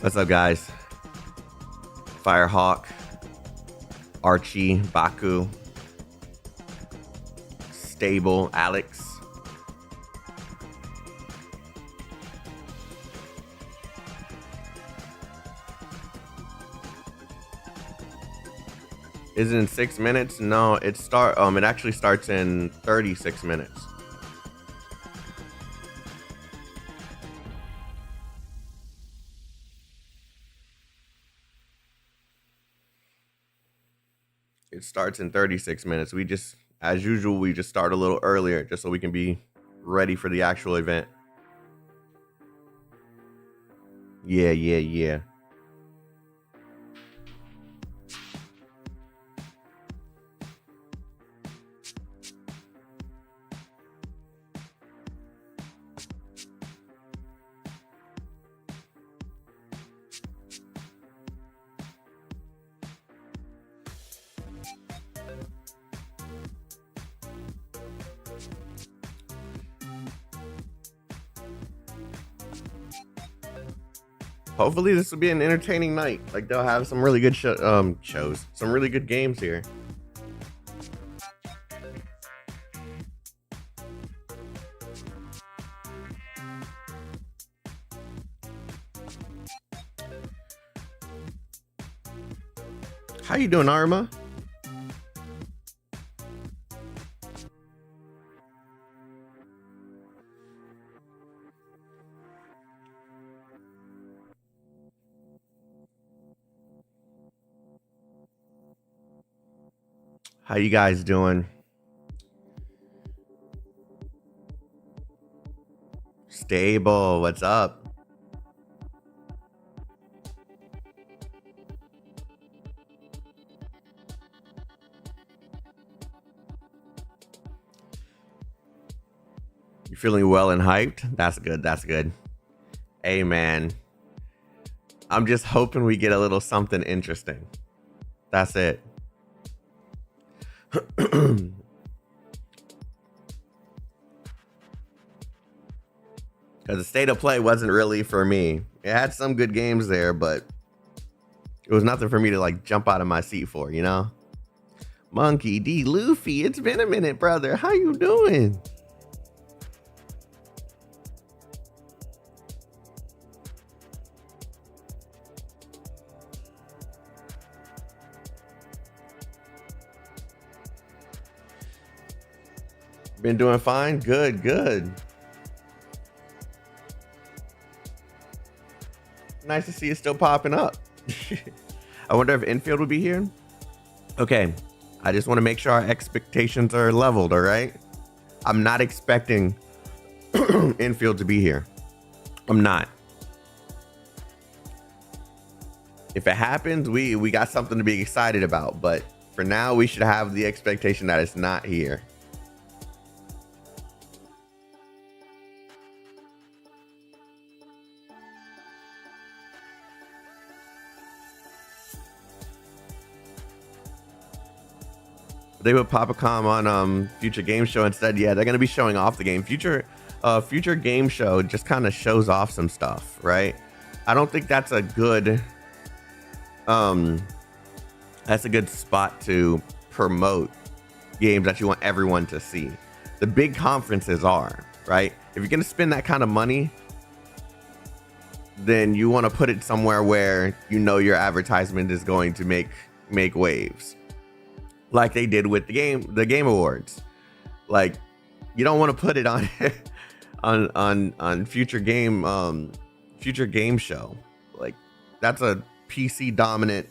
What's up, guys? Firehawk, Archie, Baku, Stable, Alex. Is it in 6 minutes? No, it actually starts in 36 minutes. It starts in 36 minutes. We just, as usual, we just start a little earlier just so we can be ready for the actual event. Yeah. Hopefully this will be an entertaining night. Like they'll have some really good shows, some really good games here. How you doing, Arma? How you guys doing? Stable, what's up? You feeling well and hyped? That's good. That's good. Hey, man. I'm just hoping we get a little something interesting. That's it. Because the state of play wasn't really for me. It had some good games there, but it was nothing for me to like jump out of my seat for, you know? Monkey D. Luffy, it's been a minute, brother. How you doing? Been doing fine? Good. Nice to see it still popping up. I wonder if Infield will be here. Okay, I just want to make sure our expectations are leveled, all right? I'm not expecting Infield to be here. I'm not. If it happens, we got something to be excited about, but for now, we should have the expectation that it's not here. They put Papacom on Future Game Show instead. Yeah, they're gonna be showing off the game. Future Game Show just kind of shows off some stuff, right? I don't think that's a good spot to promote games that you want everyone to see. The big conferences are, right? If you're gonna spend that kind of money, then you want to put it somewhere where you know your advertisement is going to make waves. Like they did with the game awards. Like you don't want to put it on on future game show. Like that's a PC dominant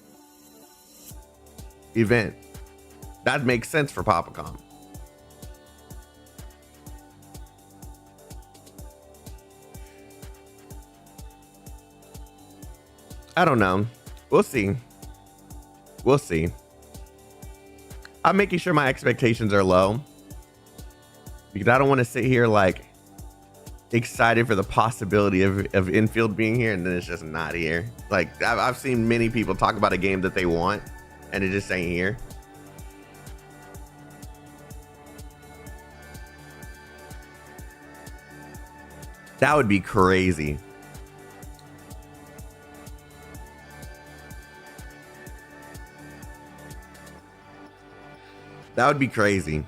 event. That makes sense for Papacom. I don't know. We'll see. I'm making sure my expectations are low because I don't want to sit here like excited for the possibility of Infield being here and then it's just not here. Like I've seen many people talk about a game that they want and it just ain't here. That would be crazy. That would be crazy.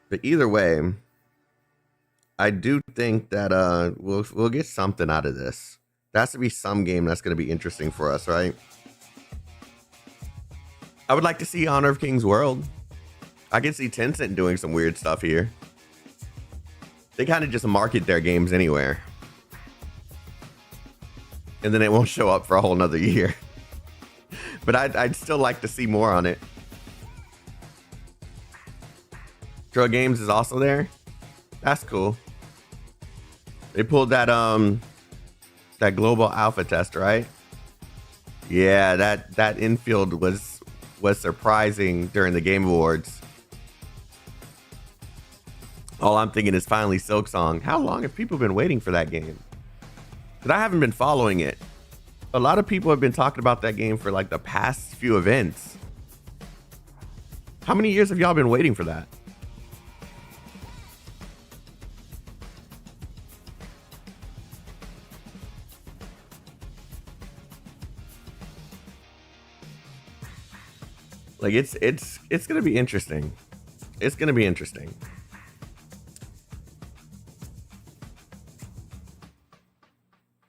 But either way, I do think that we'll get something out of this. There has to be some game that's going to be interesting for us, right? I would like to see Honor of Kings World. I can see Tencent doing some weird stuff here. They kind of just market their games anywhere. And then it won't show up for a whole nother year. But I'd still like to see more on it. Drug Games is also there. That's cool. They pulled that global alpha test, right? Yeah, that infield was surprising during the Game Awards. All I'm thinking is finally Silksong. How long have people been waiting for that game? Because I haven't been following it. A lot of people have been talking about that game for like the past few events. How many years have y'all been waiting for that? Like it's gonna be interesting. It's gonna be interesting.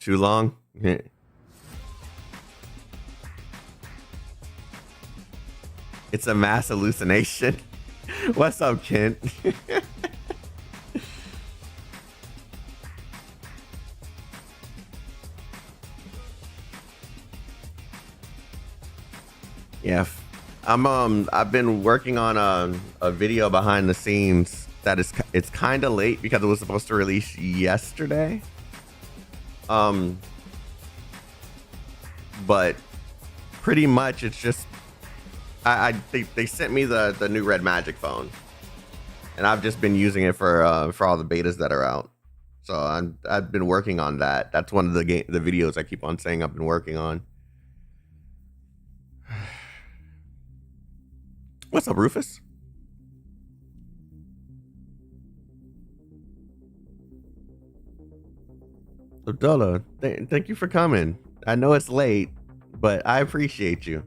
Too long? It's a mass hallucination. What's up, Kent? Yeah. I've been working on a video behind the scenes that it's kind of late because it was supposed to release yesterday. But pretty much it's just they sent me the new Red Magic phone, and I've just been using it for all the betas that are out. So I've been working on that. That's one of the videos I keep on saying I've been working on. What's up, Rufus? Abdullah, thank you for coming. I know it's late, but I appreciate you.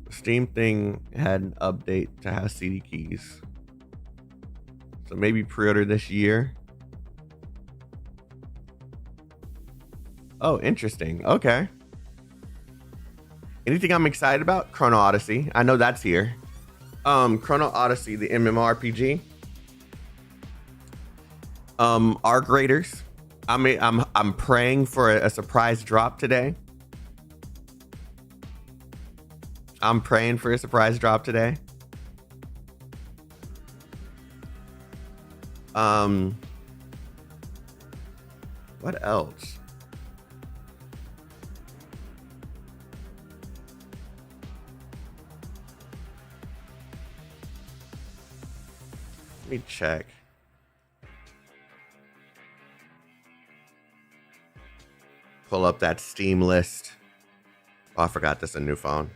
Steam thing had an update to have CD keys. So maybe pre-order this year. Oh, interesting. Okay. Anything I'm excited about? Chrono Odyssey. I know that's here. Chrono Odyssey, the MMORPG. Ark Raiders. I'm praying for a surprise drop today. I'm praying for a surprise drop today. What else? Let me check. Pull up that Steam list. Oh, I forgot this is a new phone.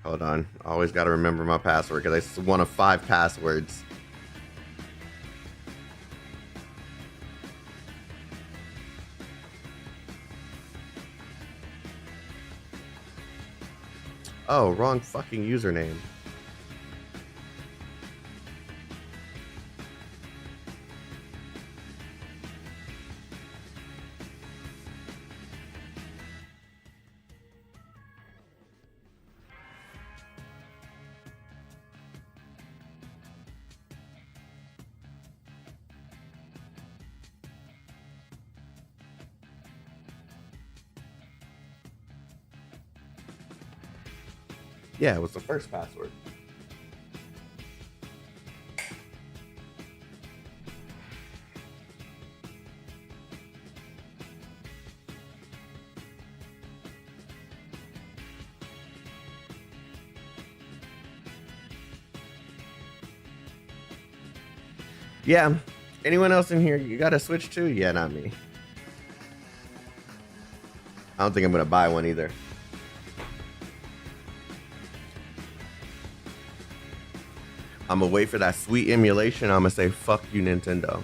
Hold on. I always got to remember my password because it's one of 5 passwords. Oh, wrong fucking username. Yeah, it was the first password. Yeah. Anyone else in here? You got a Switch too? Yeah, not me. I don't think I'm gonna buy one either. I'm gonna wait for that sweet emulation. I'm gonna say fuck you, Nintendo.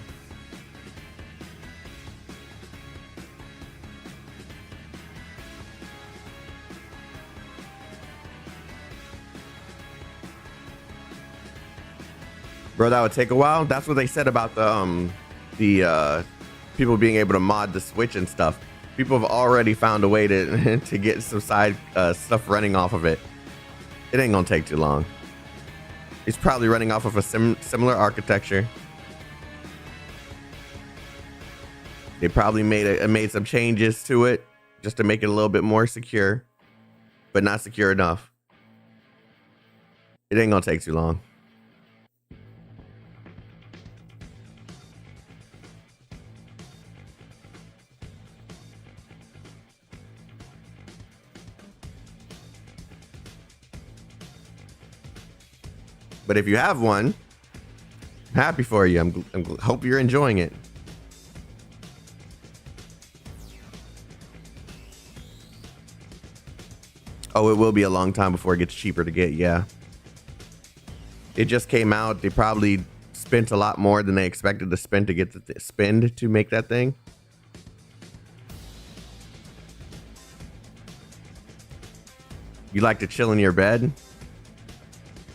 Bro, that would take a while. That's what they said about the people being able to mod the Switch and stuff. People have already found a way to to get some side stuff running off of it. It ain't gonna take too long. It's probably running off of a similar architecture. They probably made some changes to it just to make it a little bit more secure, but not secure enough. It ain't gonna take too long. But if you have one, I'm happy for you. I'm hope you're enjoying it. Oh, it will be a long time before it gets cheaper to get. Yeah. It just came out. They probably spent a lot more than they expected to spend to get spend to make that thing. You like to chill in your bed?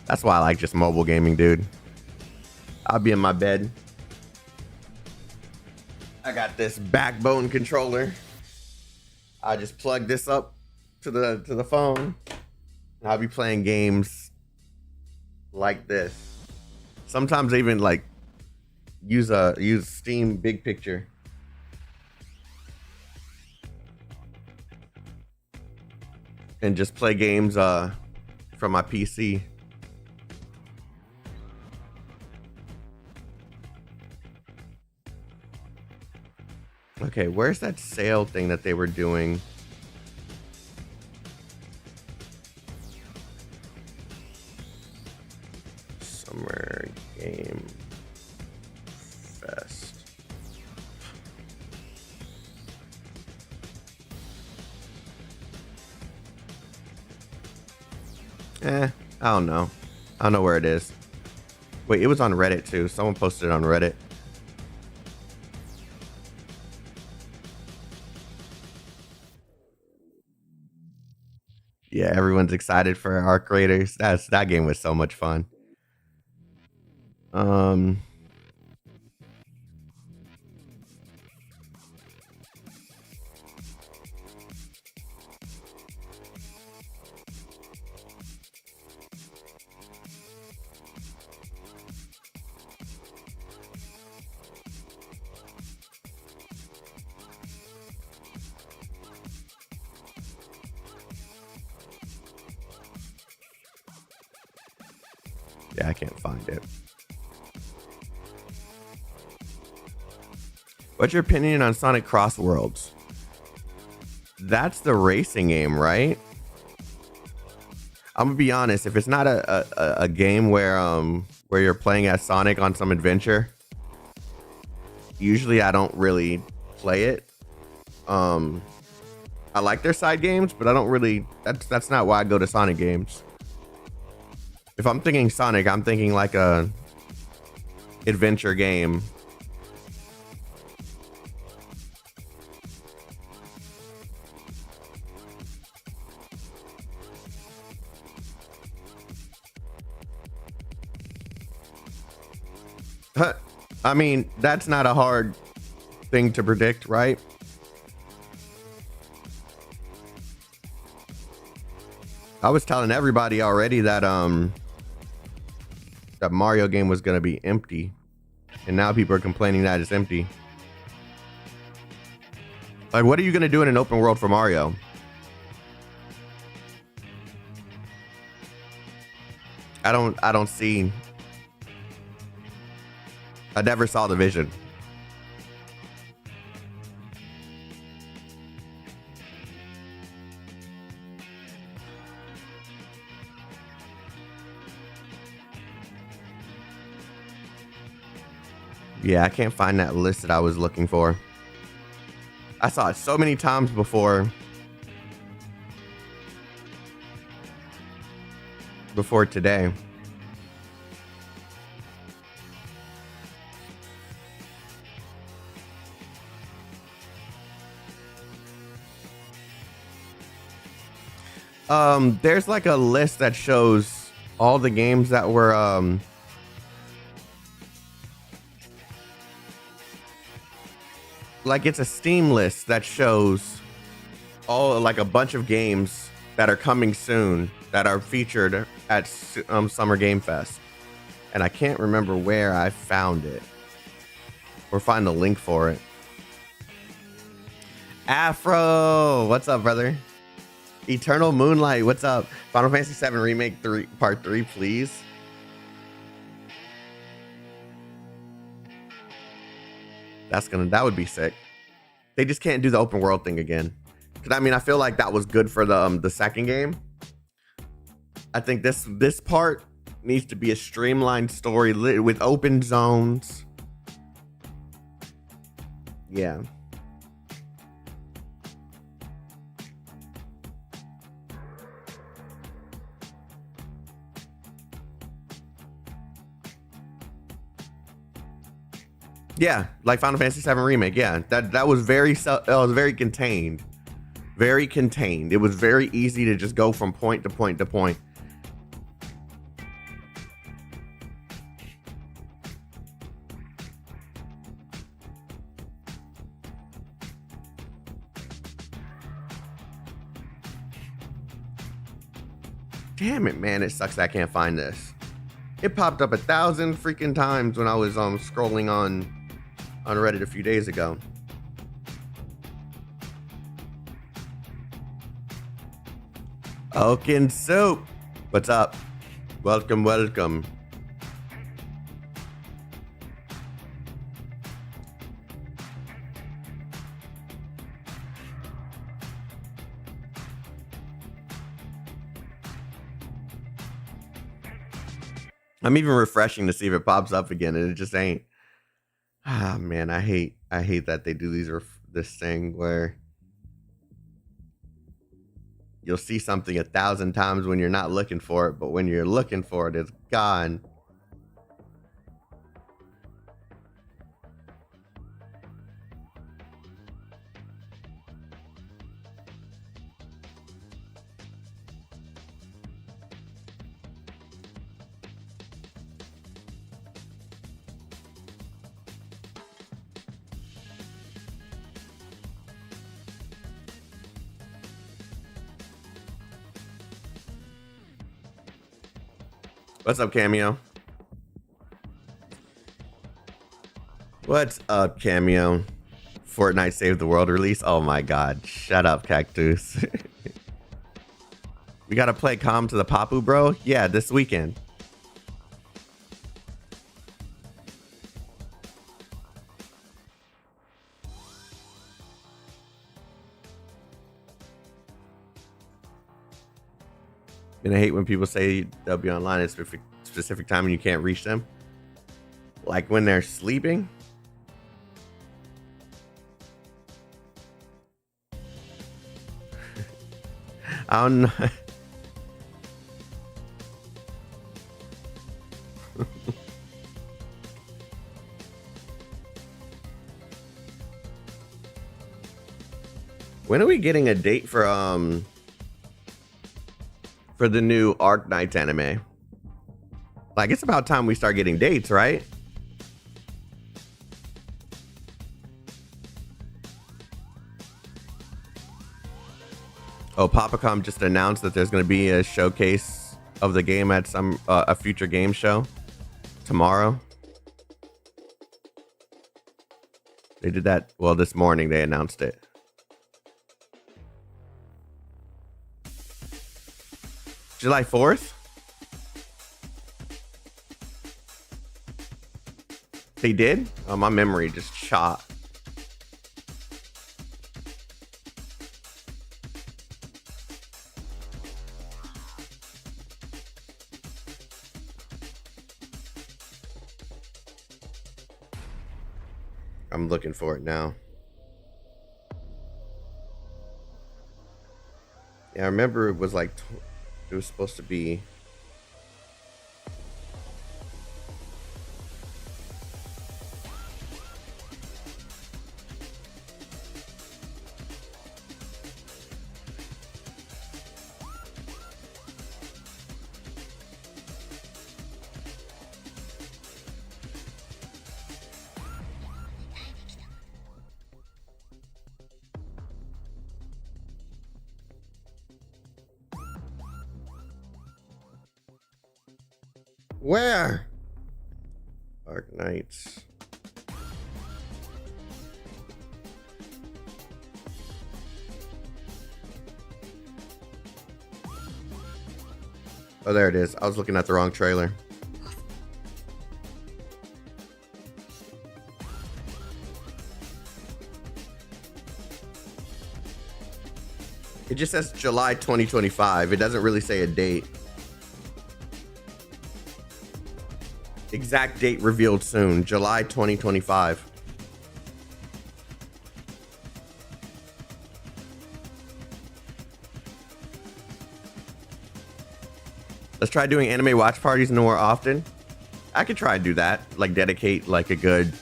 That's why I like just mobile gaming, dude. I'll be in my bed. I got this backbone controller. I just plug this up to the phone. And I'll be playing games like this. Sometimes I even like use Steam Big Picture. And just play games from my PC. Okay, where's that sale thing that they were doing? Summer Game Fest. I don't know. I don't know where it is. Wait, it was on Reddit too. Someone posted it on Reddit. Yeah, everyone's excited for Ark Raiders. That game was so much fun. Yeah, I can't find it. What's your opinion on Sonic Cross Worlds? That's the racing game, right? I'm gonna be honest. If it's not a game where you're playing as Sonic on some adventure, usually I don't really play it. I like their side games, but I don't really. That's not why I go to Sonic games. If I'm thinking Sonic, I'm thinking like a adventure game. I mean, that's not a hard thing to predict, right? I was telling everybody already that that Mario game was gonna be empty, and now people are complaining that it's empty. Like, what are you gonna do in an open world for Mario? I don't see. I never saw the vision. Yeah, I can't find that list that I was looking for. I saw it so many times before today. There's like a list that shows all the games that were like it's a Steam list that shows all like a bunch of games that are coming soon that are featured at Summer Game Fest. And I can't remember where I found it or find the link for it. Afro, what's up, brother? Eternal Moonlight, what's up? Final Fantasy VII Remake 3 Part 3, please. That would be sick. They just can't do the open world thing again. Cause I mean, I feel like that was good for the second game. I think this part needs to be a streamlined story with open zones. Yeah. Yeah, like Final Fantasy VII Remake. Yeah, that was very contained. Very contained. It was very easy to just go from point to point to point. Damn it, man. It sucks that I can't find this. It popped up 1,000 freaking times when I was scrolling on Reddit a few days ago. Oaken Soup, what's up? Welcome, welcome. I'm even refreshing to see if it pops up again, and it just ain't. Ah, man, I hate that they do this thing where you'll see something 1,000 times when you're not looking for it, but when you're looking for it, it's gone. What's up, Cameo? What's up, Cameo? Fortnite Save the World release? Oh my god. Shut up, Cactus. We gotta play Calm to the Papu, bro? Yeah, this weekend. And I hate when people say they'll be online at a specific time and you can't reach them. Like when they're sleeping. I don't know. When are we getting a date for the new Ark Knights anime? Like, it's about time we start getting dates, right? Oh, Papacom just announced that there's going to be a showcase of the game at a future game show tomorrow. They did that, well, this morning they announced it. July 4th? They did? Oh, my memory just shot. I'm looking for it now. Yeah, I remember it was like it was supposed to be. Where? Ark Knights. Oh, there it is. I was looking at the wrong trailer. It just says July 2025. It doesn't really say a date. Exact date revealed soon. July 2025. Let's try doing anime watch parties more often. I could try to do that. Like dedicate like a good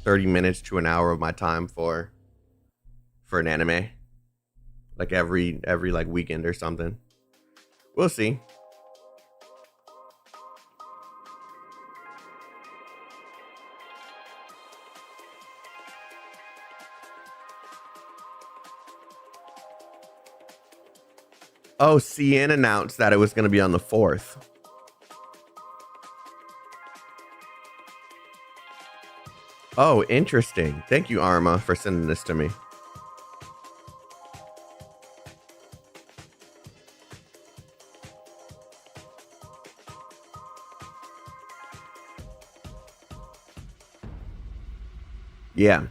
30 minutes to an hour of my time for an anime. Like every like weekend or something. We'll see. Oh, CN announced that it was going to be on the 4th. Oh, interesting. Thank you, Arma, for sending this to me. Yeah.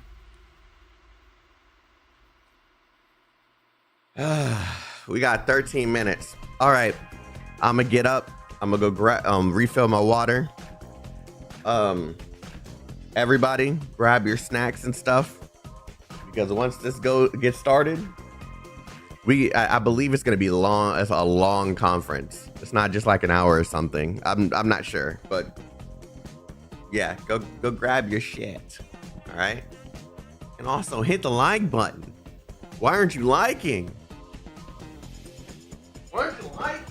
We got 13 minutes. All right. I'm gonna get up. I'm gonna go refill my water. Everybody, grab your snacks and stuff because once this gets started, I believe it's gonna be long. It's a long conference. It's not just like an hour or something. I'm not sure, but yeah, go grab your shit. All right, and also hit the like button. Why aren't you liking? Why aren't you liking?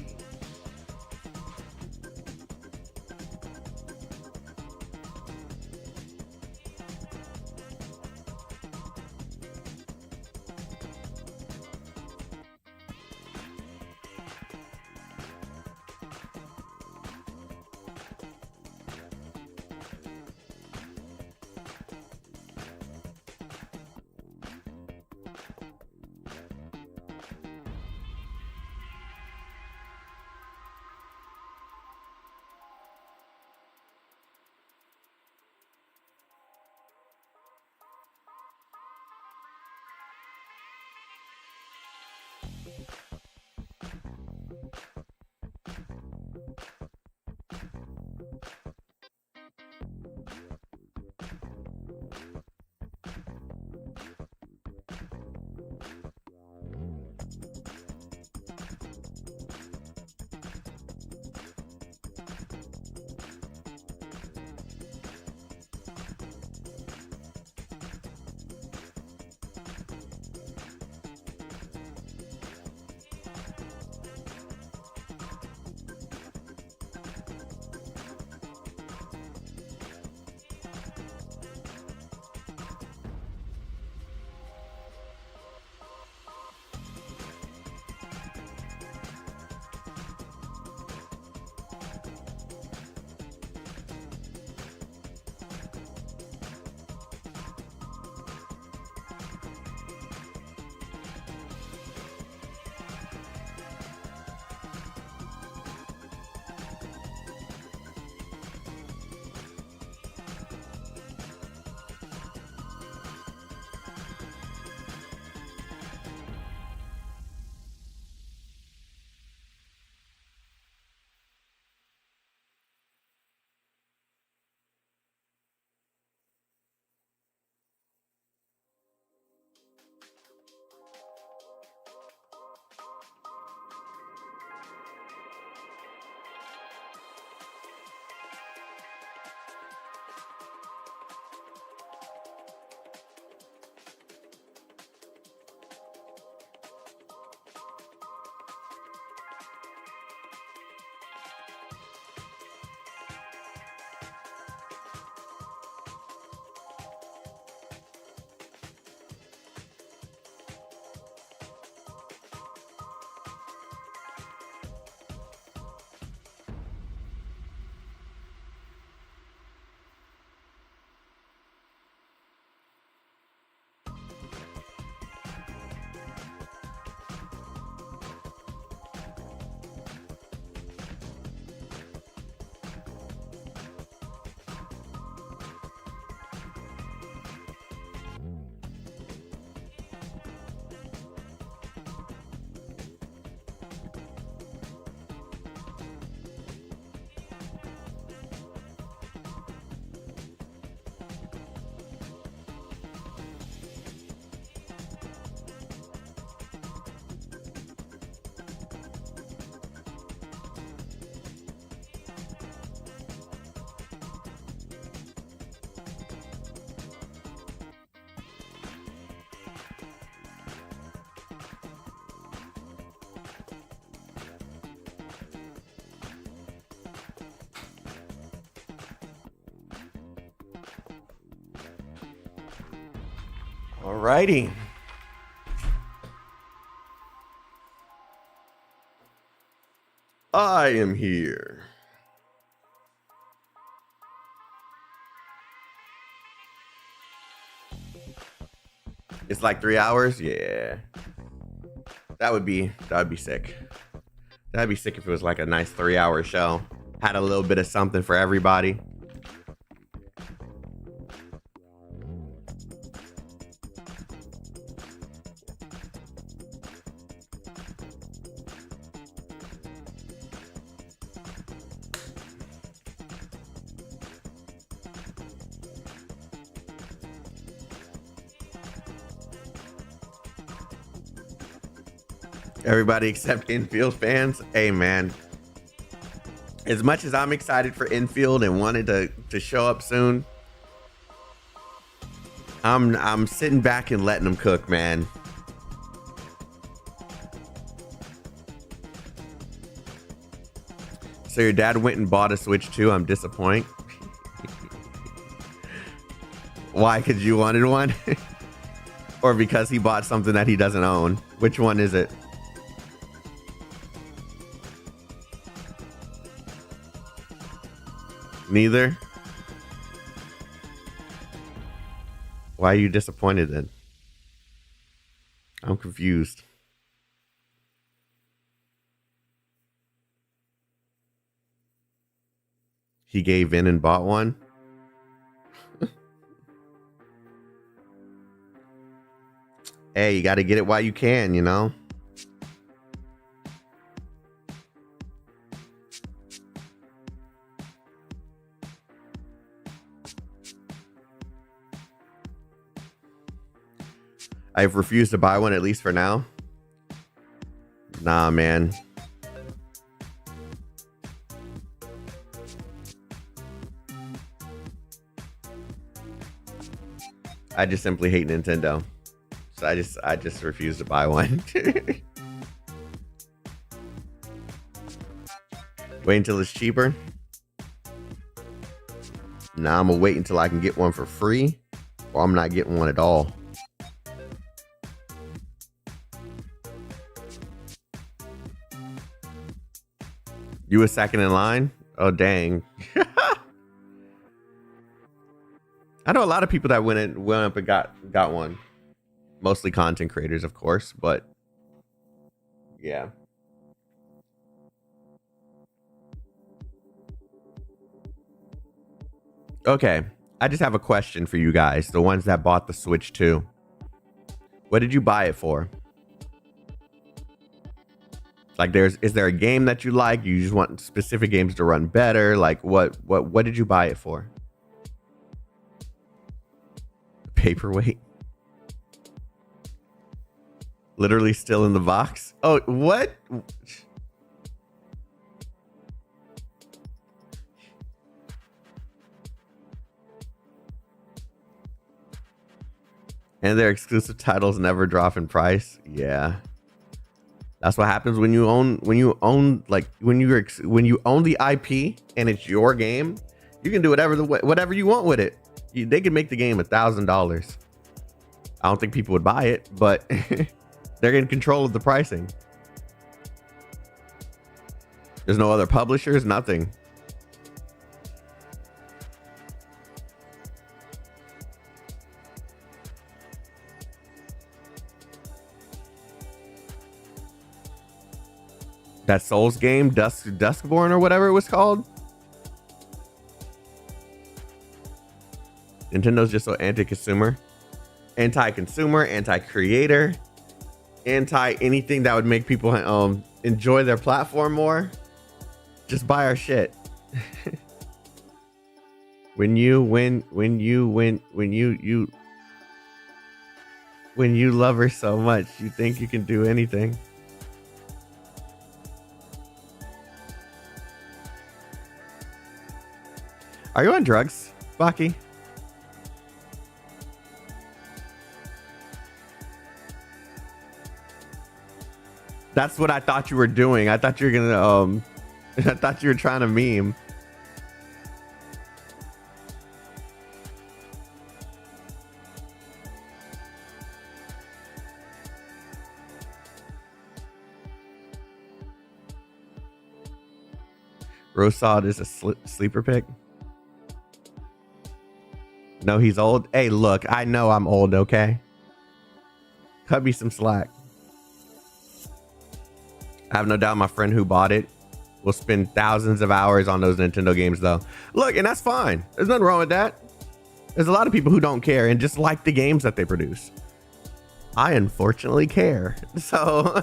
Alrighty. I am here. It's like 3 hours? Yeah. That would be sick. That'd be sick if it was like a nice 3-hour show. Had a little bit of something for everybody. Everybody except infield fans. Hey man, as much as I'm excited for infield and wanted to show up soon, I'm sitting back and letting them cook, man. So your dad went and bought a Switch too. I'm disappointed. Why? Because you wanted one? Or because he bought something that he doesn't own? Which one is it? Neither? Why are you disappointed then? I'm confused. He gave in and bought one? Hey, you got to get it while you can, you know? I've refused to buy one, at least for now. Nah, man. I just simply hate Nintendo. So I just refuse to buy one. Wait until it's cheaper. Nah, I'm gonna wait until I can get one for free, or I'm not getting one at all. You were second in line? Oh, dang. I know a lot of people that went up and got one. Mostly content creators, of course, but yeah. Okay, I just have a question for you guys, the ones that bought the Switch 2. What did you buy it for? Like, is there a game that you like? You just want specific games to run better? Like, what did you buy it for? Paperweight. Literally still in the box. Oh, what? And their exclusive titles never drop in price. Yeah. That's what happens when you own when you own the IP and it's your game. You can do whatever you want with it. They can make the game $1,000. I don't think people would buy it, but they're in control of the pricing. There's no other publishers, nothing. That Souls game, Duskborn or whatever it was called. Nintendo's just so anti-consumer, anti-creator, anti-anything that would make people enjoy their platform more. Just buy our shit. when you love her so much, you think you can do anything. Are you on drugs, Baki? That's what I thought you were doing. I thought you were gonna I thought you were trying to meme. Rosod is a sleeper pick. No, he's old. Hey, look, I know I'm old, okay? Cut me some slack. I have no doubt my friend who bought it will spend thousands of hours on those Nintendo games, though. Look, and that's fine. There's nothing wrong with that. There's a lot of people who don't care and just like the games that they produce. I unfortunately care. So...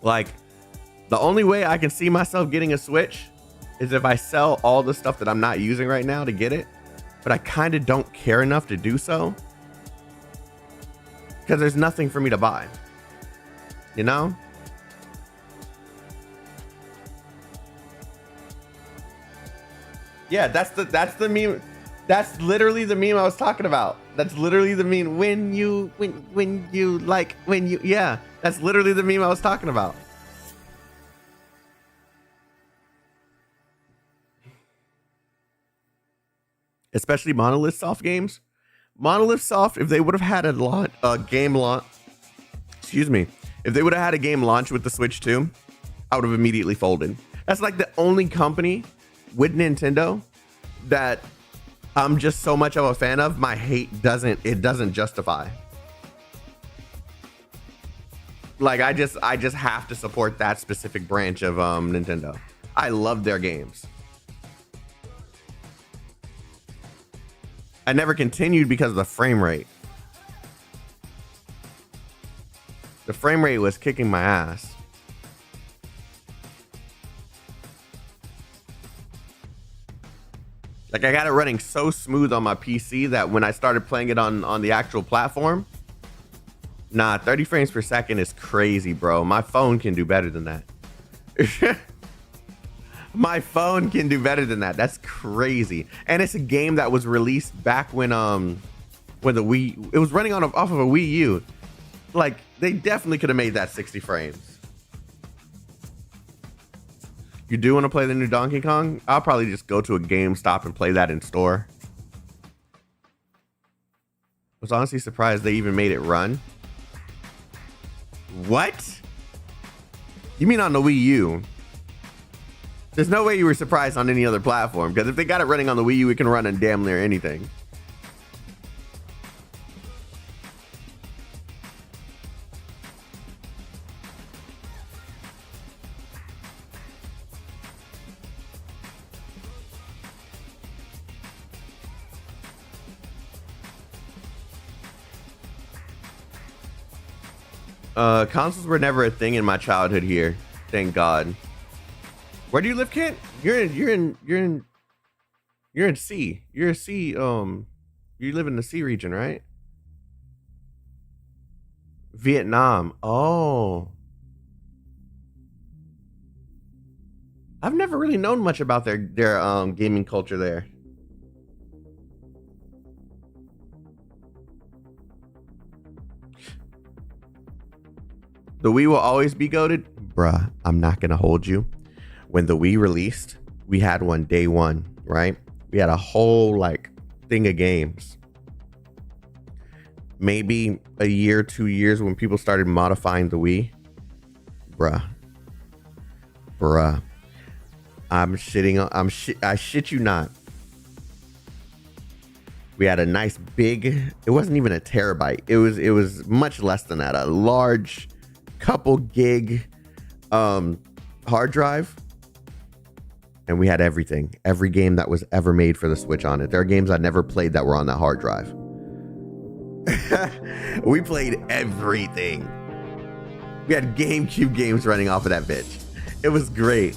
like, the only way I can see myself getting a Switch is if I sell all the stuff that I'm not using right now to get it. But I kind of don't care enough to do so. Because there's nothing for me to buy. You know? Yeah, that's the meme. That's literally the meme I was talking about. That's literally the meme. Yeah, that's literally the meme I was talking about. Especially Monolith Soft games. Monolith Soft, if they would have had a game launch, excuse me, if they would have had a game launch with the Switch 2, I would have immediately folded. That's like the only company with Nintendo that I'm just so much of a fan of. My hate doesn't justify. Like I just have to support that specific branch of Nintendo. I love their games. I never continued because of the frame rate. The frame rate was kicking my ass. Like I got it running so smooth on my PC that when I started playing it on the actual platform, 30 frames per second is crazy, bro. My phone can do better than that. My phone can do better than that. That's crazy. And it's a game that was released back when the Wii, it was running off of a Wii U. Like they definitely could have made that 60 frames. You do want to play the new Donkey Kong? I'll probably just go to a GameStop and play that in store. I was honestly surprised they even made it run. What? You mean on the Wii U? There's no way you were surprised on any other platform, because if they got it running on the Wii U, it can run on damn near anything. Consoles were never a thing in my childhood here. Thank God. Where do you live, Kent? You're in C. You're a C. You live in the C region, right? Vietnam. Oh. I've never really known much about their gaming culture there. The Wii will always be goated. Bruh, I'm not gonna hold you. When the Wii released, we had one day one, right? We had a whole like thing of games. Maybe a year, 2 years when people started modifying the Wii. Bruh. I shit you not. We had a nice big, it wasn't even a terabyte. It was much less than that. A large couple gig hard drive. And we had everything, every game that was ever made for the Switch on it. There are games I never played that were on that hard drive. We played everything. We had GameCube games running off of that bitch. It was great.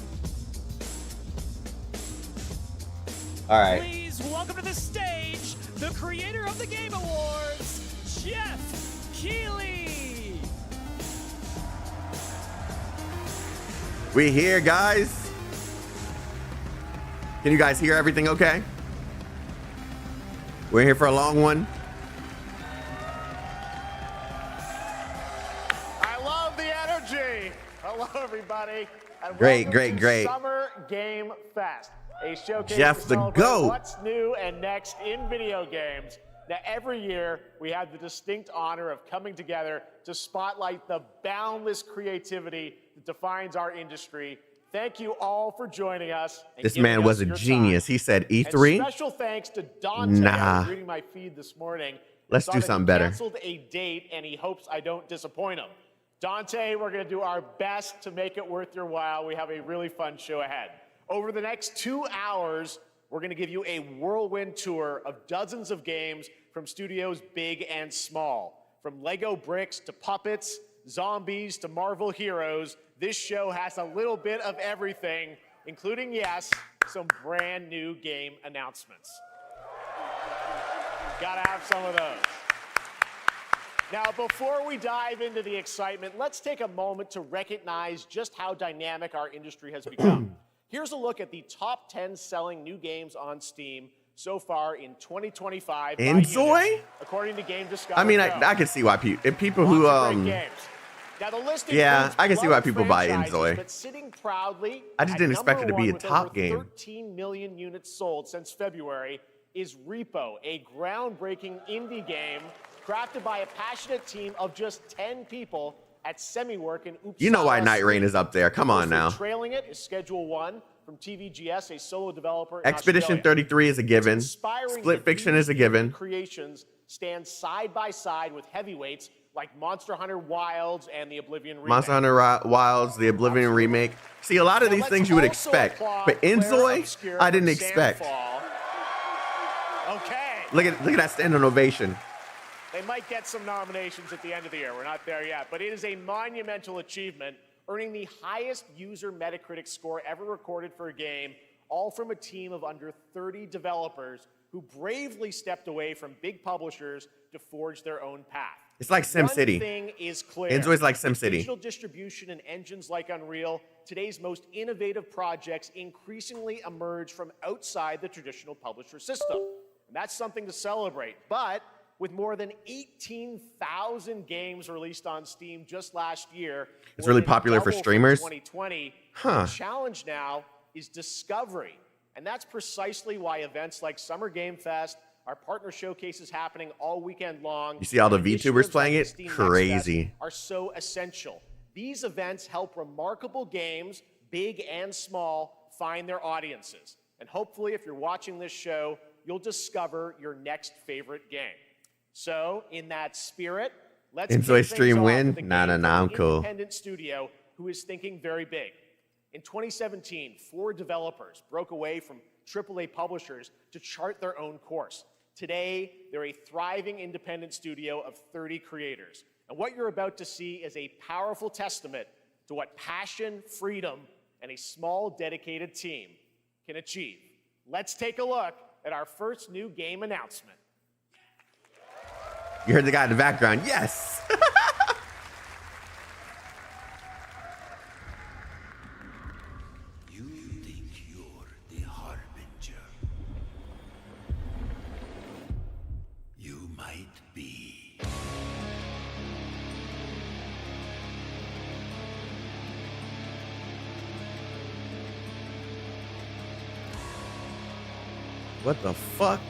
All right. Please welcome to the stage the creator of the Game Awards, Jeff Keighley. We here, guys. Can you guys hear everything okay? We're here for a long one. I love the energy. Hello, everybody. And Great. Summer Game Fest, a showcase Jeff to the celebrate GOAT. what's new and next in video games. Now, every year, we have the distinct honor of coming together to spotlight the boundless creativity that defines our industry. Thank you all for joining us. This man was a genius. He said E3. And special thanks to Dante. Nah. I was reading my feed this morning. Let's do something better. He canceled a date, and he hopes I don't disappoint him. Dante, we're going to do our best to make it worth your while. We have a really fun show ahead. Over the next 2 hours, we're going to give you a whirlwind tour of dozens of games from studios big and small. From Lego bricks to puppets, zombies to Marvel heroes, this show has a little bit of everything, including, yes, some brand new game announcements. Gotta have some of those. Now, before we dive into the excitement, let's take a moment to recognize just how dynamic our industry has become. Here's a look at the top 10 selling new games on Steam so far in 2025. Enjoy? According to Game Discovery. I mean, I can see why people who Now, the list yeah, I can see why people buy franchises, Enjoy. But sitting proudly I just didn't expect it to be a with top over game. 13 million units sold since February is Repo, a groundbreaking indie game crafted by a passionate team of just 10 people at Semiwork in Uppsala. You know why Night Rain is up there. Come on now. Trailing it is Schedule 1 from TVGS, a solo developer in Expedition Australia. 33 is a given. It's inspiring Split that Fiction these is a given. Creations stand side by side with heavyweights like Monster Hunter Wilds and the Oblivion remake. Monster Hunter Wilds, the Oblivion remake. See, a lot of these things you would expect, but Enjoy, I didn't expect. Okay. Look at that standing ovation. They might get some nominations at the end of the year. We're not there yet, but it is a monumental achievement, earning the highest user Metacritic score ever recorded for a game, all from a team of under 30 developers who bravely stepped away from big publishers to forge their own path. It's like SimCity. One thing is clear. Enjoy's like With SimCity. Digital distribution and engines like Unreal, today's most innovative projects increasingly emerge from outside the traditional publisher system. And that's something to celebrate. But with more than 18,000 games released on Steam just last year, It's really popular for streamers? 2020, Huh. the challenge now is discovery. And that's precisely why events like Summer Game Fest, our partner showcases happening all weekend long. You see all the and VTubers initiatives playing like it? the Steam Next Crazy. Fest are so essential. These events help remarkable games, big and small, find their audiences. And hopefully, if you're watching this show, you'll discover your next favorite game. So, in that spirit, let's Enjoy kick things stream off win? with a Nah, game I'm from an cool. independent studio who is thinking very big. In 2017, 4 developers broke away from AAA publishers to chart their own course. Today, they're a thriving independent studio of 30 creators. And what you're about to see is a powerful testament to what passion, freedom, and a small, dedicated team can achieve. Let's take a look at our first new game announcement. You heard the guy in the background. Yes. You think you're the harbinger. You might be. What the fuck?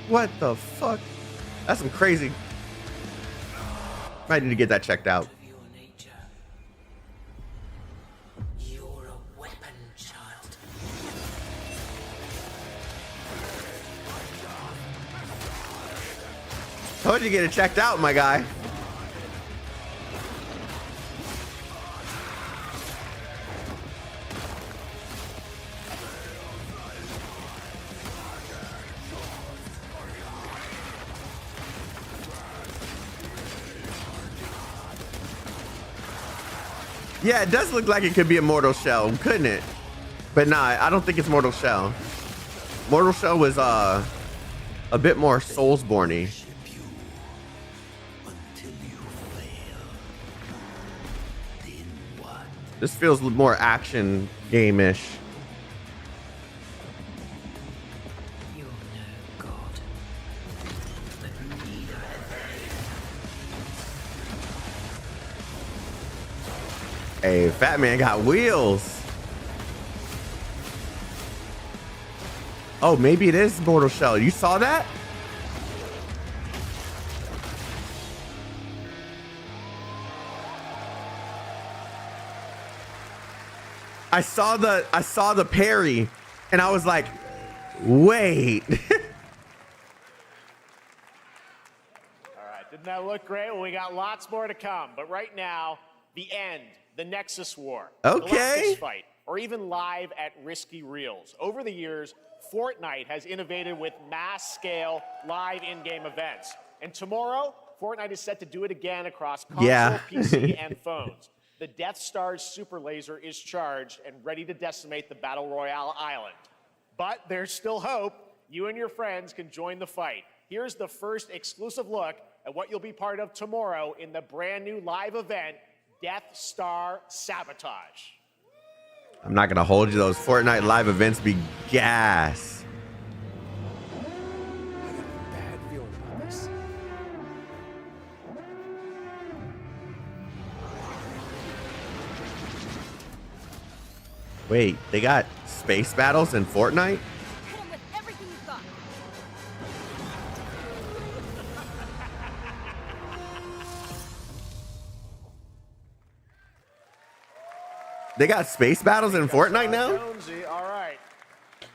What the fuck? That's some crazy. Might need to get that checked out. Of your nature. You're a weapon, child. Told you to get it checked out, my guy. Yeah, it does look like it could be a Mortal Shell, couldn't it? But nah, I don't think it's Mortal Shell. Mortal Shell was a bit more Soulsborne-y. Ship you until you fail. Then what? This feels more action game-ish. You're no god. But neither have they. Hey, Fat Man got wheels. Oh, maybe it is Mortal Shell. You saw that? I saw the parry and I was like, wait. All right, didn't that look great? Well, we got lots more to come, but right now, the end, the Nexus War, Okay. Galactus fight, or even live at Risky Reels. Over the years, Fortnite has innovated with mass-scale live in-game events. And tomorrow, Fortnite is set to do it again across console, Yeah. PC, and phones. The Death Star's super laser is charged and ready to decimate the Battle Royale island. But there's still hope. You and your friends can join the fight. Here's the first exclusive look at what you'll be part of tomorrow in the brand new live event, Death Star Sabotage. I'm not gonna hold you. Those Fortnite live events be gas. Bad feeling about this. Wait, they got space battles in Fortnite? Hit him with everything you've got. They got space battles in Fortnite now? Jonesy, all right.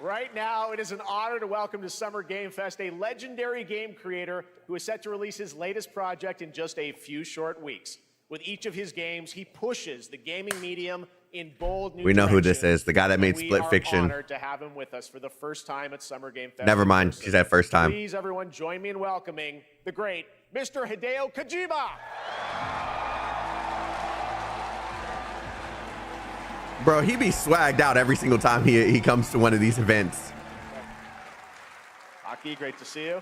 Right now, it is an honor to welcome to Summer Game Fest a legendary game creator who is set to release his latest project in just a few short weeks. With each of his games, he pushes the gaming medium in bold new We know who this directions, is, the guy that made and Split we are Fiction. honored to have him with us for the first time at Summer Game Fest. Never in mind, person. she said first time. Please, everyone, join me in welcoming the great Mr. Hideo Kojima. Bro, he be swagged out every single time he comes to one of these events. Aki, great to see you.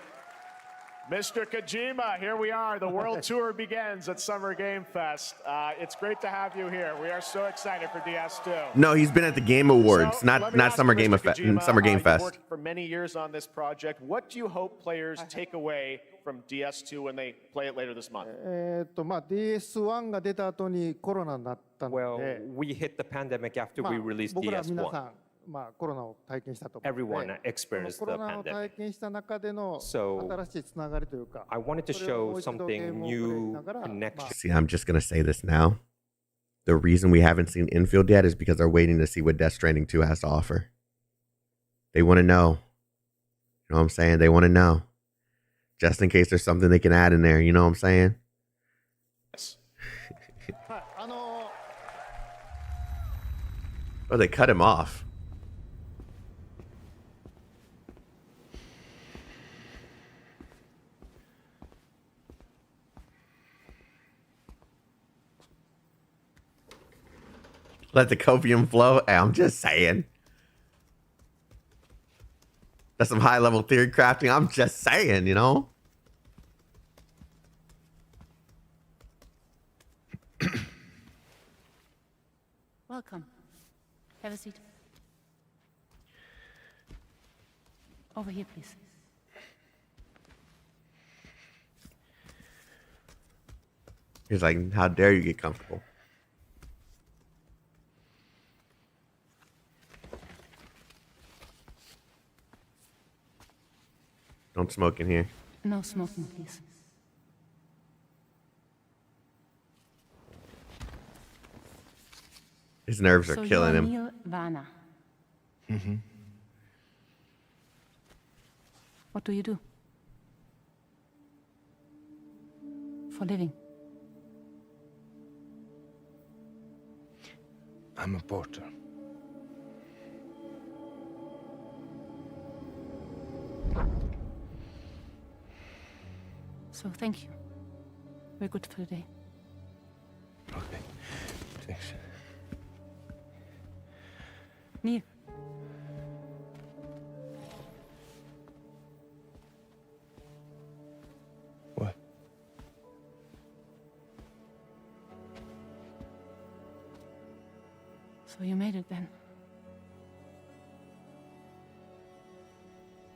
Mr. Kojima, here we are. The world tour begins at Summer Game Fest. It's great to have you here. We are so excited for DS2. No, he's been at the Game Awards, So, let me not ask Summer you, Game Mr. Kojima, Summer Game you've Fest. worked for many years on this project. What do you hope players take away from DS2 when they play it later this month? DS1 が出た後にコロナになったの Well, で、 we hit the pandemic after まあ we released 僕ら皆さ DS1. ん、コロナを体験したと思うの Everyone で、 experienced コ the ロナを体 pandemic. 験した中での So, 新しいつながりというか、 I wanted to それをも show う一度ゲー something ムをプレイし new ながら、 connection. See, I'm just gonna say this now. The reason we haven't seen Infield yet is because they're waiting to see what Death Stranding 2 has to offer. They want to know. You know what I'm saying? They want to know. Just in case there's something they can add in there. You know what I'm saying? はい、Oh, they cut him off. Let the copium flow. Hey, I'm just saying. That's some high level theory crafting. I'm just saying, you know? Welcome. Have a seat. Over here, please. He's like, how dare you get comfortable? Don't smoke in here. No smoking, please. His nerves are So killing you're him. Neil Vana. Mm-hmm. What do you do? For a living? I'm a porter. So thank you. We're good for the day. Okay. Thanks. Neil. What? So you made it then.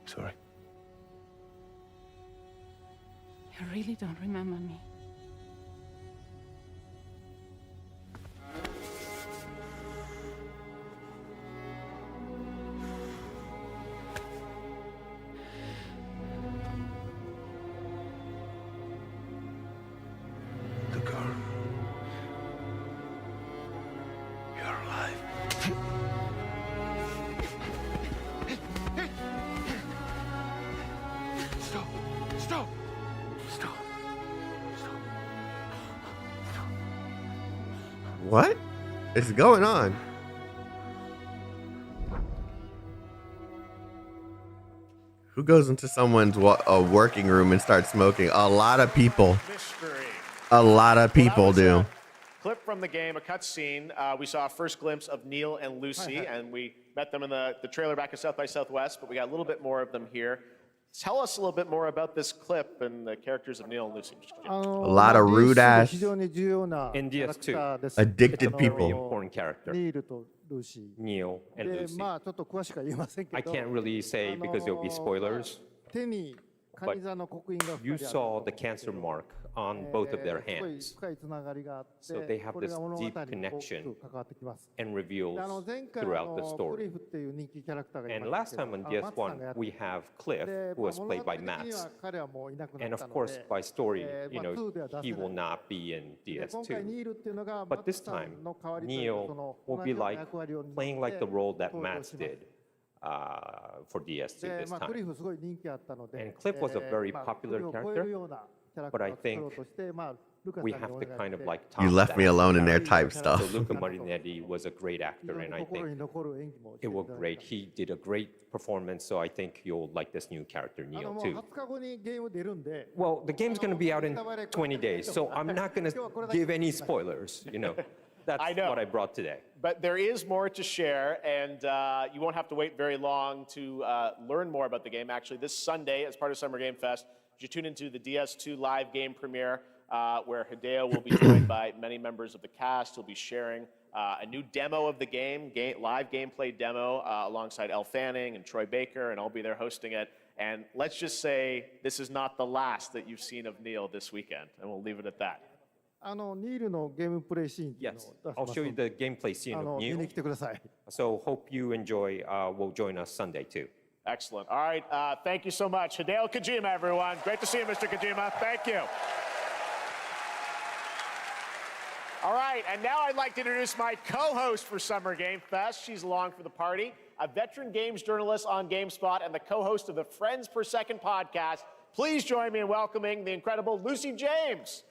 Sorry. You really don't remember me. What is going on? Who goes into someone's working room and starts smoking? A lot of people. Mystery. A lot of people do. A clip from the game, a cutscene. We saw a first glimpse of Neil and Lucy, and we met them in the trailer back at South by Southwest, but we got a little bit more of them here. Tell us a little bit more about this clip and the characters of Neil and Lucy. A lot of rude ass, in DS2 addicted very people. important character, ニールとルーシ Neil ー and で Lucy. まあちょっと詳しくは言えませんけ I ど can't really say because there'll be spoilers. 手にカニ座の刻印が You 2人ある saw the cancer mark on both of their すごい hands 深いつながりがあって So they have これが this 物語に deep 大き connection く関わってきます and reveals で前回 throughout the ク story. リフっていう人気キャラクターがい And ま last したけ time ど on マツさんが DS1, やって we have Cliff, で who was 物 played 語 by 的には Max. 彼はもういなくな And った of の course, で by story, you まあ know, 2では出せ he ない will not be in で今回 DS2. ニールっていうのがマ But ツ this さ time, んの代わりというかそ Neil の will 同 be じような like 役割を担って playing like the role that 登場 Max します did for DS2 で this まあクリ time. フすごい人気あったので And Cliff was a very まあ popular クリフを超え character, るようなキャラク but タ I ーを作ろ think うとしてまあルカさん we に have お to 願い kind し of て like You top left me that. alone in there type So stuff. Luca Marinetti was a great 非 actor, 常に and I 心に think 残る演技もして it い was ただ great. きました He did a great performance, so I think you'll like this new character, も Neil, う too. 20日後にゲーム出るんで Well, the game's going to be out in 20 days, so I'm not going to give any spoilers, you know. That's I know. what I brought today. But there is more to share, and you won't have to wait very long to learn more about the game. Actually, this Sunday, as part of Summer Game Fest, you should tune into the DS2 live game premiere, where Hideo will be joined by many members of the cast. He'll be sharing a new demo of the game, live gameplay demo, alongside Elle Fanning and Troy Baker, and I'll be there hosting it. And let's just say this is not the last that you've seen of Neil this weekend, and we'll leave it at that. ニールのゲームプレイシーンっていうの Yes, を出し I'll ます show you ので the gameplay scene of 見に Neil. 来てください So hope you enjoy. Will join us Sunday too. Excellent. All right, thank you so much. Hideo Kojima, everyone. Great to see you, Mr. Kojima. Thank you. All right, and now I'd like to introduce my co-host for Summer Game Fest. She's along for the party, a veteran games journalist on GameSpot and the co-host of the Friends Per Second podcast. Please join me in welcoming the incredible Lucy James.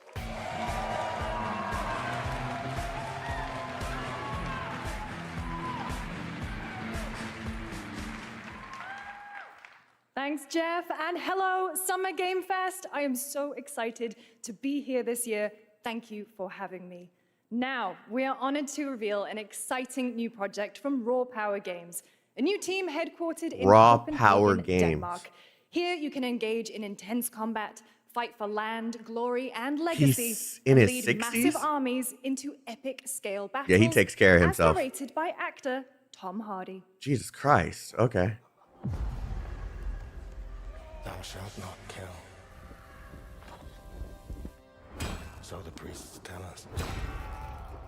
Thanks, Jeff, and hello, Summer Game Fest. I am so excited to be here this year. Thank you for having me. Now, we are honored to reveal an exciting new project from Raw Power Games, a new team headquartered in Raw Copenhagen, Power Games. Denmark. Here, you can engage in intense combat, fight for land, glory, and legacy, He's in and his lead 60s? massive armies into epic scale battles. Yeah, he takes care of himself. As narrated by actor Tom Hardy. Jesus Christ. Okay. Thou shalt not kill. So the priests tell us.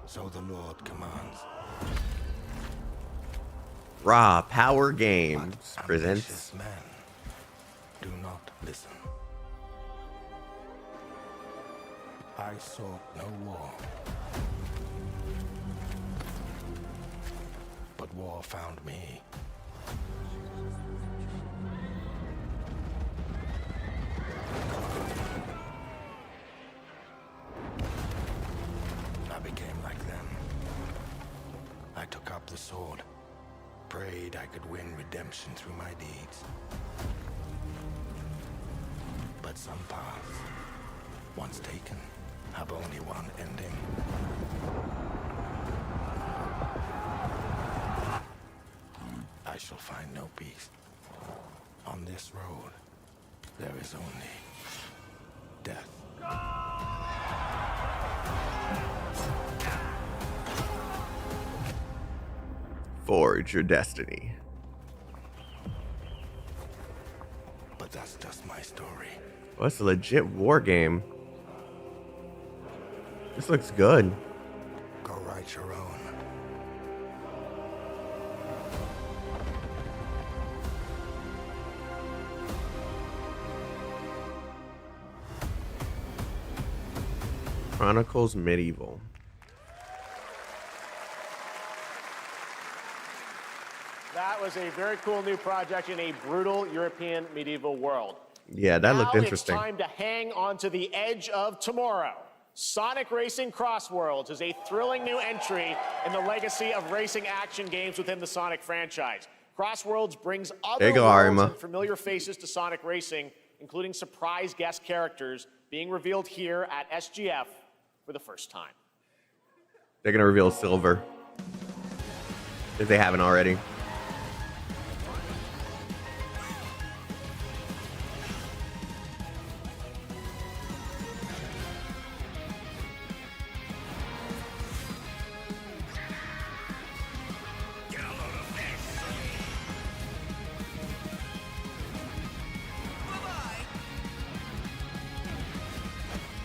So the Lord commands. Raw Power Games But presents. ambitious men do not listen. I sought no war. But war found me. I became like them. I took up the sword, prayed I could win redemption through my deeds. But some paths, once taken, have only one ending. I shall find no peace. On this road, there is only death. Forge your destiny. But that's just my story. Well, it's a legit war game. This looks good. Go write your own. Chronicles Medieval. That was a very cool new project in a brutal European medieval world. Yeah, that looked Now interesting. It's time to hang on to the edge of tomorrow. Sonic Racing Crossworlds is a thrilling new entry in the legacy of racing action games within the Sonic franchise. Crossworlds brings other worlds Arima. and familiar faces to Sonic Racing, including surprise guest characters being revealed here at SGF for the first time. They're gonna reveal Silver if they haven't already.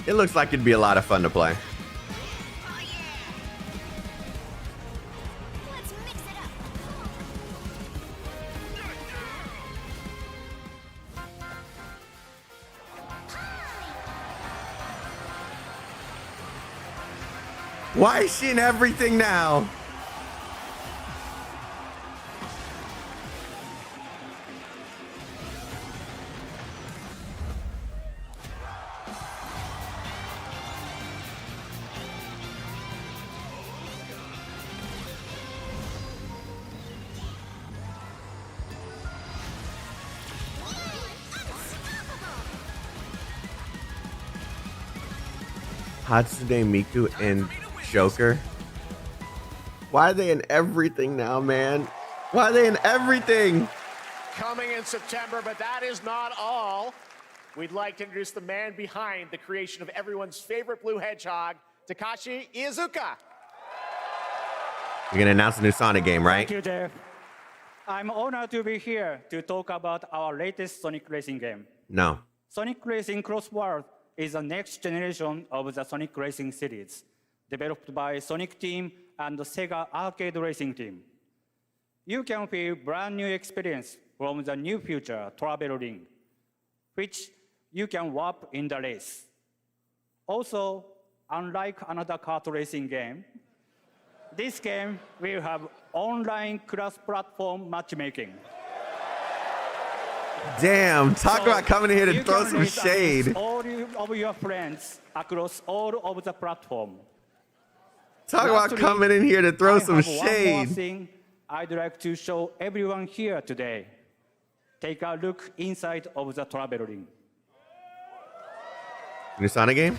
It looks like it'd be a lot of fun to play. Why is she in everything now? Hatsune Miku and Joker. Why are they in everything now, man? Why are they in everything? Coming in September, but that is not all. We'd like to introduce the man behind the creation of everyone's favorite blue hedgehog, Takashi Iizuka. You're gonna announce a new Sonic game, right? Thank you, Jeff. I'm honored to be here to talk about our latest Sonic Racing game. No. Sonic Racing Crossworld is the next generation of the Sonic Racing series, developed by Sonic Team and the Sega Arcade Racing Team. You can feel brand new experience from the new future travel ring, which you can warp in the race. Also, unlike another kart racing game, this game will have online cross-platform matchmaking. Damn, talk about coming in here to you throw can some race shade. against all of your friends across all of the platform. Talk about Lastly, coming in here to throw I some have one more shade. thing I'd like to show everyone here today. Take a look inside of the travel ring. New Sonic game?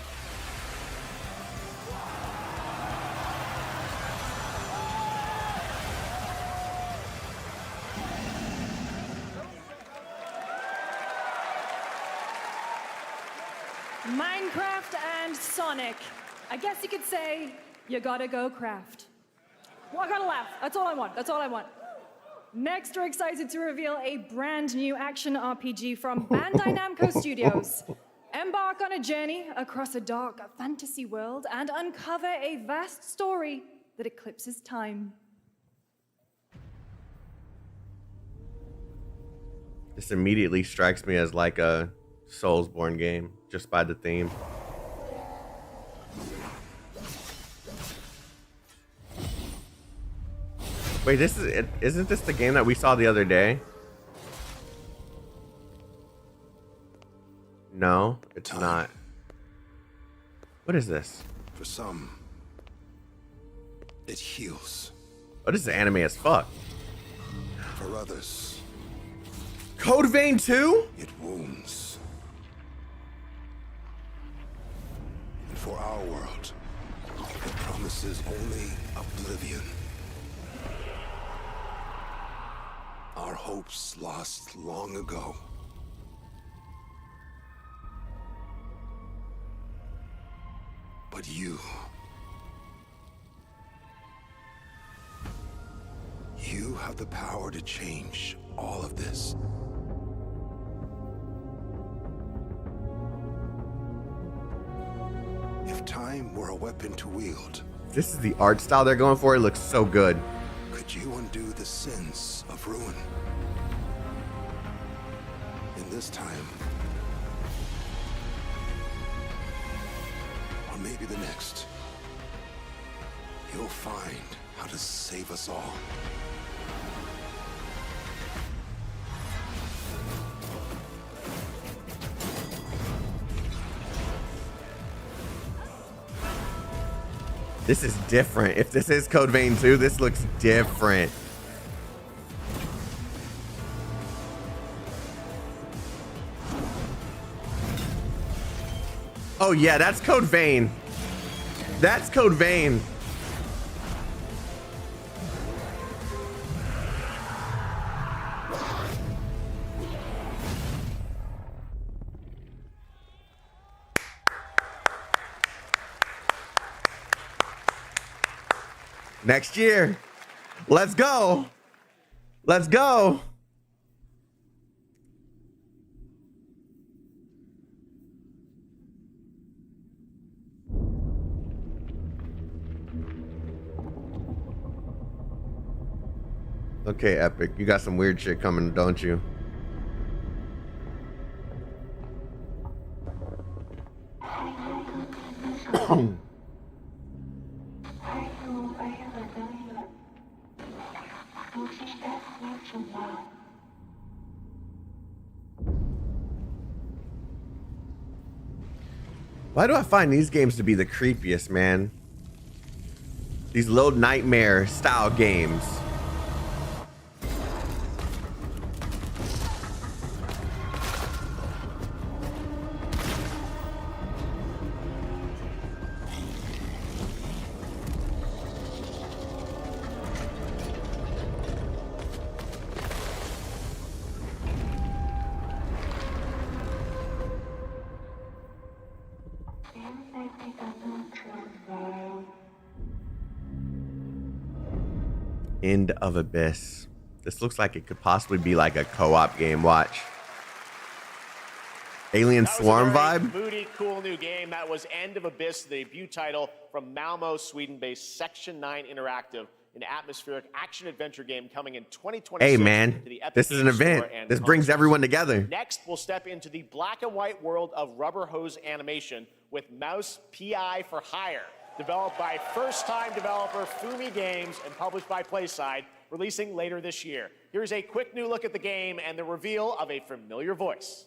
Minecraft and Sonic. I guess you could say, you gotta go craft. Well, I gotta laugh. That's all I want. That's all I want. Next, we're excited to reveal a brand new action RPG from Bandai Namco Studios. Embark on a journey across a dark fantasy world and uncover a vast story that eclipses time. This immediately strikes me as like a Soulsborne game, just by the theme. Wait, this is it. Isn't this the game that we saw the other day? No, it's not. What is this? For some, it heals. Oh, this is anime as fuck. For others, Code Vein 2? it wounds. And for our world, it promises only oblivion. Our hopes lost long ago. But you have the power to change all of this. If time were a weapon to wield, This is the art style they're going for. It looks so good. could you undo the sins of ruin? In this time, or maybe the next, you'll find how to save us all. This is different. If this is Code Vein 2, this looks different. Oh yeah, that's Code Vein. That's Code Vein. Next year. Let's go. Let's go. Okay, Epic, you got some weird shit coming, don't you? Why do I find these games to be the creepiest, man? These little nightmare style games. End of Abyss. This looks like it could possibly be like a co-op game. Watch. Alien Swarm vibe. Moody, cool new game. That was End of Abyss, the debut title from Malmo, Sweden-based Section 9 Interactive, an atmospheric action-adventure game coming in 2026. Hey man, to the Epic this is an Games Store event. and This brings consoles. everyone together. Next, we'll step into the black and white world of rubber hose animation with Mouse PI for Hire, developed by first-time developer Fumi Games and published by PlaySide, releasing later this year. Here's a quick new look at the game and the reveal of a familiar voice.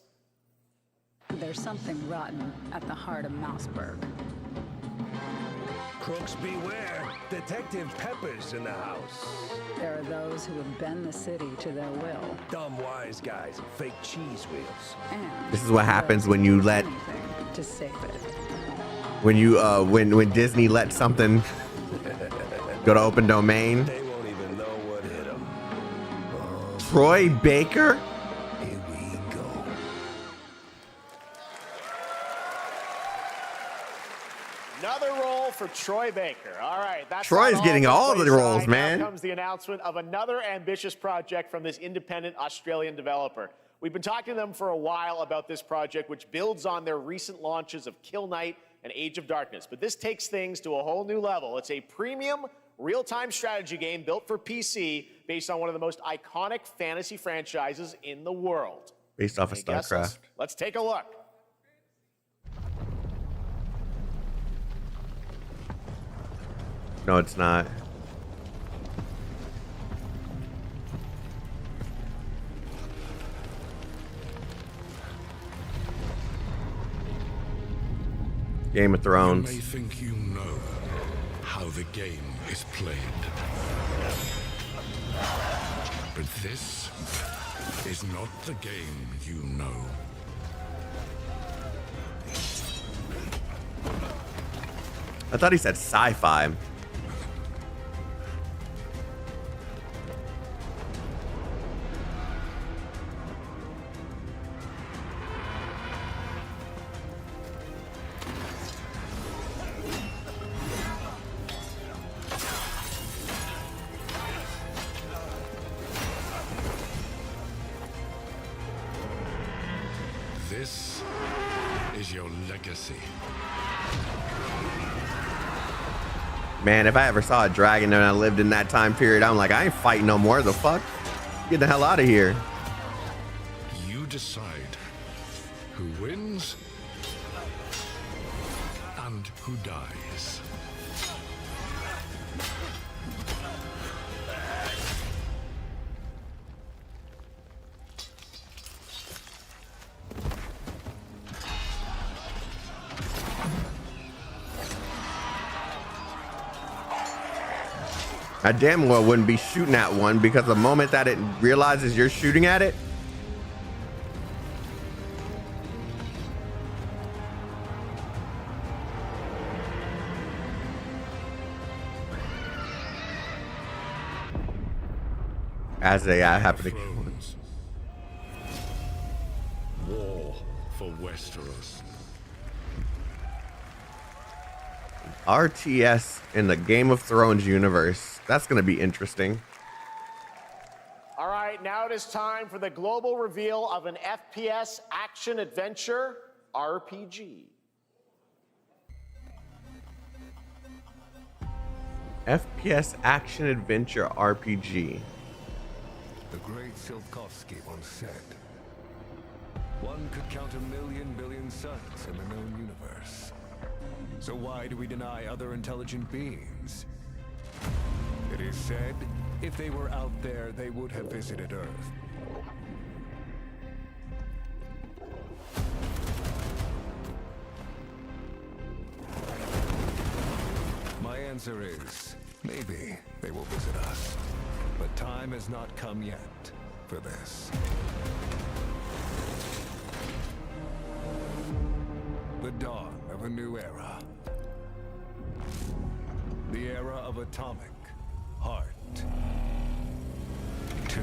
There's something rotten at the heart of Mouseburg. Crooks beware. Detective Pepper's in the house. There are those who have bent the city to their will. Dumb wise guys and fake cheese wheels. And This is what happens when you let anything to save it. when Disney lets something go to open domain. They won't even know what hit them. Troy Baker? Here we go. Another role for Troy Baker. All right, that's Troy's not getting for all the PlaySide. roles, man. Now comes the announcement of another ambitious project from this independent Australian developer. We've been talking to them for a while about this project, which builds on their recent launches of Kill Knight and Age of Darkness. But this takes things to a whole new level. It's a premium real-time strategy game built for PC based on one of the most iconic fantasy franchises in the world. Based off of Any guesses? StarCraft. Let's take a look. No, it's not. Game of Thrones. You may think you know how the game is played. But this is not the game you know. I thought he said sci-fi. This is your legacy. Man, if I ever saw a dragon and I lived in that time period, I'm like, I ain't fighting no more. The fuck? Get the hell out of here. You decide who wins and who dies. I damn well wouldn't be shooting at one because the moment that it realizes you're shooting at it, as they happen to kill one. War for Westeros. RTS in the Game of Thrones universe. That's going to be interesting. All right, now it is time for the global reveal of an FPS action adventure RPG. FPS action adventure RPG. The great Silkovsky once said, one could count 1,000,000 billion suns in the known universe. So why do we deny other intelligent beings? It is said, if they were out there, they would have visited Earth. My answer is, maybe they will visit us. But time has not come yet for this. The dawn of a new era. The era of atomic heart. 2.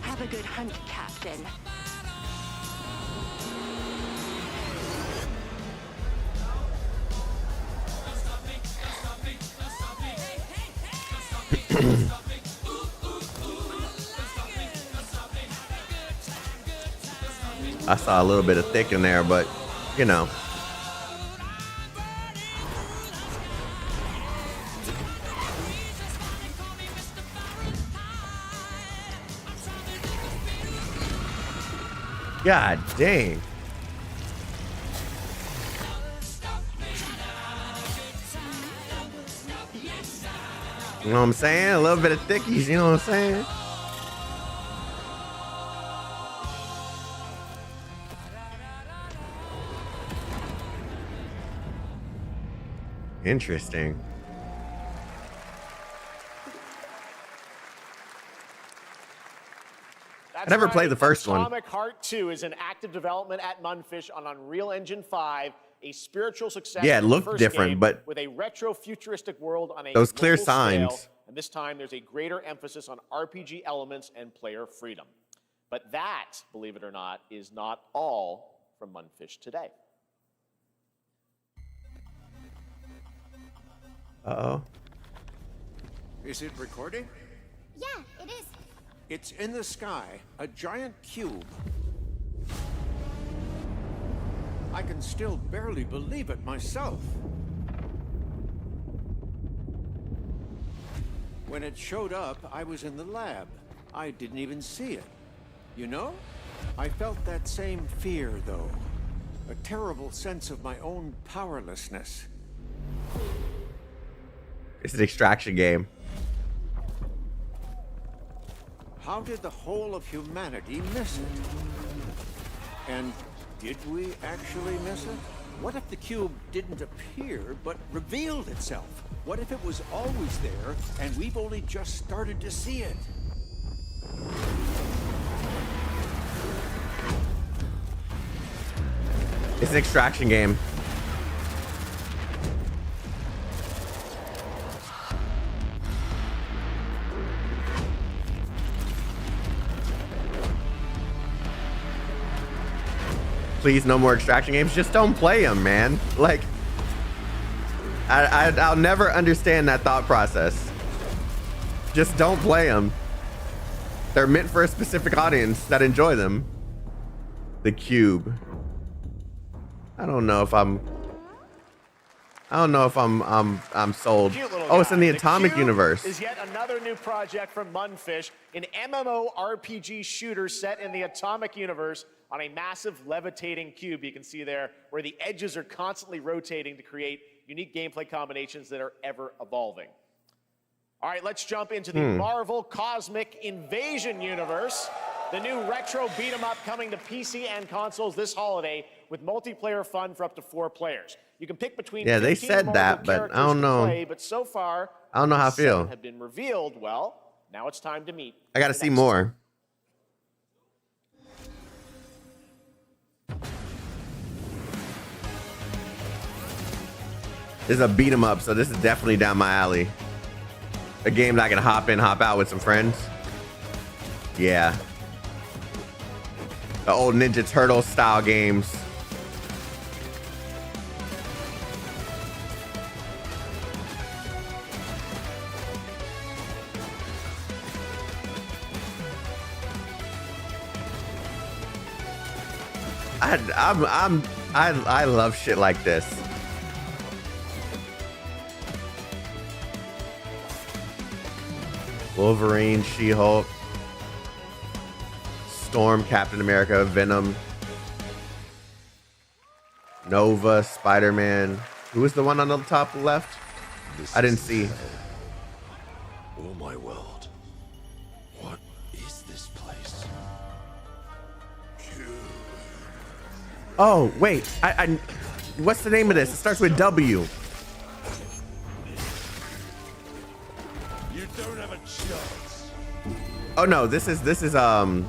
Have a good hunt, Captain. I saw a little bit of thick in there, but you know. God dang. You know what I'm saying? A little bit of thickies, you know what I'm saying? Interesting. I never played the first one. Atomic Heart 2 is in active development at Munfish on Unreal Engine 5, a spiritual success. Yeah, it to the looked first different, game but with a retro futuristic world on a those clear global scale, signs. and this time there's a greater emphasis on RPG elements and player freedom. But that, believe it or not, is not all from Munfish today. Uh-oh. Is it recording? Yeah, it is. It's in the sky, a giant cube. I can still barely believe it myself. When it showed up, I was in the lab. I didn't even see it. You know? I felt that same fear, though. A terrible sense of my own powerlessness. It's an extraction game. How did the whole of humanity miss it? And did we actually miss it? What if the cube didn't appear, but revealed itself? What if it was always there, and we've only just started to see it? It's an extraction game. Please, no more extraction games. Just don't play them, man. Like, I'll never understand that thought process. Just don't play them. They're meant for a specific audience that enjoy them. The Cube. I don't know if I'm sold. Oh, it's in the Atomic universe. Is yet another new project from Munfish, an MMO RPG shooter set in the Atomic universe on a massive levitating cube. You can see there where the edges are constantly rotating to create unique gameplay combinations that are ever evolving. All right, let's jump into the Marvel Cosmic Invasion universe. The new retro beat 'em up coming to PC and consoles this holiday with multiplayer fun for up to 4 players. You can pick between Yeah, they 15 said Marvel that, but I characters don't to know. play, but so far, I don't know how I 7 feel. have been revealed. Well, now it's time to meet. I gotta the see next more. This is a beat 'em up, so this is definitely down my alley. A game that I can hop in, hop out with some friends. Yeah. The old Ninja Turtle style games. I love shit like this. Wolverine, She-Hulk, Storm, Captain America, Venom, Nova, Spider-Man. Who was the one on the top left? I didn't see. Oh my world. What is this place? Oh, wait. What's the name of this? It starts with W. You don't have a chance. Oh no, this is Onimusha?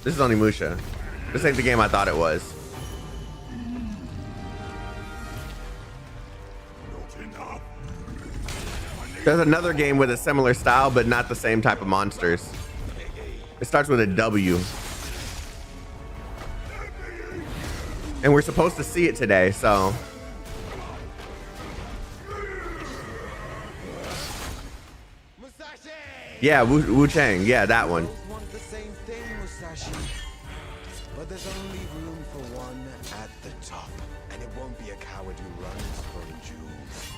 This is Onimusha. This ain't the game I thought it was. There's another game with a similar style, but not the same type of monsters. It starts with a W. And we're supposed to see it today, so. Yeah, Wu Chang. Yeah, that one. Want the same thing, Musashi. But there's only room for one at the top. And it won't be a coward who runs from jewels.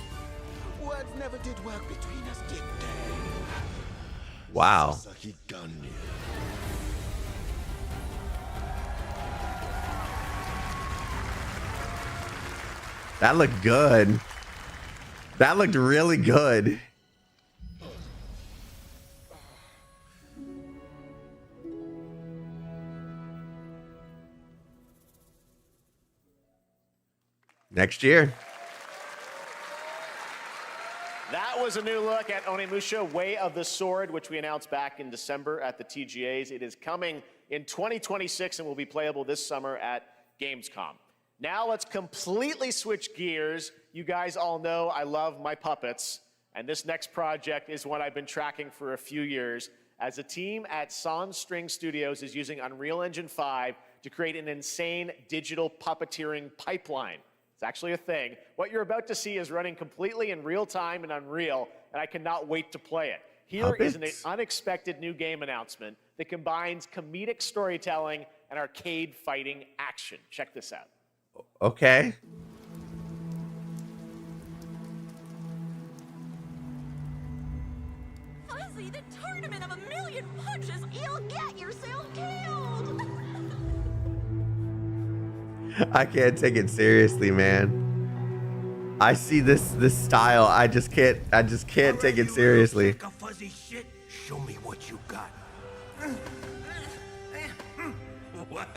Words never did work between us, did they? Wow. That looked good. That looked really good. Next year. That was a new look at Onimusha Way of the Sword, which we announced back in December at the TGAs. It is coming in 2026 and will be playable this summer at Gamescom. Now let's completely switch gears. You guys all know I love my puppets, and this next project is one I've been tracking for a few years, as a team at Sans String Studios is using Unreal Engine 5 to create an insane digital puppeteering pipeline. It's actually a thing. What you're about to see is running completely in real time in Unreal, and I cannot wait to play it. Here is an unexpected new game announcement that combines comedic storytelling and arcade fighting action. Check this out. Okay. Fuzzy, the tournament of 1,000,000 punches, you'll get yourself killed! I can't take it seriously, man. I see this style. I just can't take it seriously. Fuzzy shit. Show me what you got. What?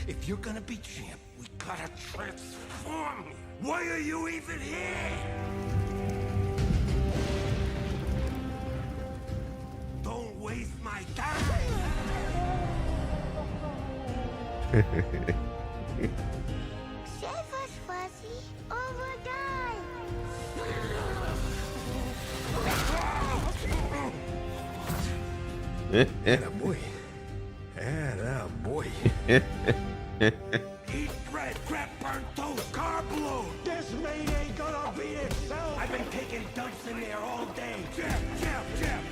If you're gonna be champ, we gotta transform. Why are you even here? Don't waste my time. Save us, Fuzzy, or we'll die. Boy. Yeah, boy. Eat bread, crap, burnt toast, carb load. This meat ain't gonna beat I've been taking dumps in there all day. Jeff!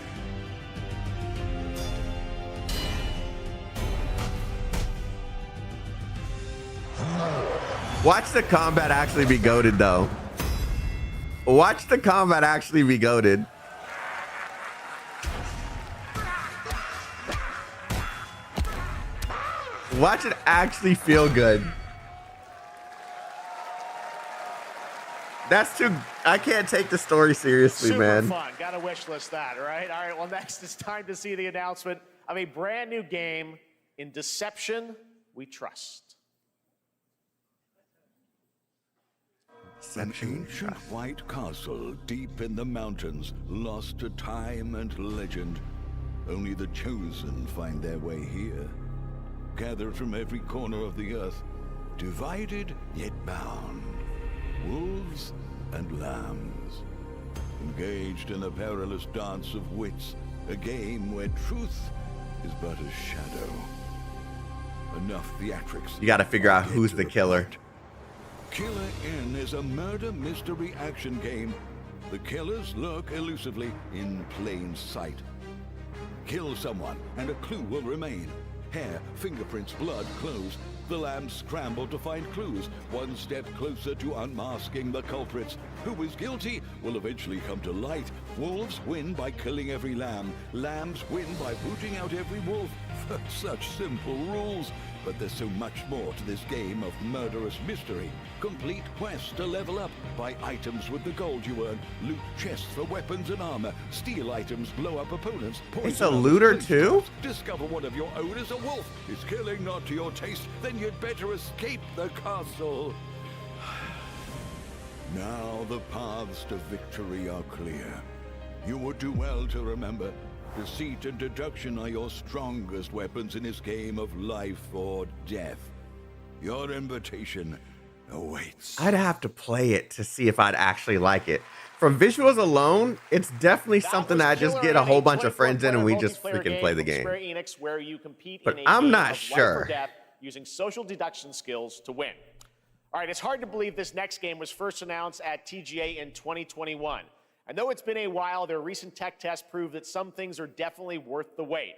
Watch the combat actually be goated, though. Watch the combat actually be goated. Watch it actually feel good. That's too... I can't take the story seriously, Super man. fun. Gotta wish list that, right? All right, well, next it's time to see the announcement of a brand new game, In Deception We Trust. An ancient white castle deep in the mountains, lost to time and legend. Only the chosen find their way here. Gathered from every corner of the earth, divided yet bound. Wolves and lambs, engaged in a perilous dance of wits, a game where truth is but a shadow. Enough theatrics. You gotta figure out who's the killer. Killer Inn is a murder mystery action game. The killers lurk elusively in plain sight. Kill someone and a clue will remain. Hair, fingerprints, blood, clothes. The lambs scramble to find clues, one step closer to unmasking the culprits. Who is guilty will eventually come to light. Wolves win by killing every lamb. Lambs win by rooting out every wolf. Such simple rules. But there's so much more to this game of murderous mystery. Complete quests to level up. Buy items with the gold you earn. Loot chests for weapons and armor. Steal items, blow up opponents. It's a looter too? Discover one of your own is a wolf. Is killing not to your taste? Then you'd better escape the castle. Now the paths to victory are clear. You would do well to remember, deceit and deduction are your strongest weapons in this game of life or death. Your invitation awaits. I'd have to play it to see if I'd actually like it. From visuals alone, it's definitely something that I just get a whole bunch of friends in and we just freaking play the game. Square Enix, where you compete But in a I'm game not of sure. life or death using social deduction skills to win. All right, it's hard to believe this next game was first announced at TGA in 2021. I know it's been a while. Their recent tech tests prove that some things are definitely worth the wait.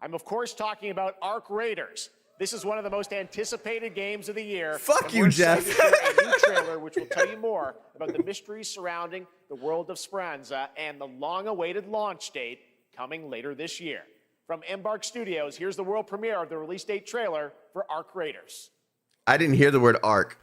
I'm, of course, talking about Ark Raiders. This is one of the most anticipated games of the year. Fuck you, Jeff. A new trailer which will tell you more about the mysteries surrounding the world of Speranza and the long-awaited launch date coming later this year. From Embark Studios, here's the world premiere of the release date trailer for Ark Raiders. I didn't hear the word Ark.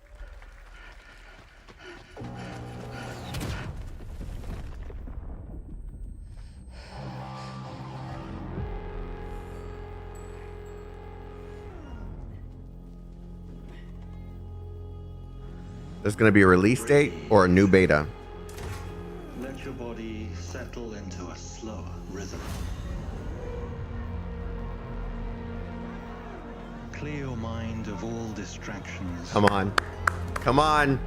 There's going to be a release date or a new beta. Let your body settle into a slower rhythm. Clear your mind of all distractions. Come on. Come on.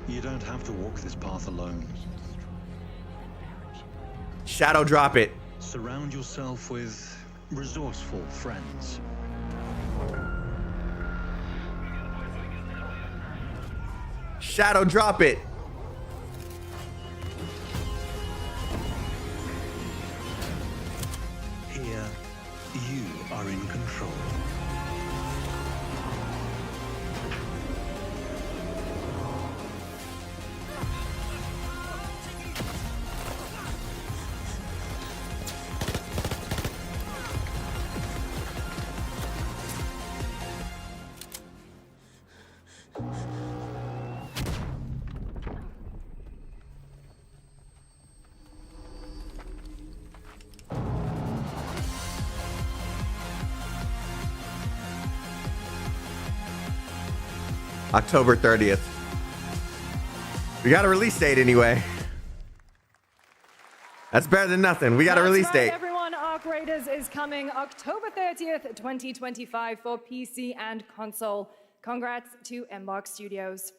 You don't have to walk this path alone. Shadow drop it. Surround yourself with resourceful friends. Shadow drop it. Here, you are in control. October 30th. We got a release date anyway. That's better than nothing. We got a release date. Everyone, Ark Raiders is coming October 30th, 2025 for PC and console. Congrats to Embark Studios.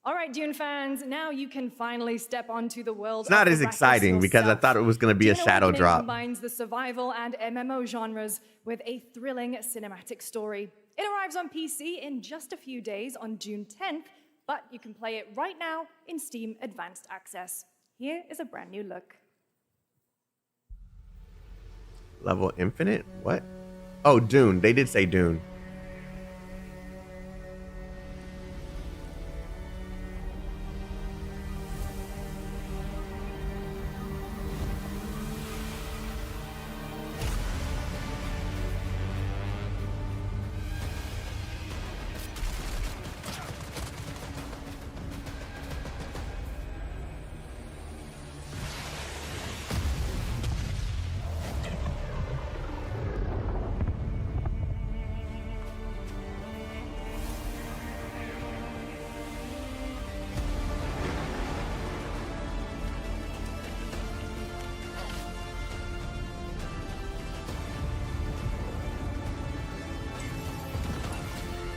All right, Dune fans, now you can finally step onto the world. It's not as exciting because I thought it was going to be a shadow drop. Combines the survival and MMO genres with a thrilling cinematic story. It arrives on PC in just a few days on June 10th, but you can play it right now in Steam Advanced Access. Here is a brand new look. Level Infinite? What? Oh, Dune. They did say Dune.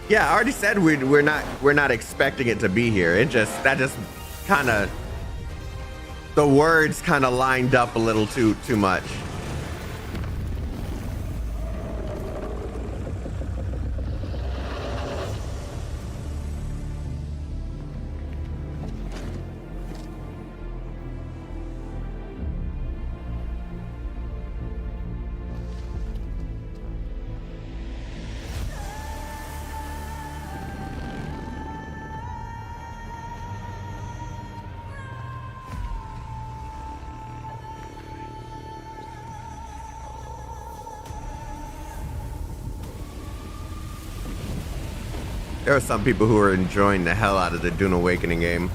Yeah, I already said we're not expecting it to be here. That just kind of, the words kind of lined up a little too much. There are some people who are enjoying the hell out of the Dune Awakening game.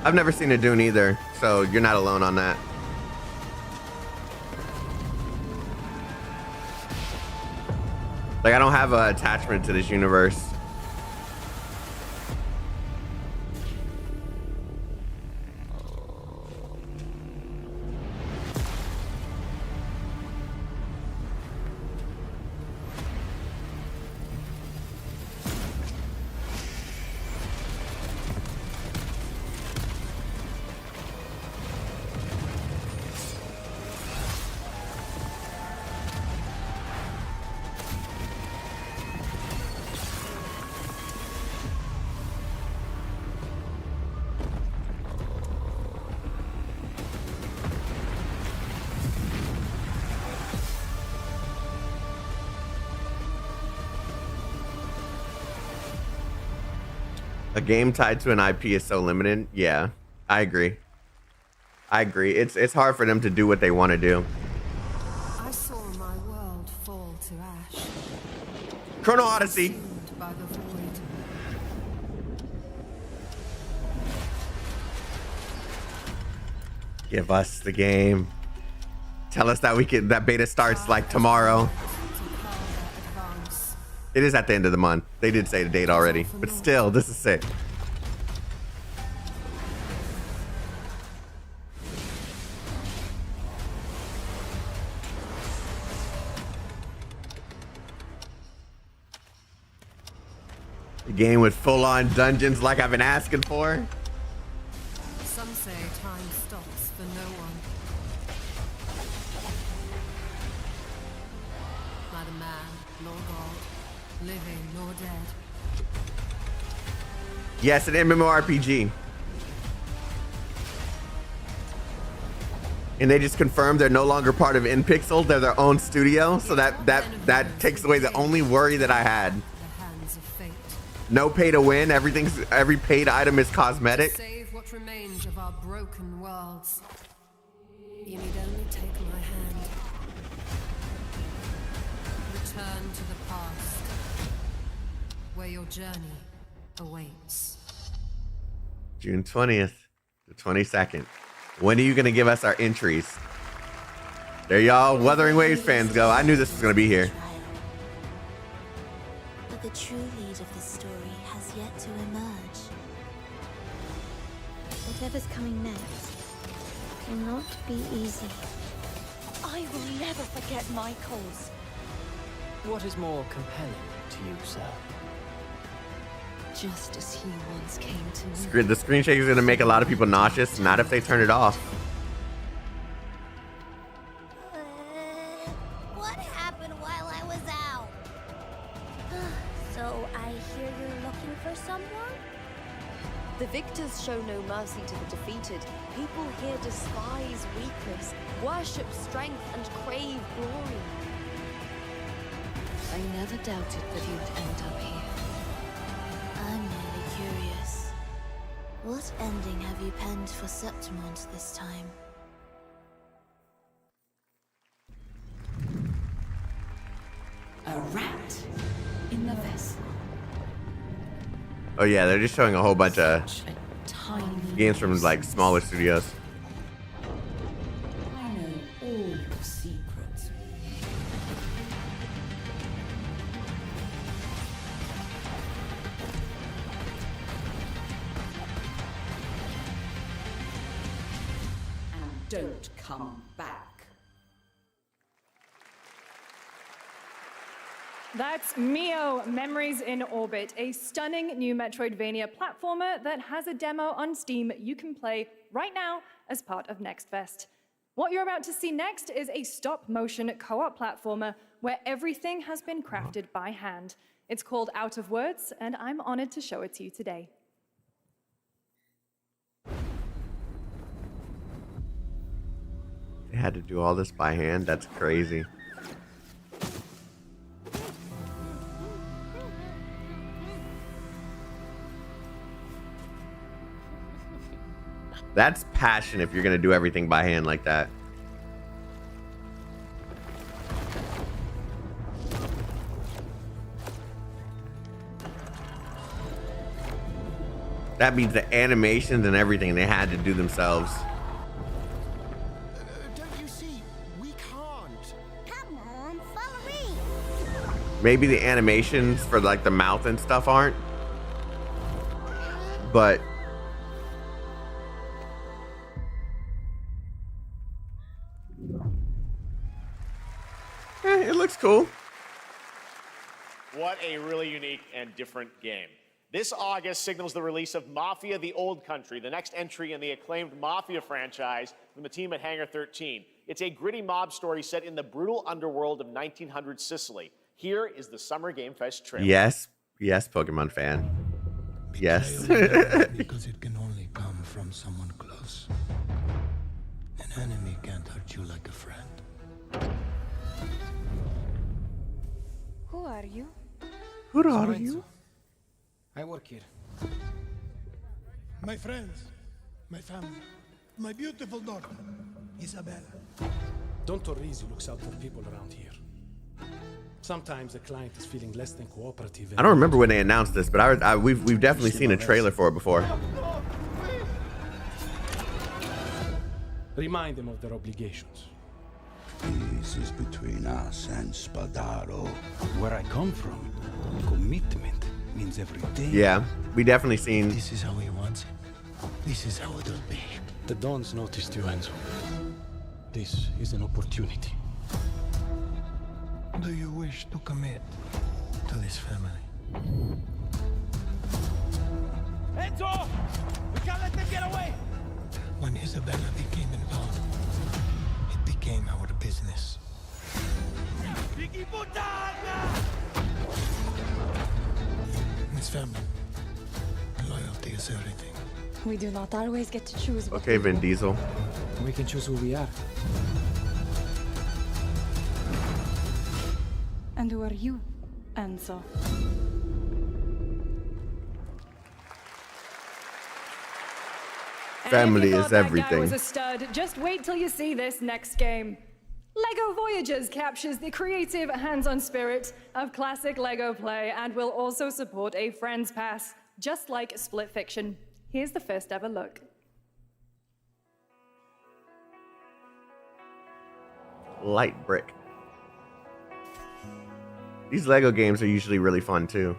I've never seen a Dune either, so you're not alone on that. Like, I don't have an attachment to this universe. A game tied to an IP is so limited. Yeah, I agree. It's hard for them to do what they want to do. I saw my world fall to ash. Chrono Odyssey. By the void. Give us the game. Tell us that beta starts like tomorrow. It is at the end of the month. They did say the date already, but still, this is sick. A game with full-on dungeons like I've been asking for. Some say time stops for no one. Neither man nor God, living nor dead. Yes, an MMORPG. And they just confirmed they're no longer part of InPixel. They're their own studio. So that takes away the only worry that I had. The hands of fate. No pay to win. Every paid item is cosmetic. Save what remains of our broken worlds. You need only take my hand. Return to the past, where your journey awaits. June 20th to 22nd. When are you going to give us our entries? There y'all Wuthering Waves fans go. I knew this was going to be here. But the true lead of the story has yet to emerge. Whatever's coming next cannot be easy. I will never forget my cause. What is more compelling to you, sir? Just as he once came to me. The screen shake is going to make a lot of people nauseous. Not if they turn it off. What happened while I was out? So I hear you're looking for The victors show no mercy to the defeated. People here despise weakness, worship strength, and crave glory. I never doubted that you'd end up here. I'm merely curious. What ending have you penned for Septimont this time? A rat in the vessel. Oh yeah, they're just showing a whole bunch of Tiny games from like smaller studios. I know all your secrets. And don't come back. That's Mio, Memories in Orbit, a stunning new Metroidvania platformer that has a demo on Steam you can play right now as part of Next Fest. What you're about to see next is a stop-motion co-op platformer where everything has been crafted by hand. It's called Out of Words, and I'm honored to show it to you today. They had to do all this by hand. That's crazy. That's passion if you're gonna do everything by hand like that. That means the animations and everything they had to do themselves. Don't you see? We can't. Come on, follow me. Maybe the animations for like the mouth and stuff aren't, but it looks cool. What a really unique and different game. This August signals the release of Mafia: The Old Country, the next entry in the acclaimed Mafia franchise from the team at Hangar 13. It's a gritty mob story set in the brutal underworld of 1900 Sicily. Here is the Summer Game Fest trailer. Yes, yes, Pokemon fan. Yes. Because it can only come from someone close. An enemy can't hurt you like a friend. Who are you? Who are you? I work here. My friends, my family, my beautiful daughter, Isabella. Don Torrisi looks out for people around here. Sometimes the client is feeling less than cooperative. I don't remember when they announced this, but we've definitely seen a trailer for it before. Remind them of their obligations. This is between us and Spadaro. Where I come from, commitment means every day. Yeah, we definitely seen. This is how he wants it. This is how it'll be. The Dons noticed you, Enzo. This is an opportunity. Do you wish to commit to this family? Enzo! We can't let them get away! When Isabella became involved, it became our business. This family, loyalty is everything. We do not always get to choose what Okay, Vin Diesel. We can choose who we are. And who are you, Enzo? Family is That guy everything. was a stud. Just wait till you see this next game. LEGO Voyagers captures the creative, hands-on spirit of classic LEGO play and will also support a Friends Pass, just like Split Fiction. Here's the first ever look. Light brick. These Lego games are usually really fun too.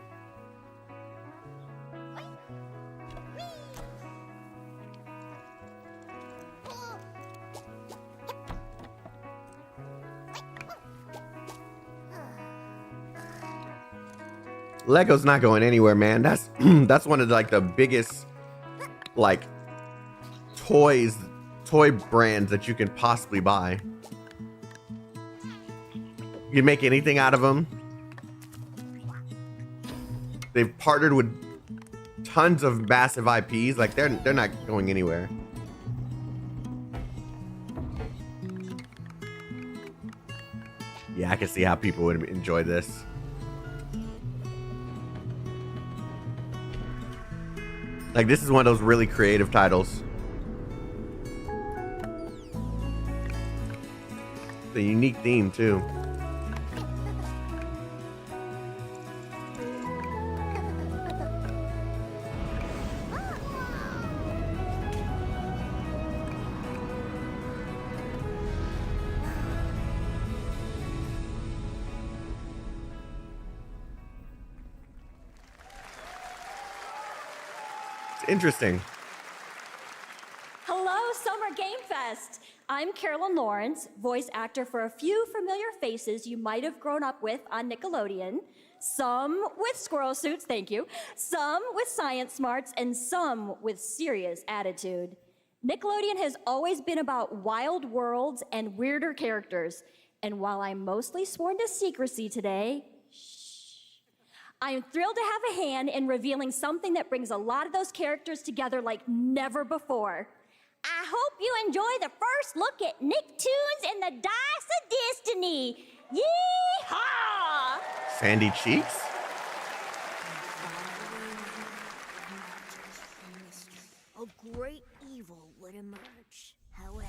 Lego's not going anywhere, man. That's that's one of like the biggest like toy brands that you can possibly buy. You can make anything out of them. They've partnered with tons of massive IPs. Like they're not going anywhere. Yeah, I can see how people would enjoy this. Like this is one of those really creative titles. The unique theme too. Interesting. Hello, Summer Game Fest. I'm Carolyn Lawrence, voice actor for a few familiar faces you might have grown up with on Nickelodeon. Some with squirrel suits, thank you. Some with science smarts, and some with serious attitude. Nickelodeon has always been about wild worlds and weirder characters. And while I'm mostly sworn to secrecy today, I am thrilled to have a hand in revealing something that brings a lot of those characters together like never before. I hope you enjoy the first look at Nicktoons and the Dice of Destiny. Yee-haw! Sandy Cheeks? A great evil would emerge. However,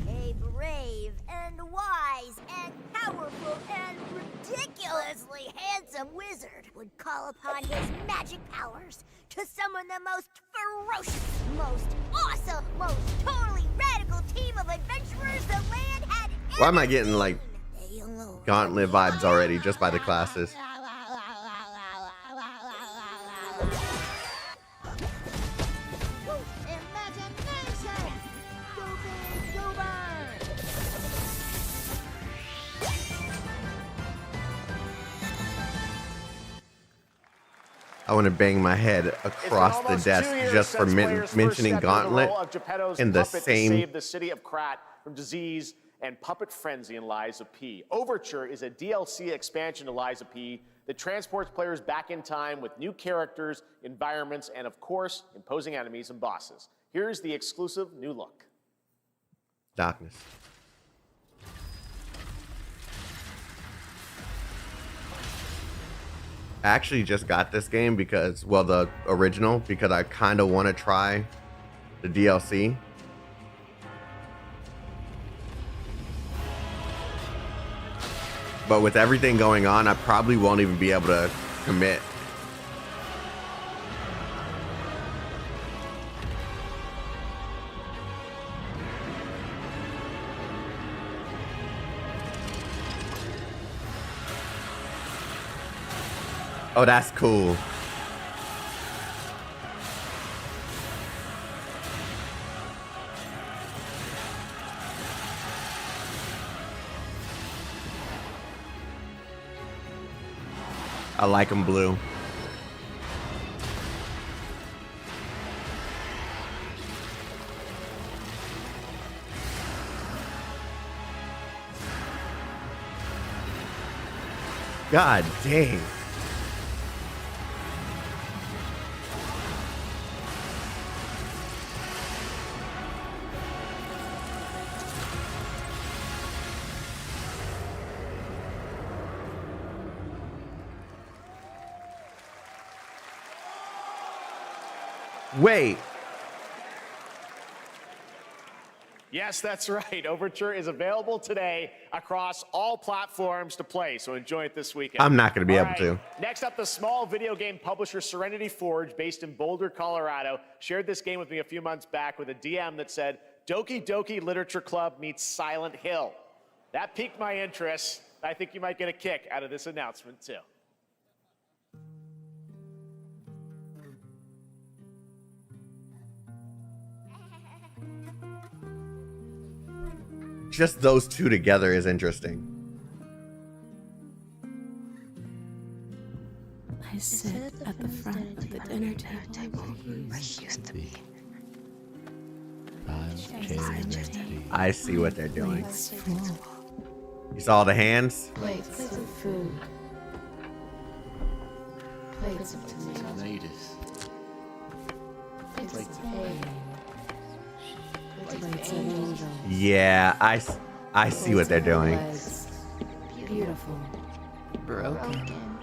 a brave and wise and powerful and ridiculously handsome wizard would call upon his magic powers to summon the most ferocious, most awesome, most totally radical team of adventurers the land had ever Why am I getting like Gauntlet vibes already just by the classes? I want to bang my head across the desk just for mentioning Gauntlet in the same. Save the city of Krat from disease and puppet frenzy in Lies of P. Overture is a DLC expansion to Lies of P that transports players back in time with new characters, environments, and of course, imposing enemies and bosses. Here's the exclusive new look. Darkness. I actually just got this game because, well, the original, because I kind of want to try the DLC. But with everything going on, I probably won't even be able to commit. Oh, that's cool. I like them blue. God dang. Wait. Yes, that's right. Overture is available today across all platforms to play, so enjoy it this weekend. I'm not going to be All able to. Next up, the small video game publisher Serenity Forge, based in Boulder, Colorado, shared this game with me a few months back with a DM that said, Doki Doki Literature Club meets Silent Hill. That piqued my interest. I think you might get a kick out of this announcement, too. Just those two together is interesting. I sit at the front of the dinner table. I used to be. I see what they're doing. You saw the hands? Plates of food. Plates of tomatoes. Yeah, I see what they're doing. Beautiful. Broken.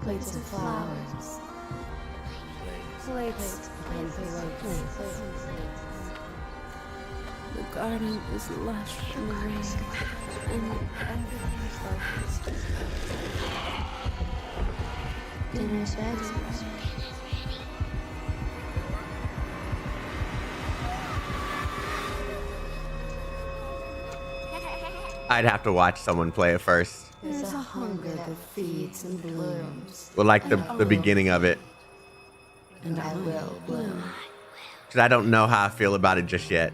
Plates of flowers. Plates and plates. The garden is lush in the rain, and everything's focused. Dinner's ready. I'd have to watch someone play it first. There's a hunger that feeds and blooms. Well, like the beginning of it. And I will bloom. Because I don't know how I feel about it just yet.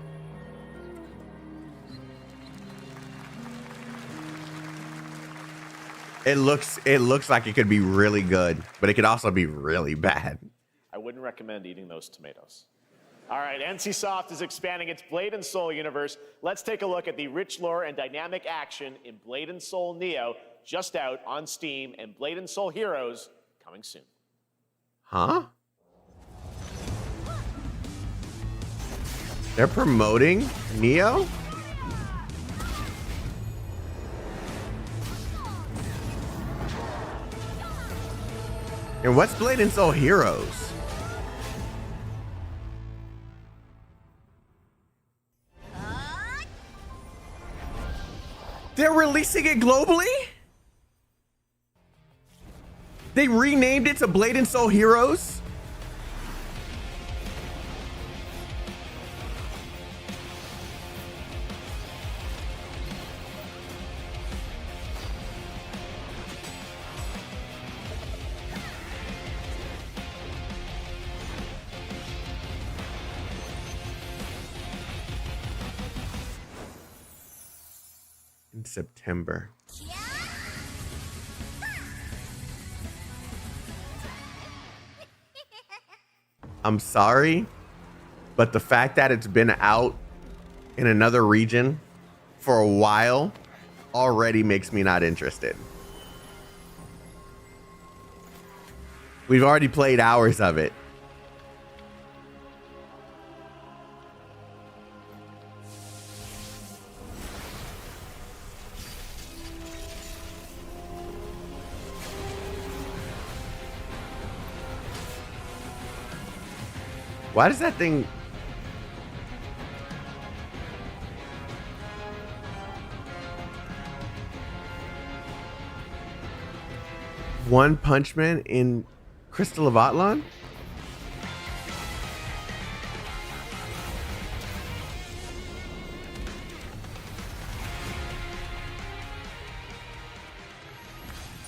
It looks like it could be really good, but it could also be really bad. I wouldn't recommend eating those tomatoes. All right, NCSoft is expanding its Blade and Soul universe. Let's take a look at the rich lore and dynamic action in Blade and Soul Neo, just out on Steam, and Blade and Soul Heroes coming soon. Huh? They're promoting Neo? And what's Blade and Soul Heroes? They're releasing it globally? They renamed it to Blade and Soul Heroes? In September. I'm sorry, but the fact that it's been out in another region for a while already makes me not interested. We've already played hours of it. Why does that thing... One Punch Man in Crystal of Atlan?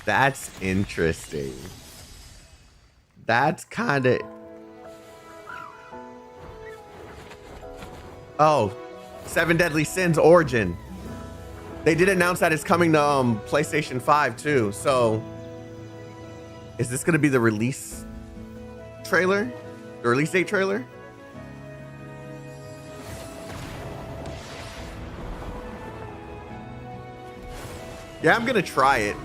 That's interesting. That's kind of... Oh, Seven Deadly Sins Origin. They did announce that it's coming to PlayStation 5 too. So is this going to be the release trailer? The release date trailer? Yeah, I'm going to try it,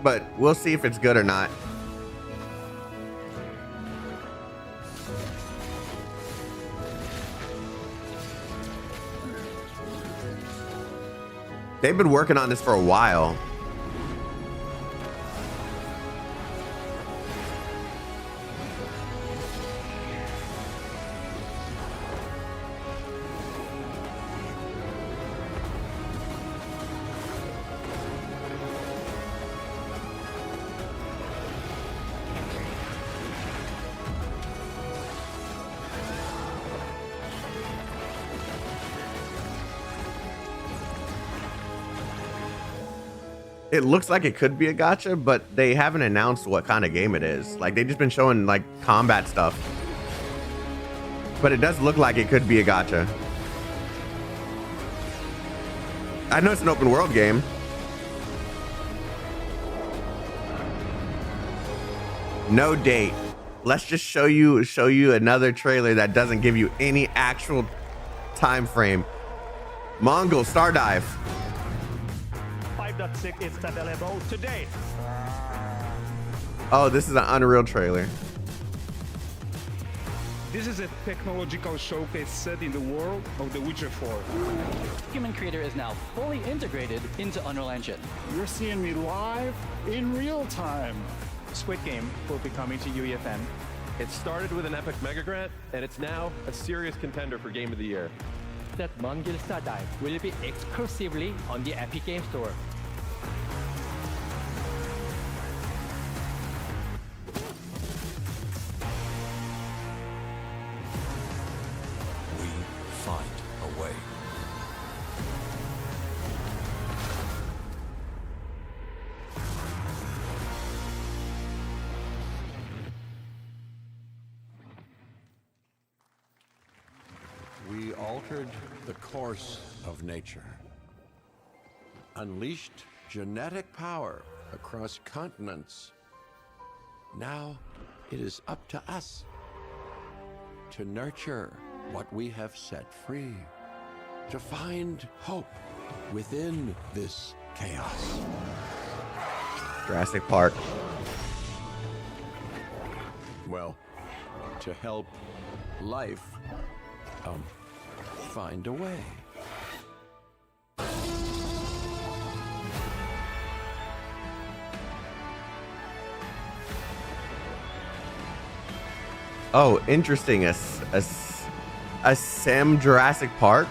but we'll see if it's good or not. They've been working on this for a while. It looks like it could be a gacha, but they haven't announced what kind of game it is. Like, they've just been showing like combat stuff. But it does look like it could be a gacha. I know it's an open world game. No date. Let's just show you another trailer that doesn't give you any actual time frame. Mongol Stardive. 5.6 is available today. Oh, this is an Unreal trailer. This is a technological showcase set in the world of The Witcher 4. Human Creator is now fully integrated into Unreal Engine. You're seeing me live in real time. Squid Game will be coming to UEFN. It started with an epic mega grant, and it's now a serious contender for Game of the Year. That Mongil Star Dive will be exclusively on the Epic Game Store. We find a way. We altered the course of nature, unleashed genetic power across continents. Now it is up to us to nurture what we have set free, to find hope within this chaos. Jurassic Park. Well, to help life find a way. Oh, interesting. A sim Jurassic Park.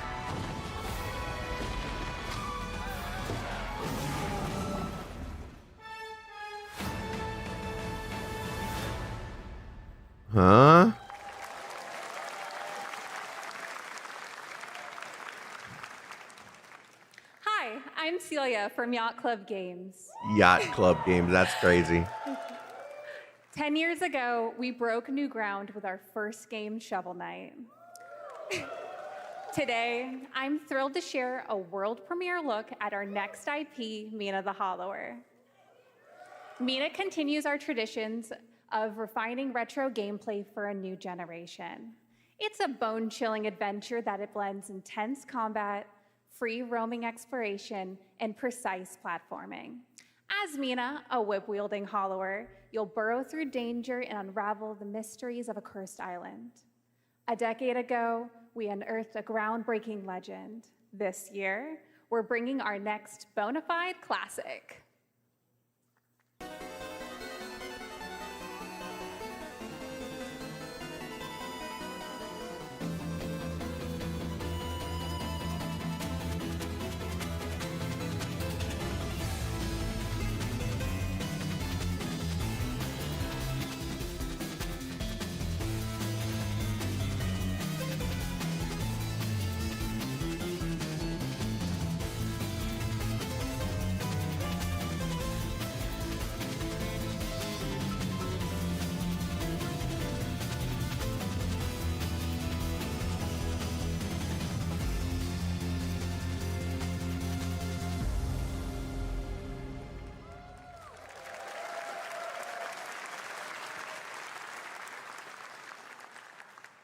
Huh? Hi, I'm Celia from Yacht Club Games. Yacht Club Games. That's crazy. 10 years ago, we broke new ground with our first game, Shovel Knight. Today, I'm thrilled to share a world premiere look at our next IP, Mina the Hollower. Mina continues our traditions of refining retro gameplay for a new generation. It's a bone-chilling adventure that it blends intense combat, free roaming exploration, and precise platforming. As Mina, a whip-wielding hollower, you'll burrow through danger and unravel the mysteries of a cursed island. A decade ago, we unearthed a groundbreaking legend. This year, we're bringing our next bona fide classic.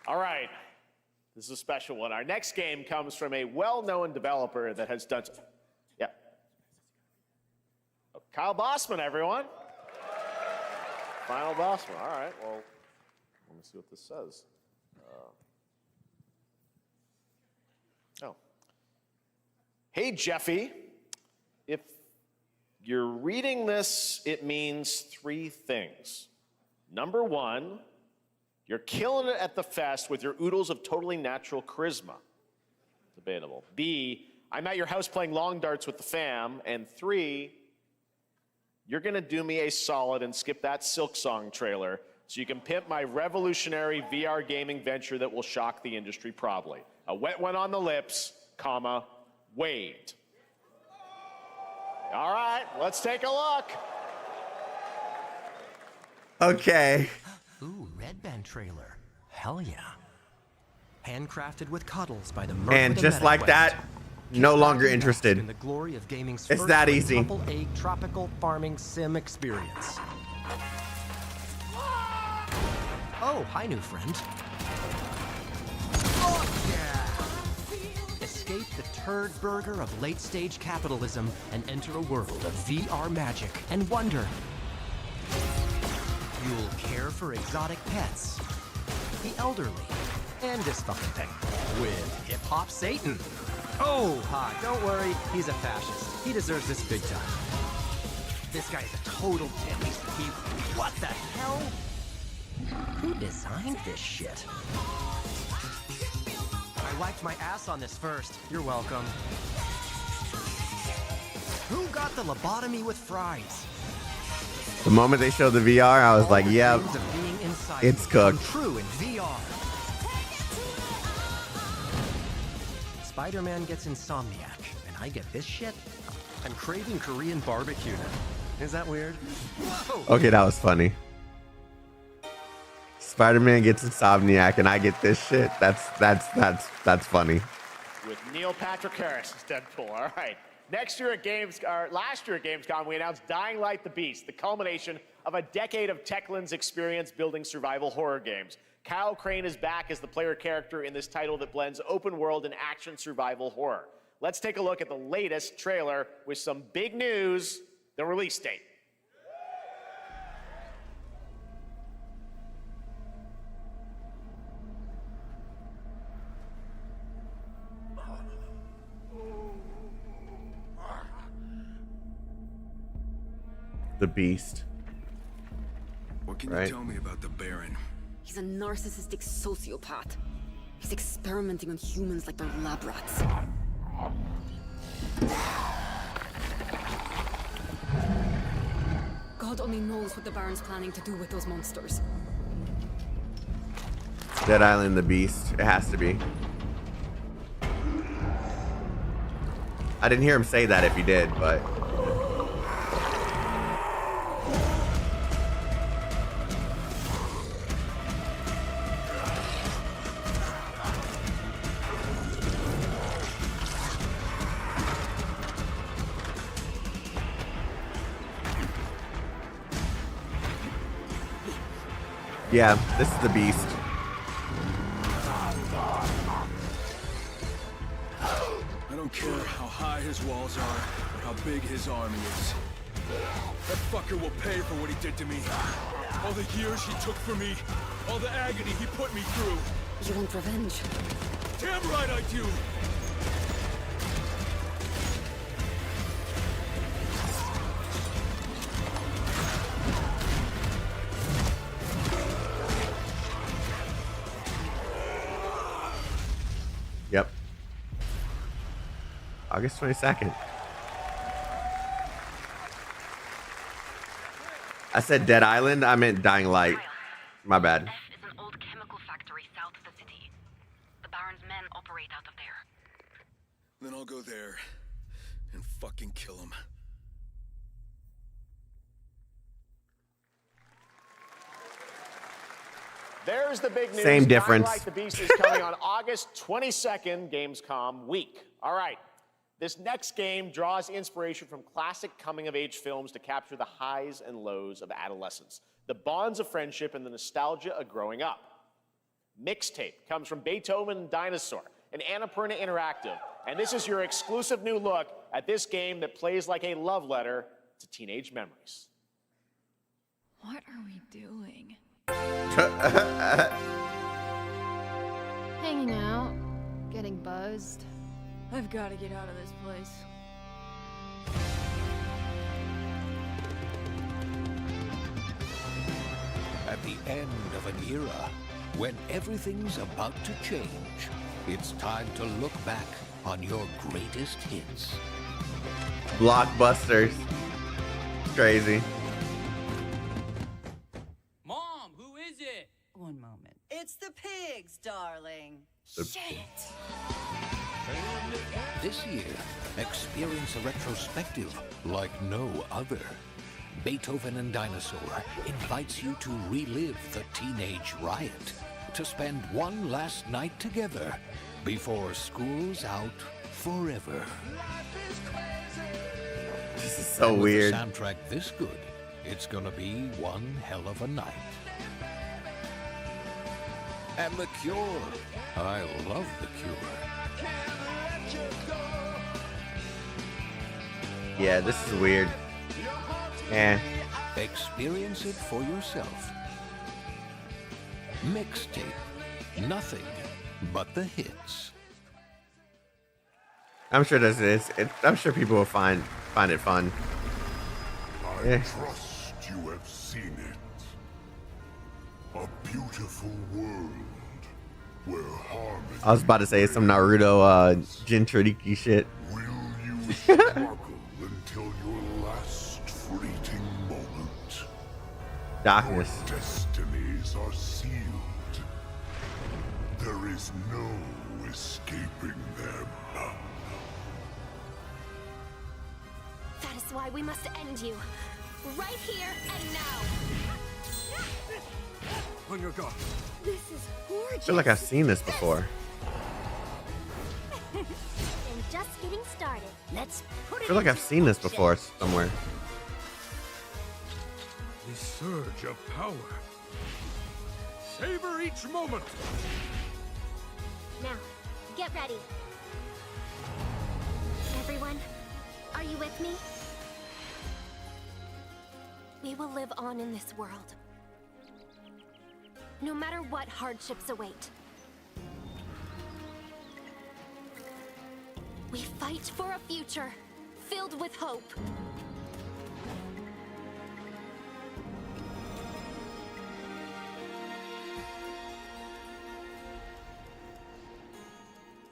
All right, this is a special one. Our next game comes from a well-known developer that has done, Kyle Bossman, everyone. Final Bossman, all right, well, let me see what this says. Hey, Jeffy, if you're reading this, it means three things. Number one, you're killing it at the fest with your oodles of totally natural charisma. Debatable. B, I'm at your house playing long darts with the fam. And 3, you're gonna do me a solid and skip that Silk Song trailer so you can pimp my revolutionary VR gaming venture that will shock the industry probably. A wet one on the lips, comma, waved. All right, let's take a look. Okay. Ooh, Red Band trailer. Hell yeah. Handcrafted with cuddles by the And just like that, no longer interested. In the glory of gaming's It's that easy. Triple A tropical farming sim experience. Oh, hi, new friend. Oh, yeah. Escape the turd burger of late-stage capitalism and enter a world of VR magic and wonder. You'll care for exotic pets, the elderly, and this fucking thing with Hip Hop Satan. Oh, don't worry, he's a fascist. He deserves this big time. This guy's a total dick. What the hell? Who designed this shit? I wiped my ass on this first. You're welcome. Who got the lobotomy with fries? The moment they showed the VR, I was like, yep, it's cooked. True in VR. Spider-Man gets Insomniac, and I get this shit? I'm craving Korean barbecue now. Is that weird? Whoa. Okay, that was funny. Spider-Man gets Insomniac, and I get this shit. That's funny. With Neil Patrick Harris as Deadpool. All right. Last year at Gamescom, we announced Dying Light: The Beast, the culmination of a decade of Techland's experience building survival horror games. Kyle Crane is back as the player character in this title that blends open world and action survival horror. Let's take a look at the latest trailer with some big news, the release date. The Beast. What can you tell me about the Baron? He's a narcissistic sociopath. He's experimenting on humans like they're lab rats. God only knows what the Baron's planning to do with those monsters. Dead Island: The Beast. It has to be. I didn't hear him say that if he did, but... Yeah, this is the Beast. I don't care how high his walls are or how big his army is. That fucker will pay for what he did to me. All the years he took from me. All the agony he put me through. You want revenge? Damn right I do! Yep. August 22nd. I said Dead Island. I meant Dying Light. My bad. F is an old chemical factory south of the city. The Baron's men operate out of there. Then I'll go there and fucking kill him. There's the big news. Same difference. Dying Light: The Beast is coming on August 22nd, Gamescom week. All right. This next game draws inspiration from classic coming-of-age films to capture the highs and lows of adolescence, the bonds of friendship, and the nostalgia of growing up. Mixtape comes from Beethoven and Dinosaur, an Annapurna Interactive, and this is your exclusive new look at this game that plays like a love letter to teenage memories. What are we doing? Hanging out, getting buzzed. I've got to get out of this place. At the end of an era, when everything's about to change, it's time to look back on your greatest hits. Blockbusters. Crazy. Mom, who is it? One moment. It's the pigs, darling. Shit! This year, experience a retrospective like no other. Beethoven and Dinosaur invites you to relive the teenage riot, to spend one last night together before school's out forever. This is so and weird. With a soundtrack this good, it's gonna be one hell of a night. And The Cure. I love The Cure. Yeah, this is weird. Experience it for yourself. Mixtape Nothing but the hits. I'm sure I'm sure people will find it fun. I trust you have seen it. A beautiful world where harmony. I was about to say some Naruto Jinchuriki shit. Will you struggle until your last fleeting moment? Darkness. Your destinies are sealed. There is no escaping them. That is why we must end you. Right here and now. On your guard. This is gorgeous. I feel like I've seen this before. And just getting started. Let's put I it feel like I've into seen this action. before somewhere. The surge of power. Savor each moment. Now, get ready. Everyone, are you with me? We will live on in this world. No matter what hardships await. We fight for a future filled with hope.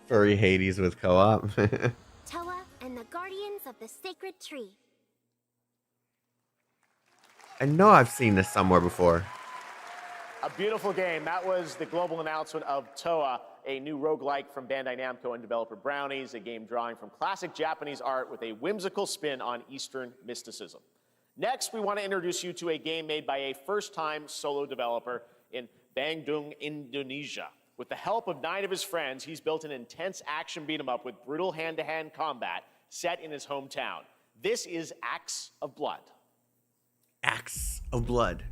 Furry Hades with co-op. Toa and the Guardians of the Sacred Tree. I know I've seen this somewhere before. A beautiful game. That was the global announcement of Toa, a new roguelike from Bandai Namco and developer Brownies, a game drawing from classic Japanese art with a whimsical spin on Eastern mysticism. Next, we want to introduce you to a game made by a first-time solo developer in Bandung, Indonesia. With the help of 9 of his friends, he's built an intense action beat-em-up with brutal hand-to-hand combat set in his hometown. This is Axe of Blood. Axe of Blood.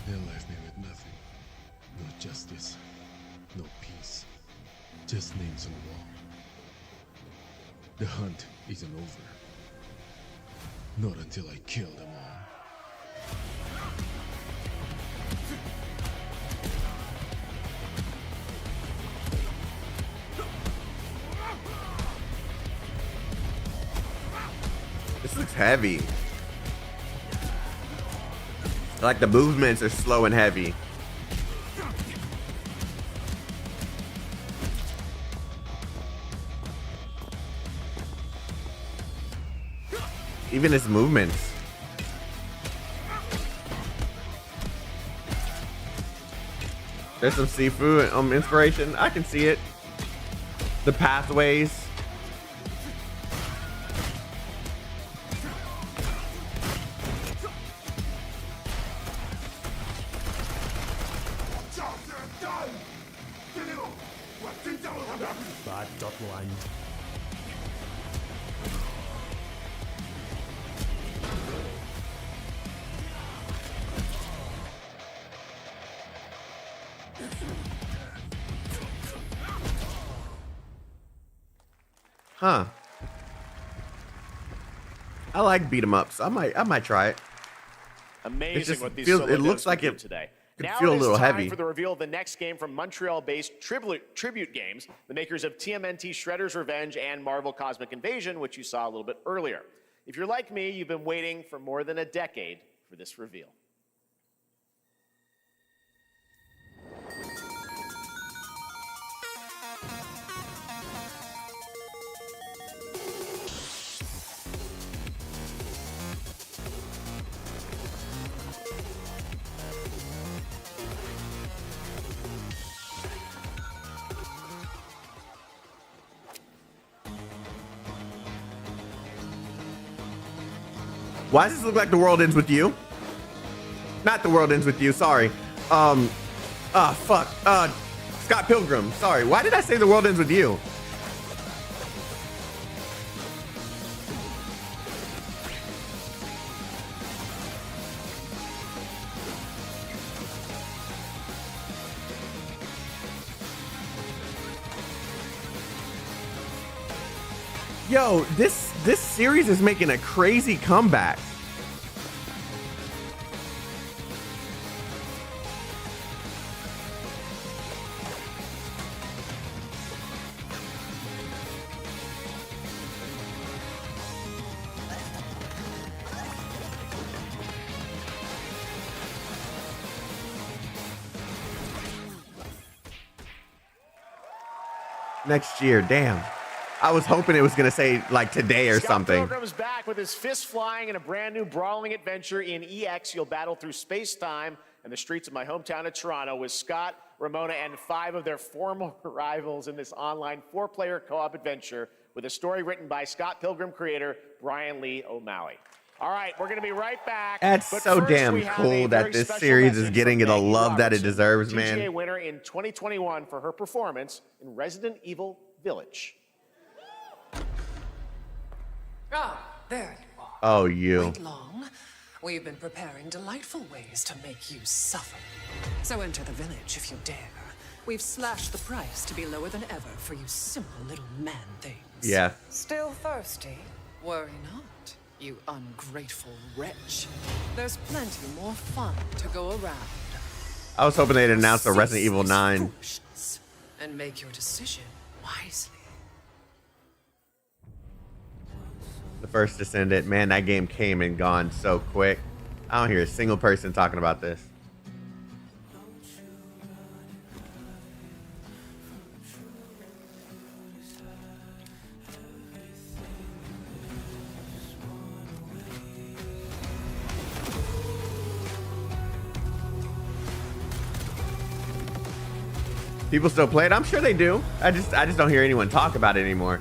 They left me with nothing. No justice. No peace. Just names on the wall. The hunt isn't over. Not until I kill them all. This looks heavy. Like the movements are slow and heavy. Even his movements. There's some seafood inspiration. I can see it. The pathways. Huh. I like beat 'em ups. I might try it. Amazing what these feels, solo it looks devs like can do it today. could Now feel a it is little time heavy. for the reveal of the next game from Montreal-based Tribute Games, the makers of TMNT Shredder's Revenge and Marvel Cosmic Invasion, which you saw a little bit earlier. If you're like me, you've been waiting for more than a decade for this reveal. Why does this look like The World Ends With You? Not The World Ends With You, sorry. Fuck. Scott Pilgrim, sorry. Why did I say The World Ends With You? Yo, this series is making a crazy comeback. Next year, damn. I was hoping it was gonna say like today or Scott something. Pilgrim's back with his fist flying in a brand new brawling adventure in EX. You'll battle through space-time and the streets of my hometown of Toronto with Scott, Ramona, and 5 of their former rivals in this online 4-player co-op adventure with a story written by Scott Pilgrim creator Brian Lee O'Malley. All right, we're going to be right back. That's but so first, damn we have a cool that very this special series is message getting from the Maggie love that it Robertson, deserves, TGA man. winner in 2021 for her performance in Resident Evil Village. Ah, there you are. Oh, you. Wait long. We've been preparing delightful ways to make you suffer. So enter the village if you dare. We've slashed the price to be lower than ever for you simple little man things. Yeah. Still thirsty? Worry not, you ungrateful wretch. There's plenty more fun to go around. I was hoping they'd announce the Resident Evil 9. And make your decision wisely. The first Descendant. Man, that game came and gone so quick. I don't hear a single person talking about this. People still play it? I'm sure they do. I just don't hear anyone talk about it anymore.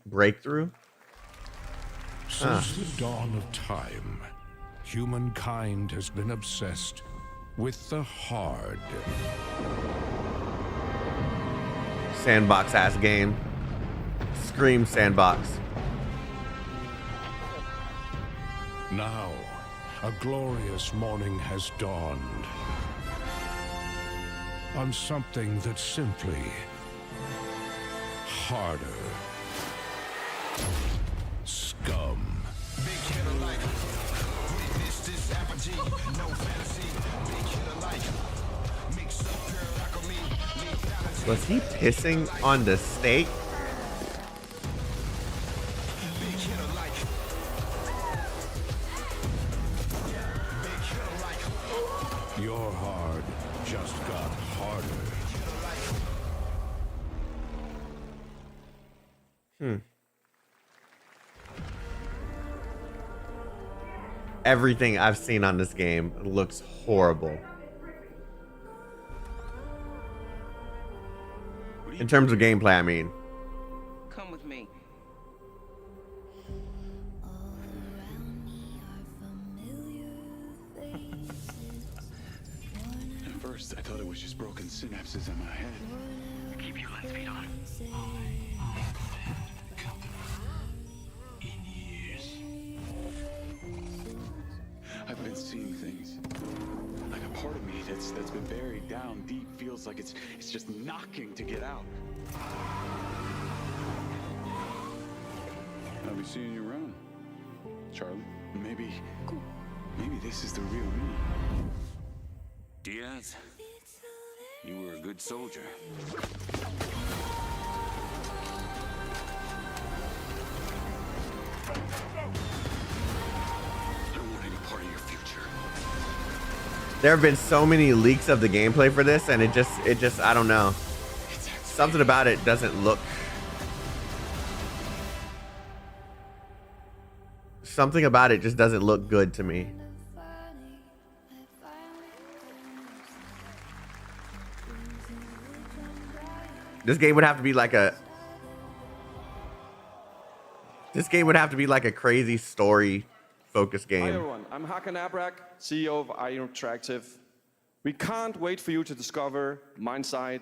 Breakthrough? Since the dawn of time, humankind has been obsessed with the hard. Sandbox ass game. Scream sandbox. Now, a glorious morning has dawned on something that's simply harder. Scum. Was he pissing on the steak? Your hard just got harder. Everything I've seen on this game looks horrible. In terms of gameplay, I mean. Come with me. At first, I thought it was just broken synapses in my head. Keep your lens feed on. I've been seeing things. Like a part of me that's been buried down deep feels like it's just knocking to get out. I'll be seeing you around, Charlie. Maybe this is the real me. Diaz, you were a good soldier. There have been so many leaks of the gameplay for this, and it just I don't know. Something about it doesn't look. Something about it just doesn't look good to me. This game would have to be like a. This game would have to be like a crazy story-focused game. Hi everyone, I'm Hakan Abrak, CEO of IO Interactive. We can't wait for you to discover Mindside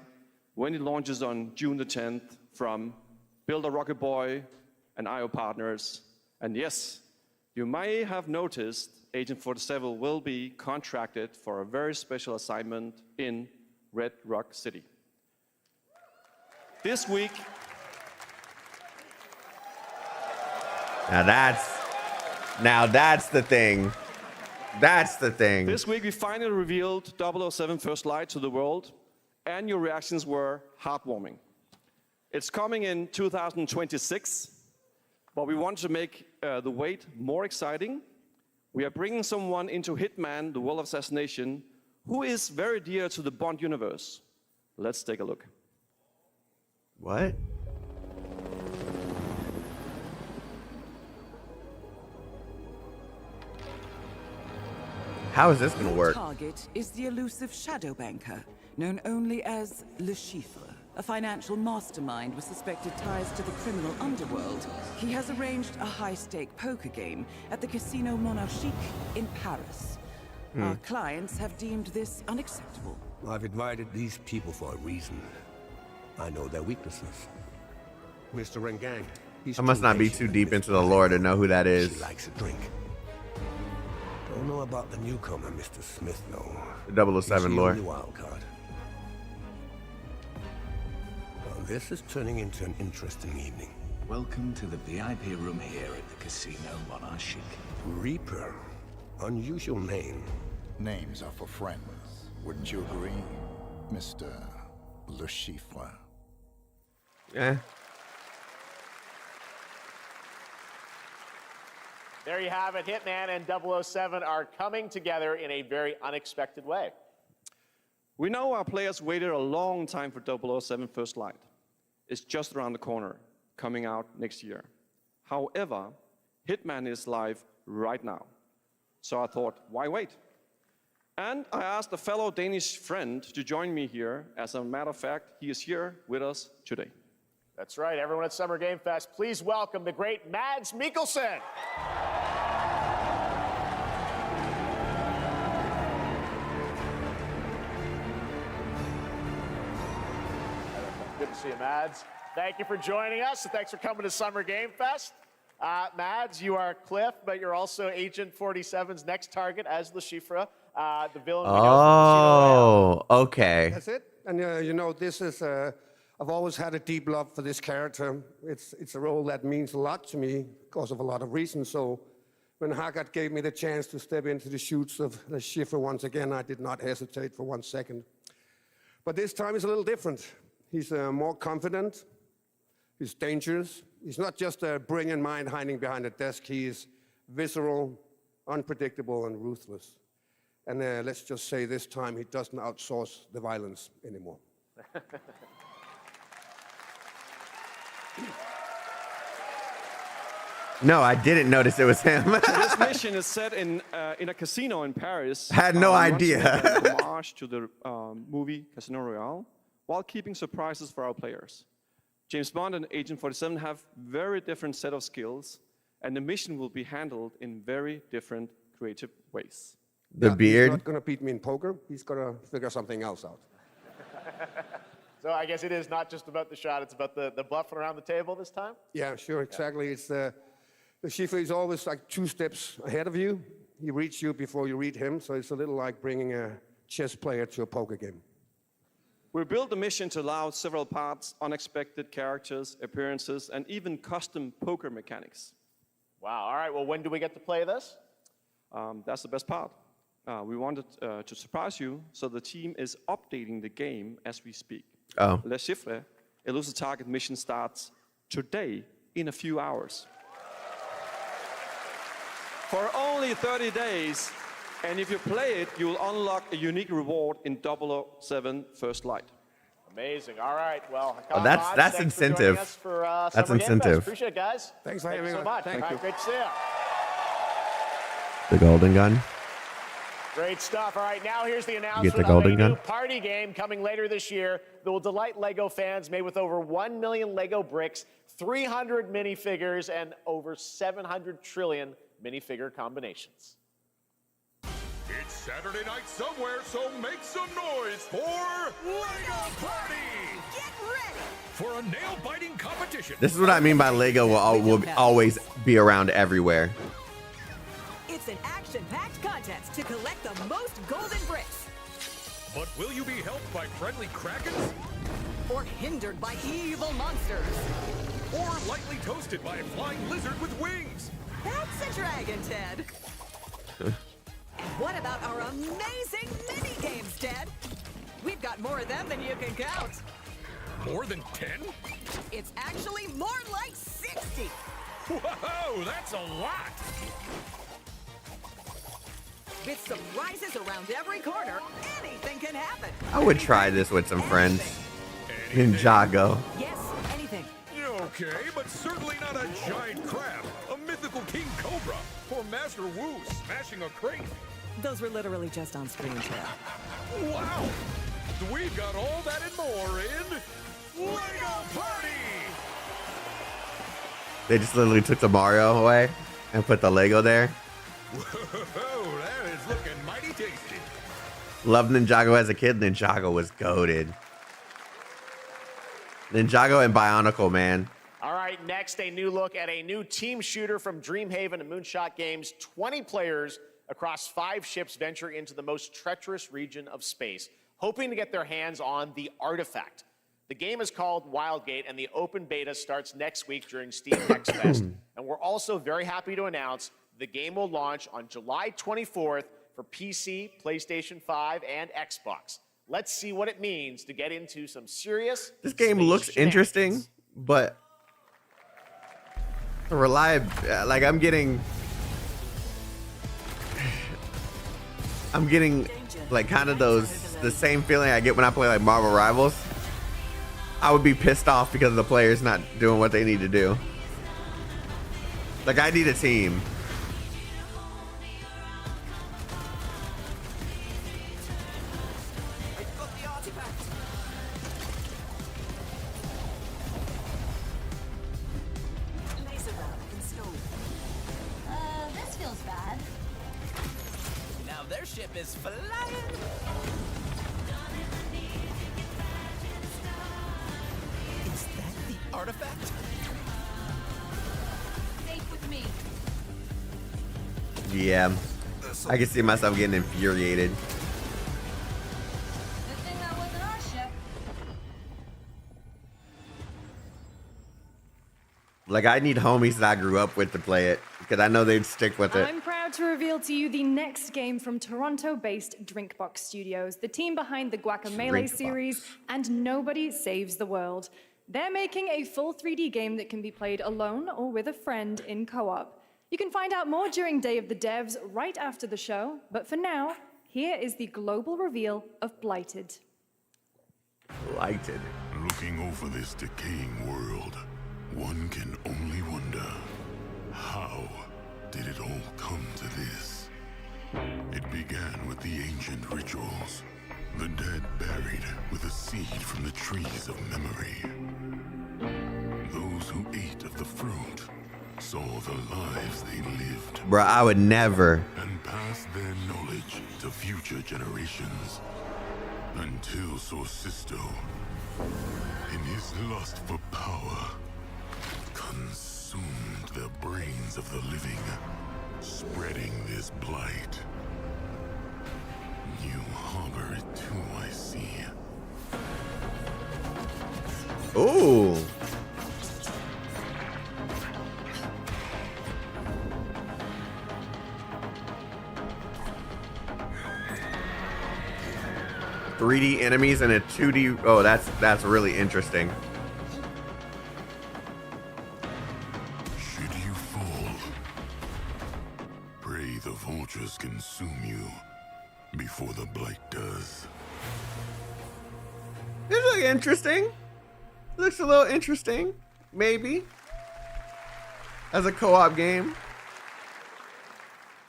when it launches on June the 10th from Builder Rocket Boy and IO partners. And yes, you may have noticed Agent 47 will be contracted for a very special assignment in Red Rock City. This week, Now that's the thing. That's the thing. This week we finally revealed 007 First Light to the world, and your reactions were heartwarming. It's coming in 2026, but we want to make the wait more exciting. We are bringing someone into Hitman, the World of Assassination, who is very dear to the Bond universe. Let's take a look. What? How is this gonna work? Target is the elusive shadow banker, known only as Le Chiffre, a financial mastermind with suspected ties to the criminal underworld. He has arranged a high-stake poker game at the Casino Monarchique in Paris. Our clients have deemed this unacceptable. I've invited these people for a reason. I know their weaknesses. Mr. Rengang, I must not be too deep into the lore to know who that is. She likes a drink. Don't know about the newcomer, Mr. Smith, though. The 007 lore. Wild card. Well, this is turning into an interesting evening. Welcome to the VIP room here at the Casino Monarchique. Reaper. Unusual name. Names are for friends. Wouldn't you agree, Mr. Le Chiffre? Yeah. There you have it. Hitman and 007 are coming together in a very unexpected way. We know our players waited a long time for 007 First Light. It's just around the corner, coming out next year. However, Hitman is live right now. So I thought, why wait? And I asked a fellow Danish friend to join me here. As a matter of fact, he is here with us today. That's right. Everyone at Summer Game Fest, please welcome the great Mads Mikkelsen. Good to see you, Mads. Thank you for joining us, and thanks for coming to Summer Game Fest. Mads, you are Cliff, but you're also Agent 47's next target as Le Chiffre, the villain. Oh, okay. That's it. And you know, this is. I've always had a deep love for this character. It's a role that means a lot to me because of a lot of reasons. So when Haggard gave me the chance to step into the shoes of Le Chiffre once again, I did not hesitate for 1 second. But this time is a little different. He's more confident. He's dangerous. He's not just a brilliant mind hiding behind a desk. He is visceral, unpredictable, and ruthless. And let's just say this time he doesn't outsource the violence anymore. No, I didn't notice it was him. So this mission is set in a casino in Paris. Had no idea. An homage to the movie Casino Royale, while keeping surprises for our players. James Bond and Agent 47 have very different set of skills, and the mission will be handled in very different creative ways. The beard. He's not going to beat me in poker. He's going to figure something else out. So I guess it is not just about the shot, it's about the bluffing around the table this time? Yeah, sure, exactly. It's the Chiffre is always like 2 steps ahead of you. He reads you before you read him, so it's a little like bringing a chess player to a poker game. We built the mission to allow several parts, unexpected characters, appearances, and even custom poker mechanics. Wow, all right, well, when do we get to play this? That's the best part. We wanted to surprise you, so the team is updating the game as we speak. Oh. Le Chiffre, Elusive Target mission starts today in a few hours. For only 30 days, and if you play it, you will unlock a unique reward in 007 First Light. Amazing. All right. Well, that's incentive. That's incentive. Appreciate it, guys. Thanks for having me. So much. Thank you. Great to see you. The golden gun. Great stuff. All right, now here's the announcement Get the golden of a gun? new party game coming later this year that will delight LEGO fans, made with over 1 million LEGO bricks, 300 minifigures, and over 700 trillion minifigure combinations. It's Saturday night somewhere, so make some noise for LEGO Party! Get ready! For a nail-biting competition. This is what I mean by Lego will always be around everywhere. It's an action-packed contest to collect the most golden bricks. But will you be helped by friendly krakens? Or hindered by evil monsters. Or lightly toasted by a flying lizard with wings? That's a dragon, Ted. And what about our amazing mini-games, Ted? We've got more more of them than you can count. More than 10? It's actually more like 60. Whoa, that's a lot. With surprises around every corner, anything can happen. I would try this with some friends. Ninjago. Yes, anything. Okay, but certainly not a giant crab, a mythical king cobra, or Master Wu smashing a crate. Those were literally just on screen, Tail. Wow! We've got all that and more in Lego Party! They just literally took the Mario away and put the Lego there. Whoa, that is looking mighty tasty. Loved Ninjago as a kid. Ninjago was goated. Ninjago and Bionicle, man. All right, next, a new look at a new team shooter from Dreamhaven and Moonshot Games. 20 players across 5 ships venture into the most treacherous region of space, hoping to get their hands on the artifact. The game is called Wildgate, and the open beta starts next week during Steam Next Fest. And we're also very happy to announce the game will launch on July 24th for PC, PlayStation 5, and Xbox. Let's see what it means to get into some serious. This game looks interesting, but like I'm getting like kind of the same feeling I get when I play like Marvel Rivals. I would be pissed off because the players not doing what they need to do. Like I need a team. This feels bad. Now their ship is flying. Is that the artifact? Safe with me. Yeah, I can see myself getting infuriated. Good thing that wasn't our ship. Like I need homies that I grew up with to play it because I know they'd stick with it. I'm proud to reveal to you the next game from Toronto-based Drinkbox Studios, the team behind the Guacamelee series and Nobody Saves the World. They're making a full 3D game that can be played alone or with a friend in co-op. You can find out more during Day of the Devs right after the show, but for now, here is the global reveal of Blighted. Blighted. Looking over this decaying world, one can only wonder, how did it all come to this? It began with the ancient rituals, the dead buried with a seed from the trees of memory. Those who ate of the fruit saw the lives they lived. Bruh, I would never. And passed their knowledge to future generations. Until Sorcisto, in his lust for power, consumed the brains of the living, spreading this blight. You harbor it too, I see. Ooh. .3D enemies and a 2D. Oh, that's really interesting. Should you fall, pray the vultures consume you before the blight does. This looks interesting. Looks a little interesting, maybe. As a co-op game.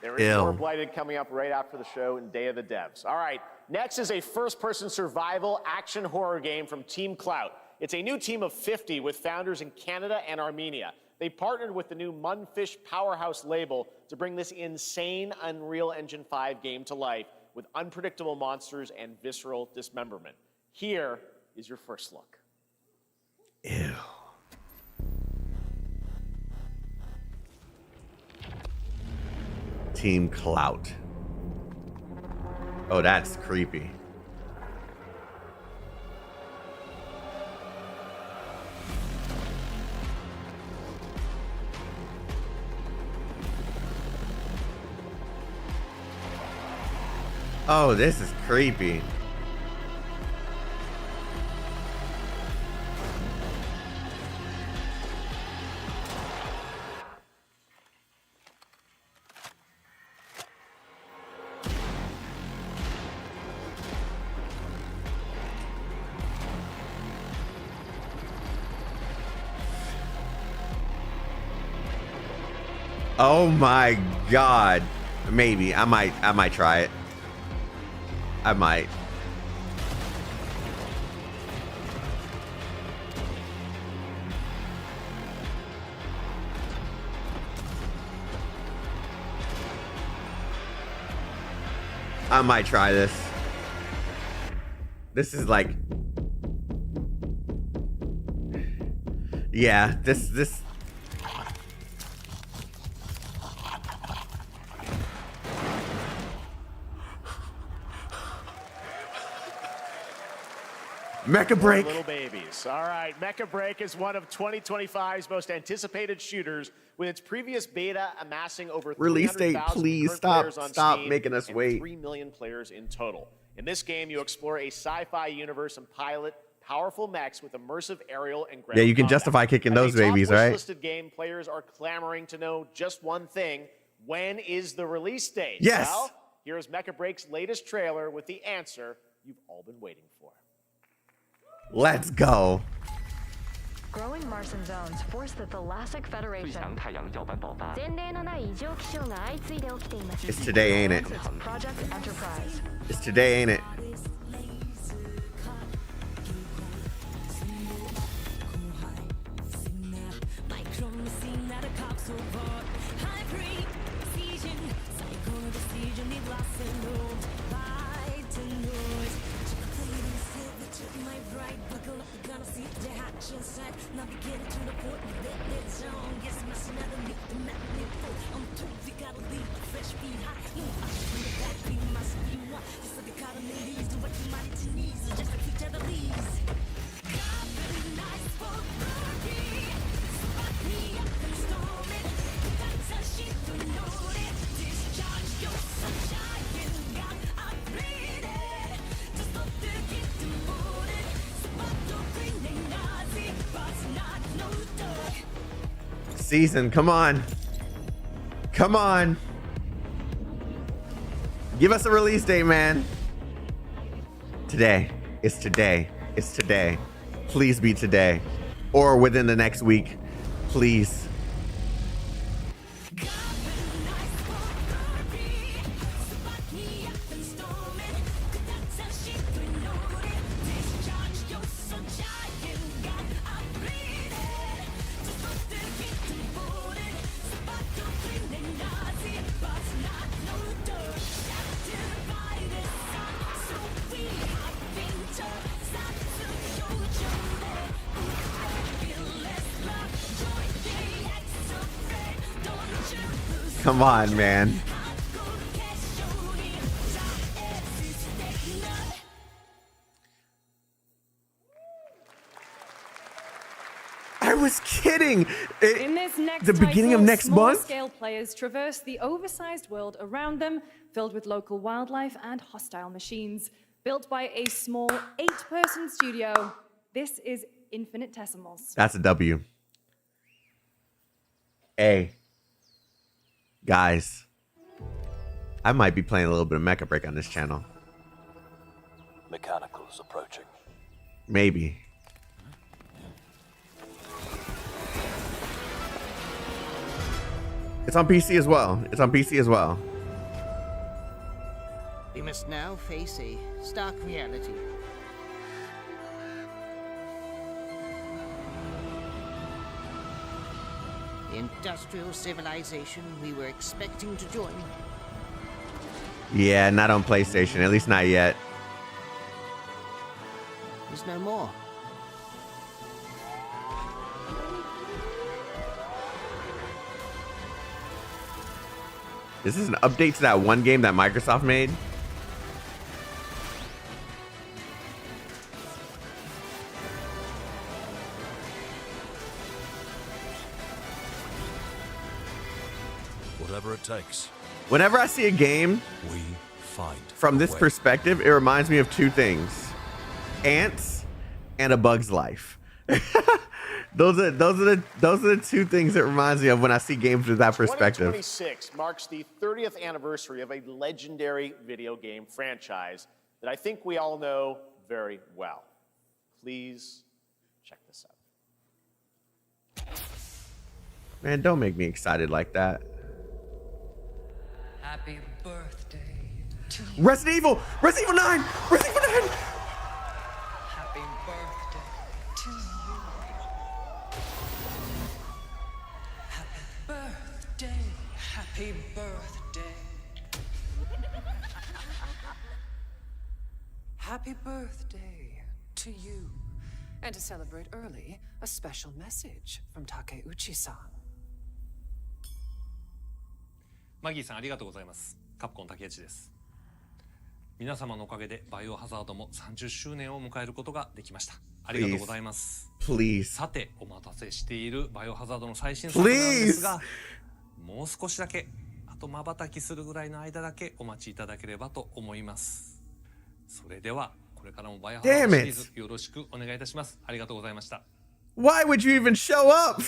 There is more Blighted coming up right after the show in Day of the Devs. All right, next is a first-person survival action horror game from Team Clout. It's a new team of 50 with founders in Canada and Armenia. They partnered with the new Munfish Powerhouse label to bring this insane Unreal Engine 5 game to life with unpredictable monsters and visceral dismemberment. Here is your first look. Ew. Team Clout. Oh, that's creepy. Oh, this is creepy. Oh my god. Maybe. I might try it. I might. I might try this. This is like, yeah, this. Mecha Break. Little babies. All right, Mecha Break is one of 2025's most anticipated shooters, with its previous beta amassing over Release date, 300,000 please. concurrent players on Stop Steam making us and wait. 3 million players in total. In this game, you explore a sci-fi universe and pilot powerful mechs with immersive aerial and ground Yeah, you can combat. justify kicking As a those top babies, right? wishlisted game, players are clamoring to know just one thing: when is the release date? Yes. Well, here's Mecha Break's latest trailer with the answer you've all been waiting for. Let's go. Growing Martian zones force the Thalassic Federation. It's today, ain't it? Project Enterprise. It's today, ain't it? Season, come on. Come on. Give us a release date, man. Today. It's today. It's today. Please be today. Or within the next week. Please. Come on, man. I was kidding. In this next the beginning of next month? Small-scale players traverse the oversized world around them, filled with local wildlife and hostile machines. Built by a small 8-person studio, this is Infinitesimals. That's a W. A. Guys, I might be playing a little bit of Mecha Break on this channel. Mechanicals approaching. Maybe. It's on PC as well. It's on PC as well. We must now face a stark reality. The industrial civilization we were expecting to join Yeah, not on PlayStation. At least not yet. is no more. This is an update to that one game that Microsoft made. Whatever it takes. Whenever I see a game We find from a this way. perspective, it reminds me of two things: ants and A Bug's Life. those are the two things it reminds me of when I see games with that perspective. 2026 marks the 30th anniversary of a legendary video game franchise that I think we all know very well. Please check this out. Man, don't make me excited like that. Happy birthday to you. Resident Evil 9. Resident Evil 9. Happy birthday to you. Happy birthday. Happy birthday. Happy birthday to you. And to celebrate early, a special message from Takeuchi-san. マギーさんありがとうございます。カプコン竹内です。皆様のおかげでバイオハザードも30周年を迎えることができました。ありがとうございます。さて、お待たせしているバイオハザードの最新作なんですが、もう少しだけ、あと瞬きするぐらいの間だけお待ちいただければと思います。それでは、これからもバイオハザードシリーズよろしくお願いいたします。ありがとうございました。Why would you even show up?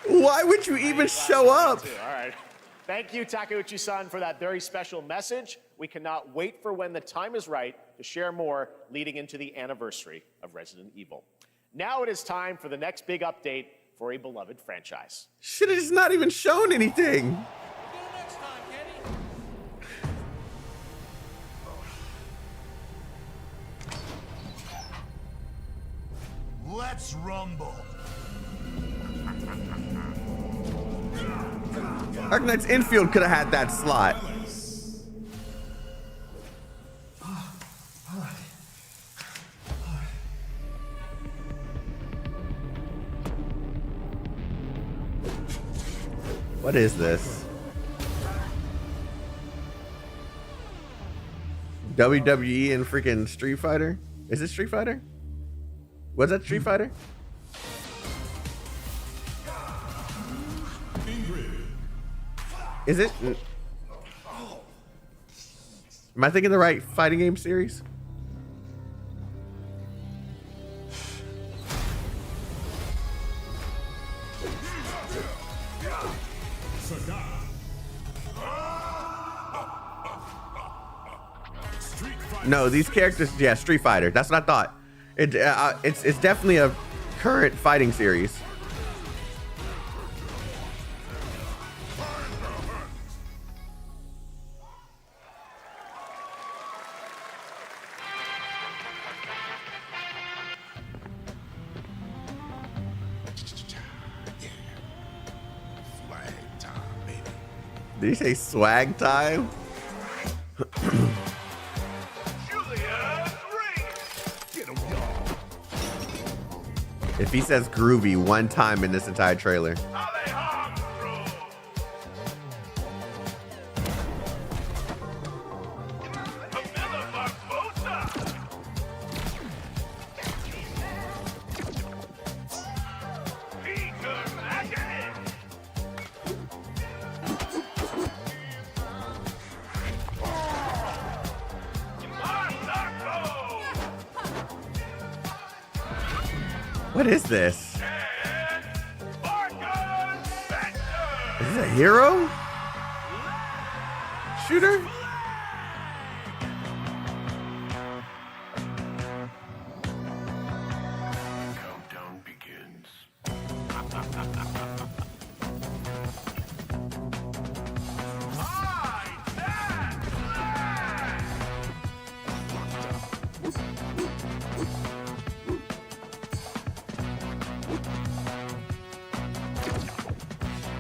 Why would you even show up? All right. Thank you, Takeuchi-san, for that very special message. We cannot wait for when the time is right to share more leading into the anniversary of Resident Evil. Now it is time for the next big update for a beloved franchise. Should have just not even shown anything. Let's rumble. Ark Knight's infield could have had that slot. What is this? WWE and freaking Street Fighter? Is it Street Fighter? Was that Street Fighter? Is it? Am I thinking the right fighting game series? No, these characters, yeah, Street Fighter. That's what I thought. It's definitely a current fighting series. Did he say swag time? If he says groovy one time in this entire trailer. What is this? Is this a hero? Shooter? Countdown begins.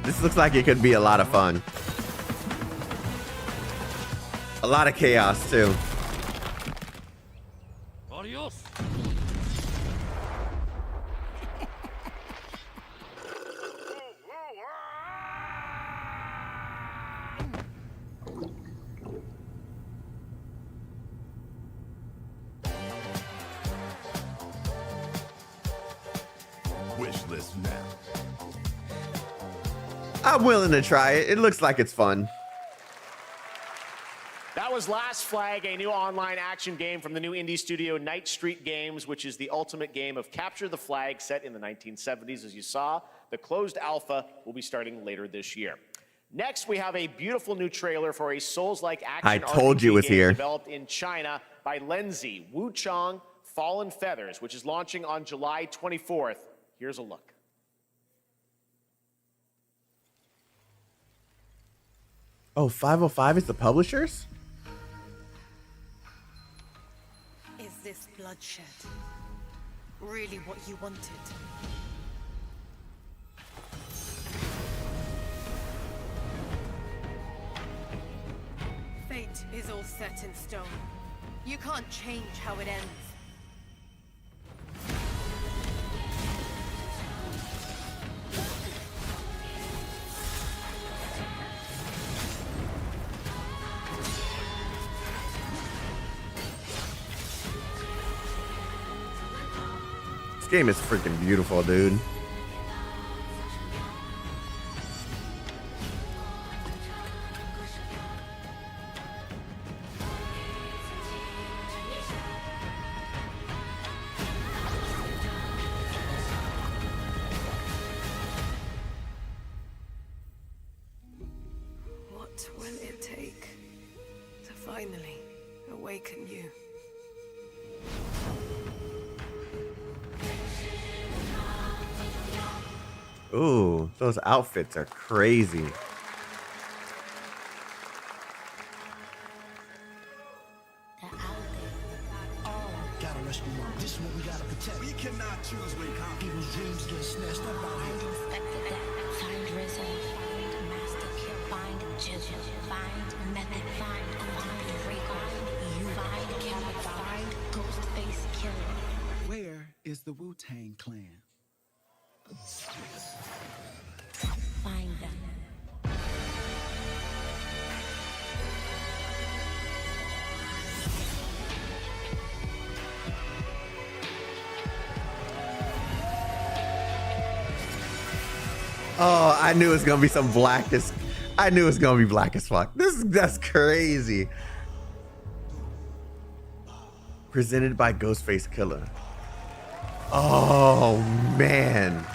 This looks like it could be a lot of fun. A lot of chaos, too. Adios. Wish list now. I'm willing to try it. It looks like it's fun. That was Last Flag, a new online action game from the new indie studio Night Street Games, which is the ultimate game of capture the flag set in the 1970s. As you saw, the closed alpha will be starting later this year. Next, we have a beautiful new trailer for a Souls-like action I told you it was game here. developed in China by Lenzi Wuchang Fallen Feathers, which is launching on July 24th. Here's a look. Oh, 505 is the publishers? Is this bloodshed really what you wanted? Fate is all set in stone. You can't change how it ends. This game is freaking beautiful, dude. What will it take to finally awaken you? Ooh, those outfits are crazy. Gotta rescue mom. This is what we gotta protect. We cannot choose when people's dreams get snatched up out here. Find Rizzo, find Master Kill, find Jizzle, find Method, find Rico, you find Cabot, find Ghostface Killer. Where is the Wu-Tang Clan? Find them. Oh, I knew it was gonna be some blackest. I knew it was gonna be black as fuck. That's crazy. Presented by Ghostface Killer. Oh man.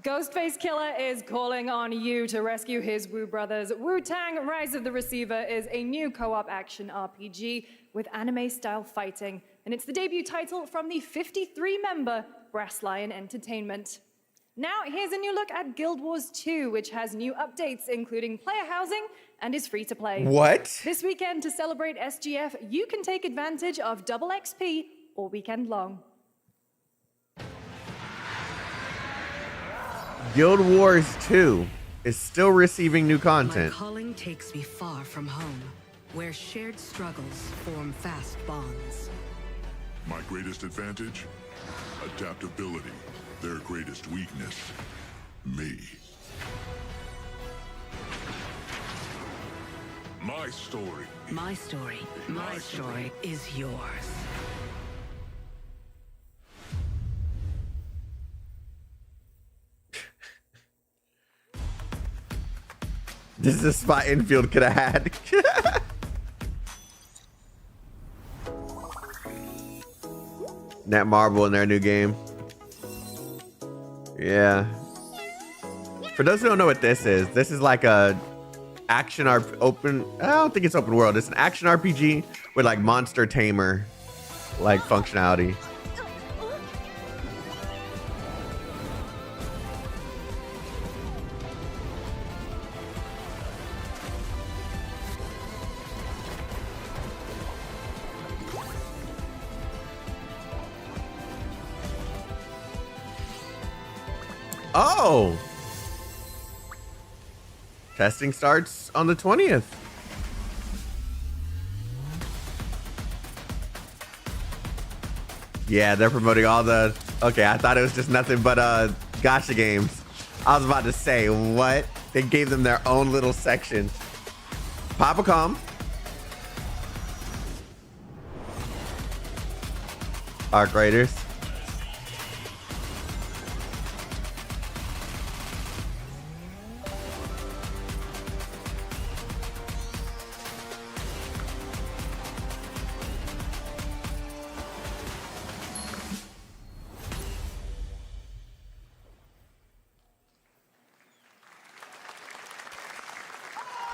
Ghostface Killer is calling on you to rescue his Wu brothers. Wu-Tang Rise of the Receiver is a new co-op action RPG with anime-style fighting, and it's the debut title from the 53-member Brass Lion Entertainment. Now, here's a new look at Guild Wars 2, which has new updates, including player housing, and is free to play. What? This weekend, to celebrate SGF, you can take advantage of double XP all weekend long. Guild Wars 2 is still receiving new content. My calling takes me far from home, where shared struggles form fast bonds. My greatest advantage? Adaptability. Their greatest weakness? Me. My story. My story. My story is yours. This is a spot infield could have had. Net Marble in their new game. Yeah. For those who don't know what this is like a action open. I don't think it's open world. It's an action RPG with like monster tamer like functionality. Oh! Testing starts on the 20th. Yeah, they're promoting all the... Okay, I thought it was just nothing but gacha games. I was about to say, what? They gave them their own little section. Papa.com. Ark Raiders.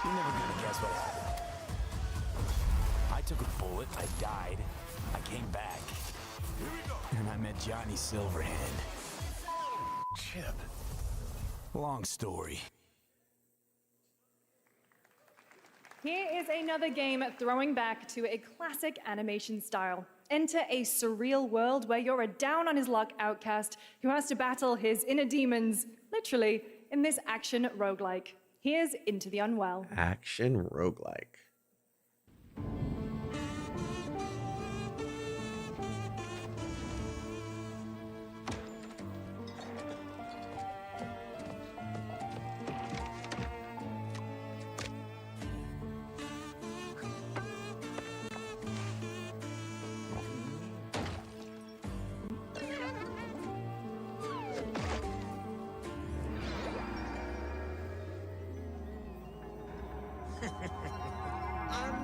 You're never gonna guess what happened. I took a bullet, I died, I came back, and I met Johnny Silverhand. Chip. Long story. Here is another game throwing back to a classic animation style. Enter a surreal world where you're a down-on-his-luck outcast who has to battle his inner demons, literally, in this action roguelike. Here's Into the Unwell. Action roguelike.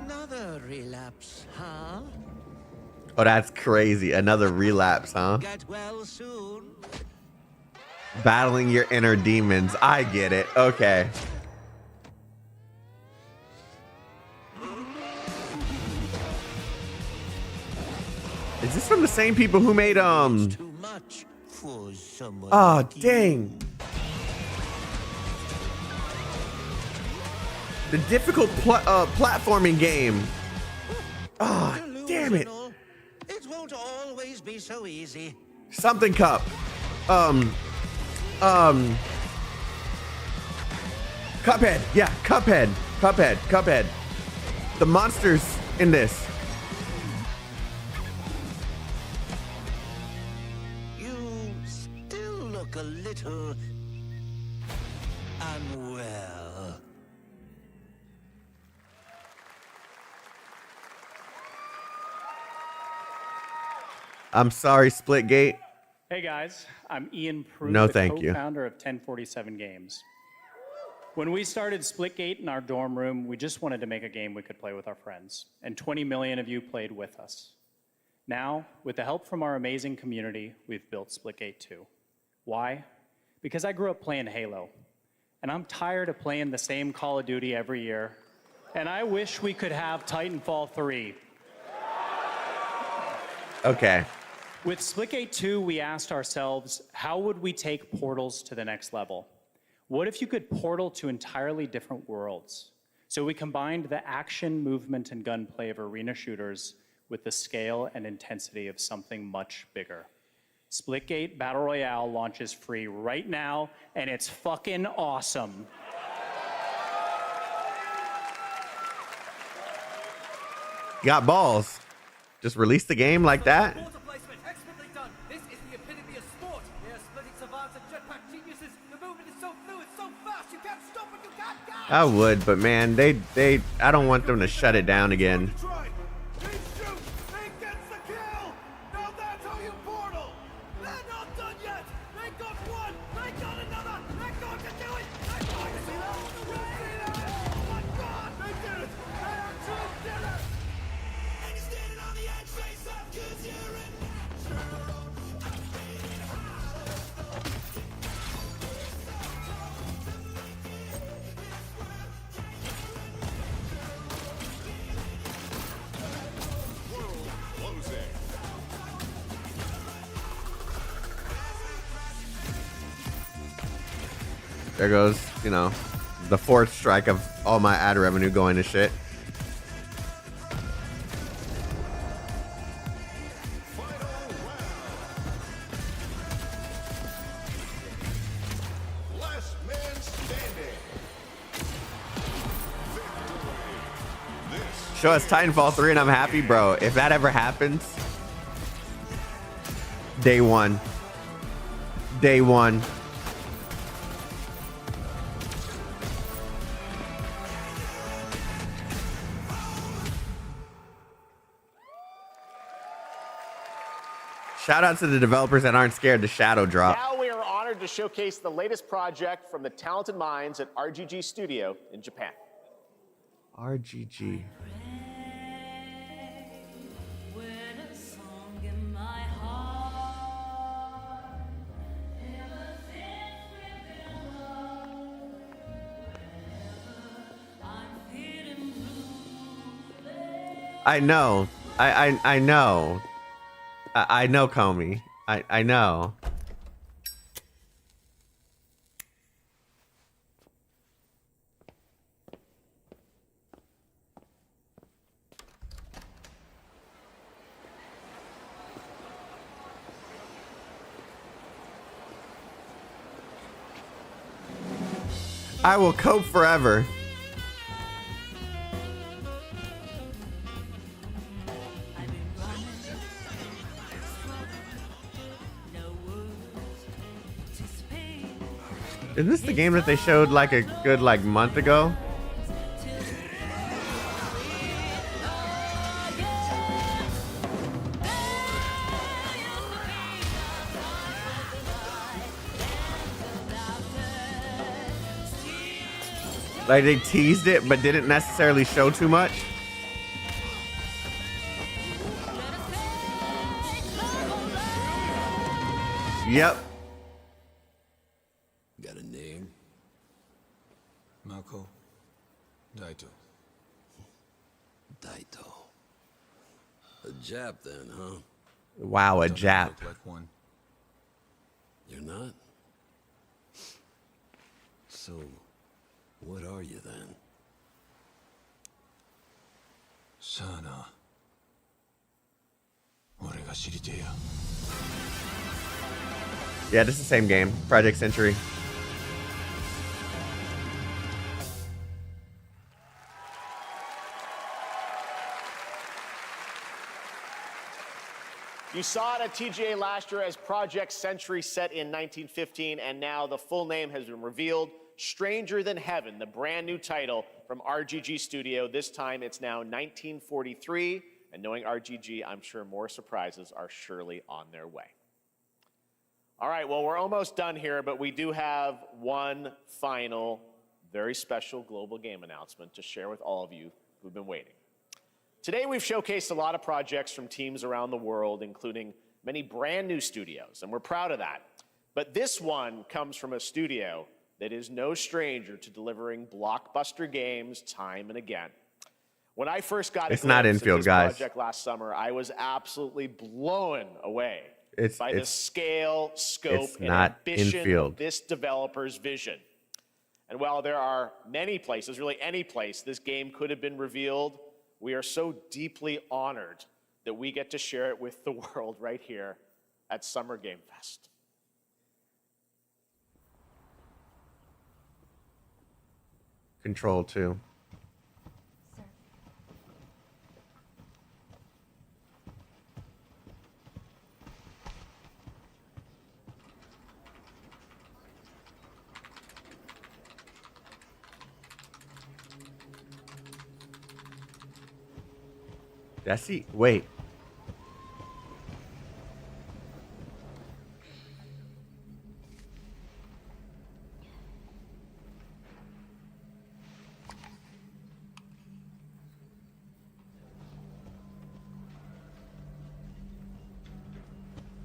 Another relapse, huh? Oh, that's crazy. Another relapse, huh? Get well soon. Battling your inner demons. I get it. Okay. Is this from the same people who made Too much for someone. Oh, dang. The difficult platforming game. Oh, damn it. It won't always be so easy. Something cup. Cuphead. Yeah, Cuphead. The monsters in this. You still look a little unwell. I'm sorry, Splitgate. Hey guys, I'm Ian Prue, No, the thank you. co-founder of 1047 Games. When we started Splitgate in our dorm room, we just wanted to make a game we could play with our friends, and 20 million of you played with us. Now, with the help from our amazing community, we've built Splitgate 2. Why? Because I grew up playing Halo, and I'm tired of playing the same Call of Duty every year, and I wish we could have Titanfall 3. Okay. With Splitgate 2, we asked ourselves, how would we take portals to the next level? What if you could portal to entirely different worlds? So we combined the action, movement, and gunplay of arena shooters with the scale and intensity of something much bigger. Splitgate Battle Royale launches free right now, and it's fucking awesome. You got balls. Just release the game like that? This is the epitome of sport. They are splitting savants and jetpack geniuses. The movement is so fluid, so fast, you can't stop it, you can't catch. I would, but man, I don't want them to shut it down again. There goes, you know, the fourth strike of all my ad revenue going to shit. Last man standing. Show us Titanfall 3 and I'm happy, bro. If that ever happens, day one. Day one. Shout out to the developers that aren't scared to shadow drop. Now we are honored to showcase the latest project from the talented minds at RGG Studio in Japan. RGG. I know. I know. I know, Comey. I know. I will cope forever. Isn't this the game that they showed like a good month ago? Like they teased it but didn't necessarily show too much. Yep. Got a name? Mako. Daito. Daito. A Jap then, huh? Wow, a Jap. Look like one. You're not? So, what are you then? Sana. 俺が知りてえや。 Yeah, this is the same game. Project Century. You saw it at TGA last year as Project Century set in 1915, and now the full name has been revealed. Stranger Than Heaven, the brand new title from RGG Studio. This time it's now 1943, and knowing RGG, I'm sure more surprises are surely on their way. All right, well, we're almost done here, but we do have one final, very special global game announcement to share with all of you who've been waiting. Today, we've showcased a lot of projects from teams around the world, including many brand new studios, and we're proud of that. But this one comes from a studio that is no stranger to delivering blockbuster games time and again. When I first got It's not Infield, this guys. project last summer, I was absolutely blown away by the It's scale, scope, and not ambition Infield. of this developer's vision. And while there are many places, really any place, this game could have been revealed, we are so deeply honored that we get to share it with the world right here at Summer Game Fest. Control 2. That's it. Wait.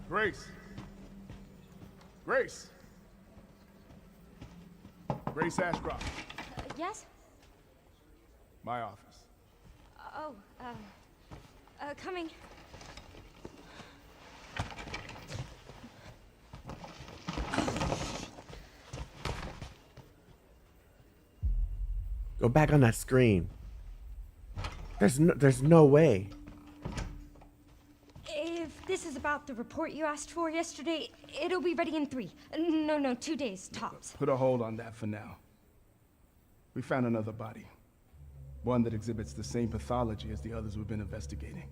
Grace. Grace. Grace Ashcroft. Yes? My office. Oh, coming. Go back on that screen. There's no way. If this is about the report you asked for yesterday, it'll be ready in 3. No, 2 days, tops. Put a hold on that for now. We found another body. One that exhibits the same pathology as the others we've been investigating.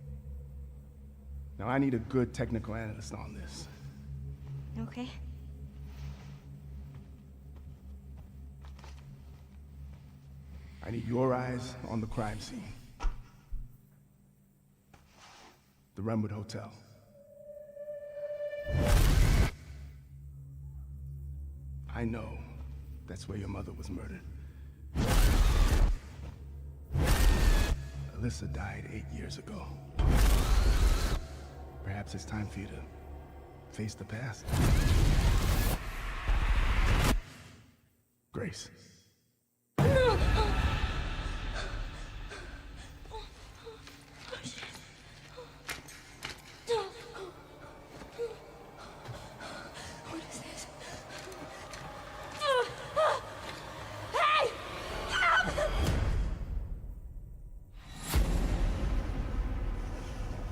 Now, I need a good technical analyst on this. Okay. I need your eyes on the crime scene. The Renwood Hotel. I know that's where your mother was murdered. Alyssa died 8 years ago. Perhaps it's time for you to face the past. Grace.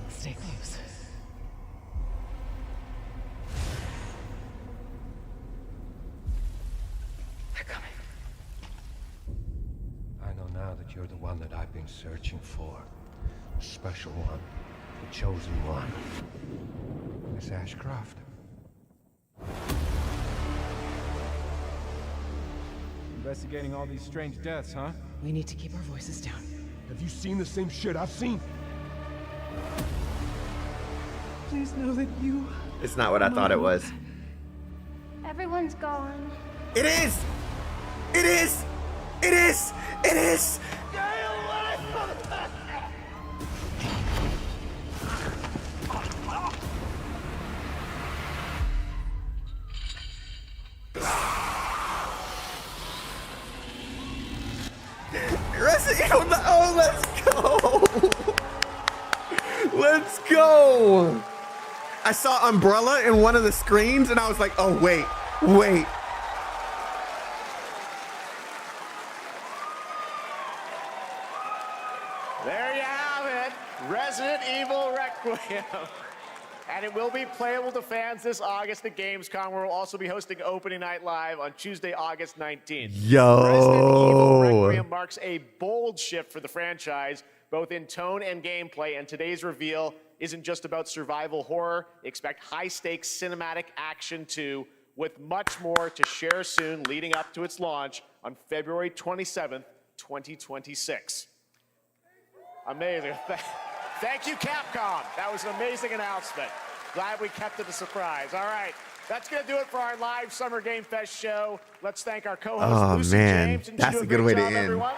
Stay close. They're coming. you're the one that I've been searching for. The special one. The chosen one. Miss Ashcroft. Investigating all these strange deaths, huh? We need to keep our voices down. Have you seen the same shit I've seen? Please know that you... It's not what I thought it was. Everyone's gone. It is! It is! It is! It is! Resident Evil, oh, let's go! Let's go! I saw Umbrella in one of the screens and I was like, oh, wait. There you have it, Resident Evil Requiem. And it will be playable to fans this August at Gamescom, where we'll also be hosting Opening Night Live on Tuesday, August 19th. Yo. Resident Evil Requiem marks a bold shift for the franchise, both in tone and gameplay, and today's reveal isn't just about survival horror. Expect high-stakes cinematic action too, with much more to share soon leading up to its launch on February 27th, 2026. Amazing. Thank you, Capcom. That was an amazing announcement. Glad we kept it a surprise. All right, that's going to do it for our live Summer Game Fest show. Let's thank our co-host, Lucy James. And that's a good way to end. Everyone.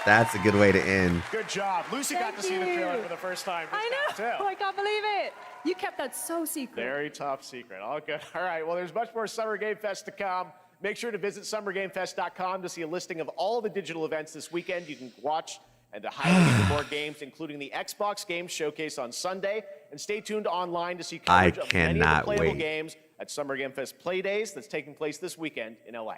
That's a good way to end. Good job. Lucy got to see the trailer for the first time. I know. I can't believe it. You kept that so secret. Very top secret. All good. All right. Well, there's much more Summer Game Fest to come. Make sure to visit summergamefest.com to see a listing of all the digital events this weekend. You can watch and to highlight even more games, including the Xbox Games Showcase on Sunday. And stay tuned online to see coverage of many of the playable games at Summer Game Fest Play Days that's taking place this weekend in LA.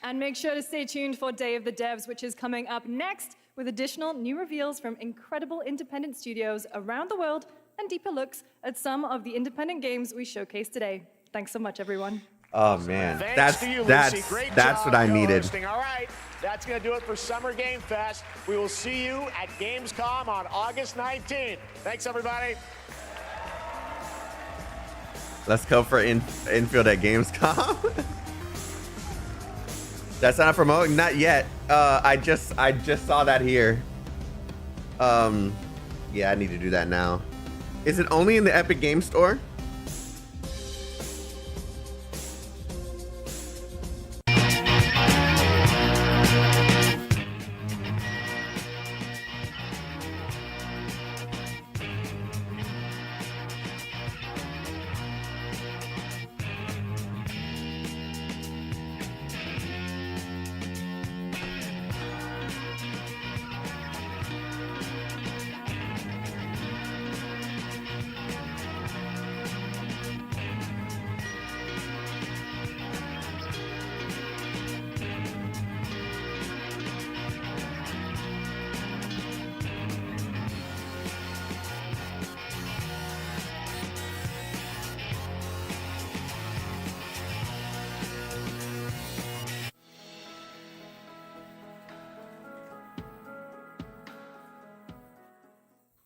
And make sure to stay tuned for Day of the Devs, which is coming up next with additional new reveals from incredible independent studios around the world and deeper looks at some of the independent games we showcased today. Thanks so much, everyone. Oh man, Thanks to you, Lucy. Great that's job what I needed. All right, that's going to do it for Summer Game Fest. We will see you at Gamescom on August 19th. Thanks, everybody. Let's go for infield at Gamescom. That's not promoting, not yet. I just saw that here. Yeah, I need to do that now. Is it only in the Epic Game Store?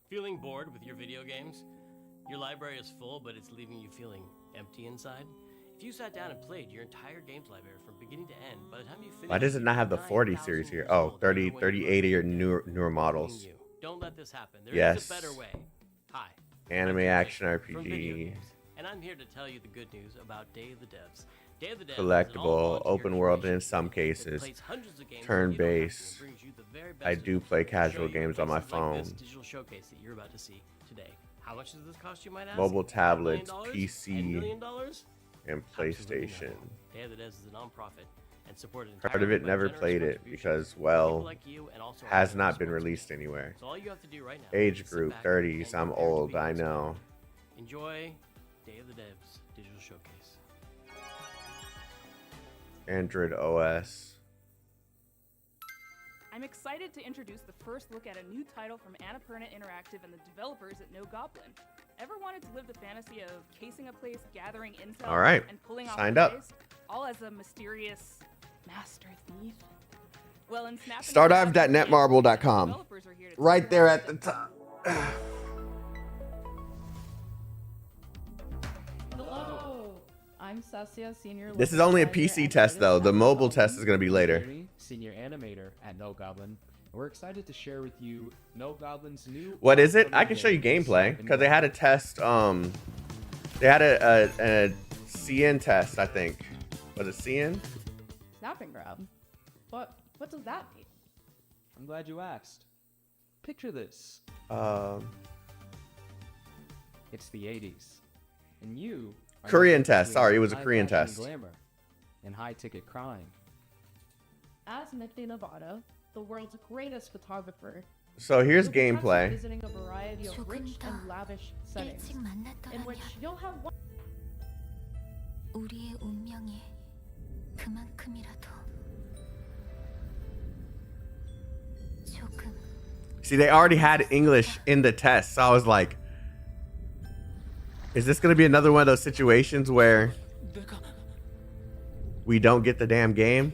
Feeling bored with your video games? Your library is full, but it's leaving you feeling empty inside? If you sat down and played your entire games library from beginning to end, by the time you finish, why does it not have the 40 series here? Oh, 30, 80 or newer models. Don't let this happen. There yes. is a better way. Hi. Anime action RPG. And I'm here to tell you the good news about Day of the Devs. Day of the Devs Collectible, open world in some cases, turn-based. I do play casual games on my phone. Digital showcase that you're about to see today. How much does this cost, you might ask? Mobile tablets, PC, $10 and PlayStation. Day of the Devs is a non-profit and supported Part of it never played it because, well, has not been released anywhere. So all you have to do right now Age group 30s. I'm old, I know. Enjoy Day of the Devs digital showcase. Android OS. I'm excited to introduce the first look at a new title from Annapurna Interactive and the developers at No Goblin. Ever wanted to live the fantasy of casing a place, gathering intel, All right. and pulling off Signed a up. heist, all as a mysterious master thief? Well, in snapping Stardive.netmarble.com. Right there at the top. Hello, I'm Saskia, senior. This is only a PC test though. The mobile test is going to be later. Senior animator at No Goblin. We're excited to share with you No Goblin's new. What is it? I can show you gameplay because they had a test. They had a CN test, I think. Was it CN? Snap and grab. What does that mean? I'm glad you asked. Picture this. It's the 80s, and you. Korean test. Sorry, it was a Korean test. Glamour and high-ticket crime. As Nicky Nevada, the world's greatest photographer. So here's you'll be gameplay. Visiting a variety of rich and lavish settings, in which you'll have one. 우리의 운명이 그만큼이라도 조금. See, they already had English in the test, so I was like, is this gonna be another one of those situations where we don't get the damn game?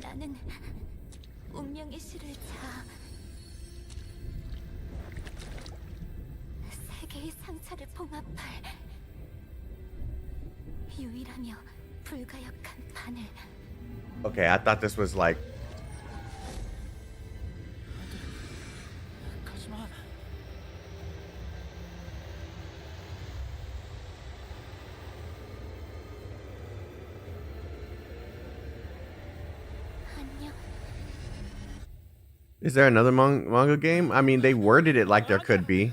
나는 운명의 실을 차 세계의 상처를 봉합할 유일하며 불가역한 바늘. Okay, I thought this was like. Is there another manga game? I mean, they worded it like there could be.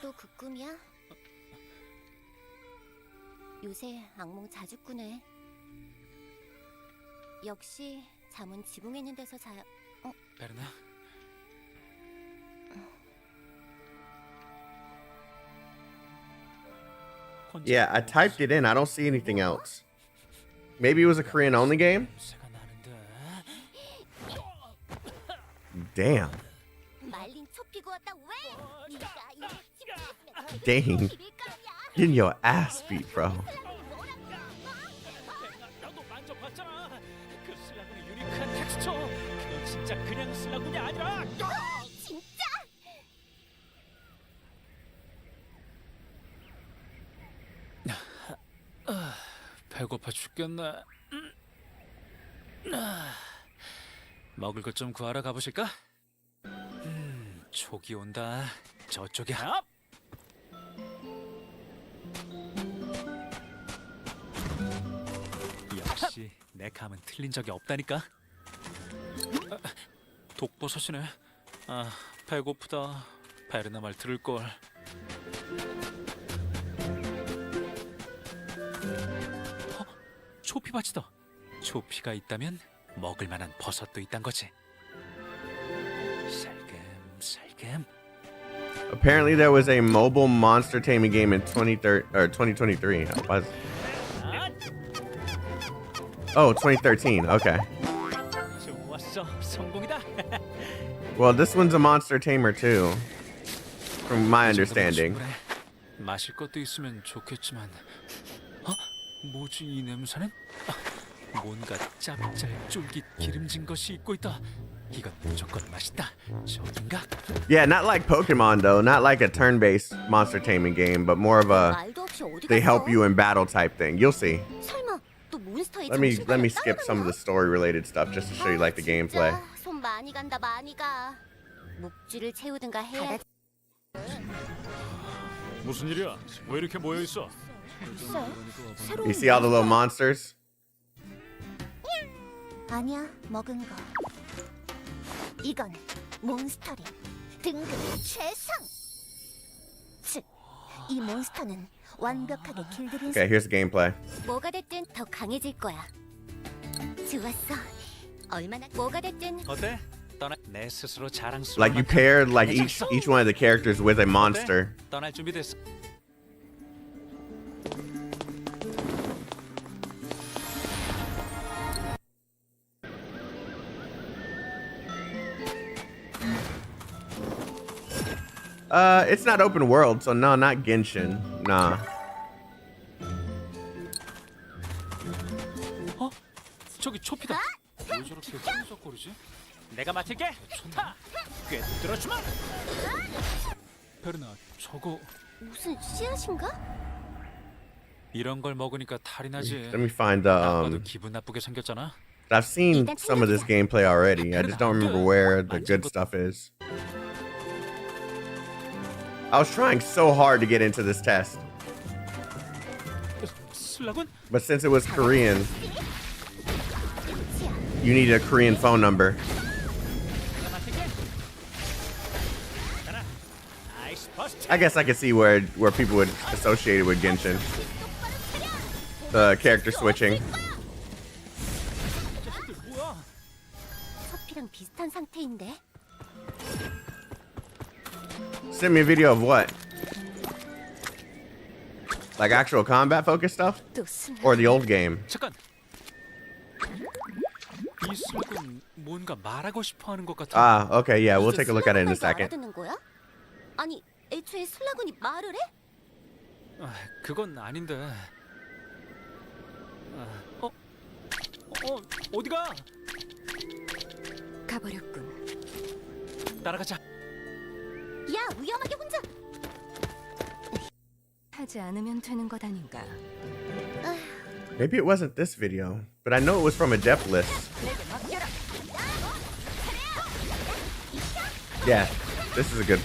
또 그 꿈이야? 요새 악몽 자주 꾸네. 역시 잠은 지붕에 있는 데서 자요. 베르나? Yeah, I typed it in. I don't see anything else. Maybe it was a Korean only game? Damn. Dang. Getting your ass beat, bro. 배고파 죽겠네. 먹을 것 좀 구하러 가보실까? 촉이 온다. 저쪽이야. 역시 내 감은 틀린 적이 없다니까. 독버섯이네. 아, 배고프다. 베르나 말 들을 걸. 초피밭이다. 초피가 있다면 먹을 만한 버섯도 있단 거지. 살금. Apparently there was a mobile monster taming game in 2023. Oh, 2013. Okay. 좋았어. 성공이다. Well, this one's a monster tamer too, from my understanding. 마실 것도 있으면 좋겠지만. 뭐지 이 냄새는? 뭔가 짭짤 기름진 것이 있고 있다. 이건 무조건 맛있다. 저긴가? Yeah, not like Pokemon though, not like a turn-based monster taming game, but more of a they help you in battle type thing. You'll see. Let me skip some of the story-related stuff just to show you like the gameplay. 손 많이 간다 많이 가. 묵주를 채우든가 해야. 무슨 일이야? 왜 이렇게 모여 있어? You see all the little monsters? 아니야, 먹은 거. 이건 몬스터링. 등급 최상. 즉, 이 몬스터는 완벽하게 길들인. Okay, here's the gameplay. 뭐가 됐든 더 강해질 거야. 좋았어. 얼마나 뭐가 됐든. 어때? 떠나 내 스스로 자랑스러워. Like you paired like each one of the characters with a monster. 떠날 준비됐어. It's not open world, so no, not Genshin. Nah. 어? 저기 초피다. 왜 저렇게 흠적거리지? 내가 맡을게. 타. 꽤 들어주마. 베르나, 저거 무슨 씨앗인가? 이런 걸 먹으니까 탈이 나지. Let me find the 기분 나쁘게 생겼잖아. I've seen some of this gameplay already. I just don't remember where the good stuff is. I was trying so hard to get into this test. But since it was Korean, you need a Korean phone number. I guess I could see where people would associate it with Genshin. The character switching. 서피랑 비슷한 상태인데. Send me a video of what? Like actual combat focused stuff? Or the old game? 잠깐. 이 슬은 뭔가 말하고 싶어 하는 것 같아. Ah, okay, yeah, we'll take a look at it in a second. 알아듣는 거야? 아니, 애초에 슬라군이 말을 해? 그건 아닌데. 어디가? 가버렸군. 따라가자. 야, 위험하게 혼자. 하지 않으면 되는 것 아닌가. Maybe it wasn't this video, but I know it was from a depth list. Yeah, this is a good.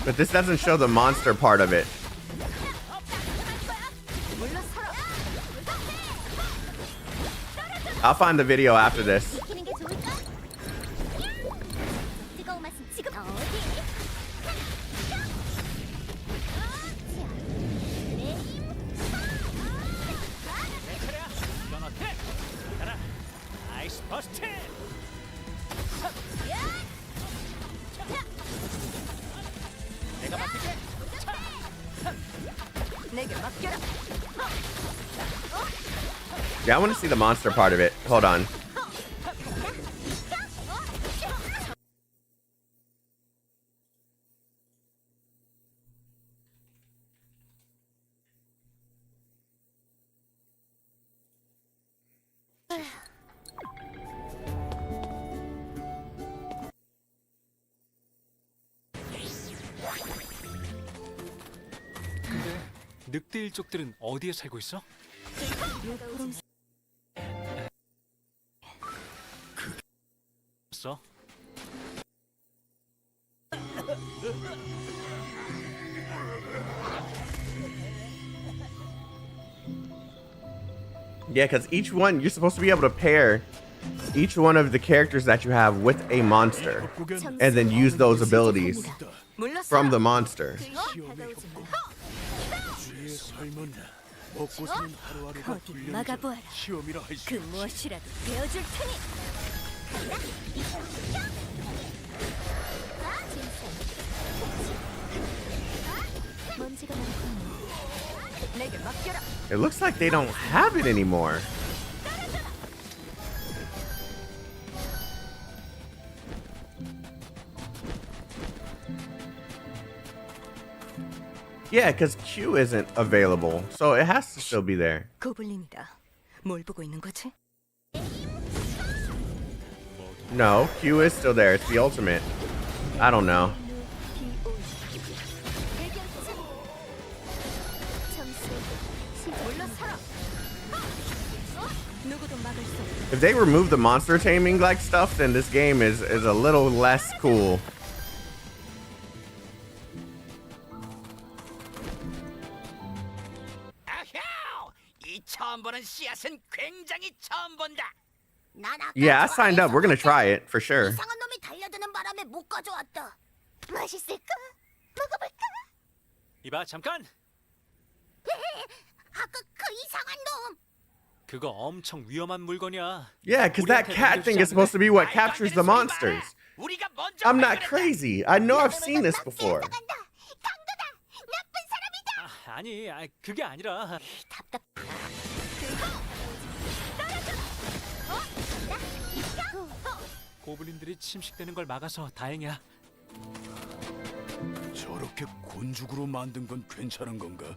But this doesn't show the monster part of it. I'll find the video after this. Yeah, I want to see the monster part of it. Hold on. 근데 늑대 일족들은 어디에 살고 있어? 써? Yeah, because each one, you're supposed to be able to pair each one of the characters that you have with a monster and then use those abilities from the monster. 어디 막아보아라. 그 무엇이라도 베어줄 테니. 먼지가 많군. 내게 맡겨라. It looks like they don't have it anymore. Yeah, because Q isn't available, so it has to still be there. 고블린이다. 뭘 보고 있는 거지? No, Q is still there. It's the ultimate. I don't know. If they remove the monster taming like stuff, then this game is a little less cool. 처음 보는 씨앗은 굉장히 처음 본다. Yeah, I signed up. We're gonna try it for sure. 이상한 놈이 달려드는 바람에 못 가져왔다. 맛있을까? 먹어볼까? 이봐 잠깐. 아까 그 이상한 놈. 그거 엄청 위험한 물건이야. Yeah, because that cat thing is supposed to be what captures the monsters. I'm not crazy. I know I've seen this before. 아니, 그게 아니라. 고블린들이 침식되는 걸 막아서 다행이야. 저렇게 곤죽으로 만든 건 괜찮은 건가?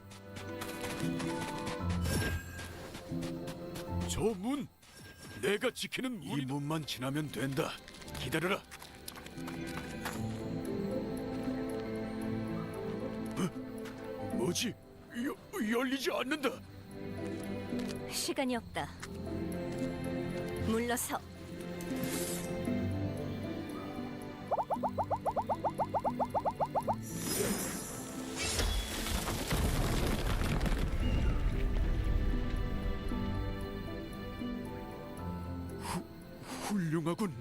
저 문! 내가 지키는 문! 이 문만 지나면 된다. 기다려라. 뭐지? 열리지 않는다. 시간이 없다. 물러서. 훌륭하군.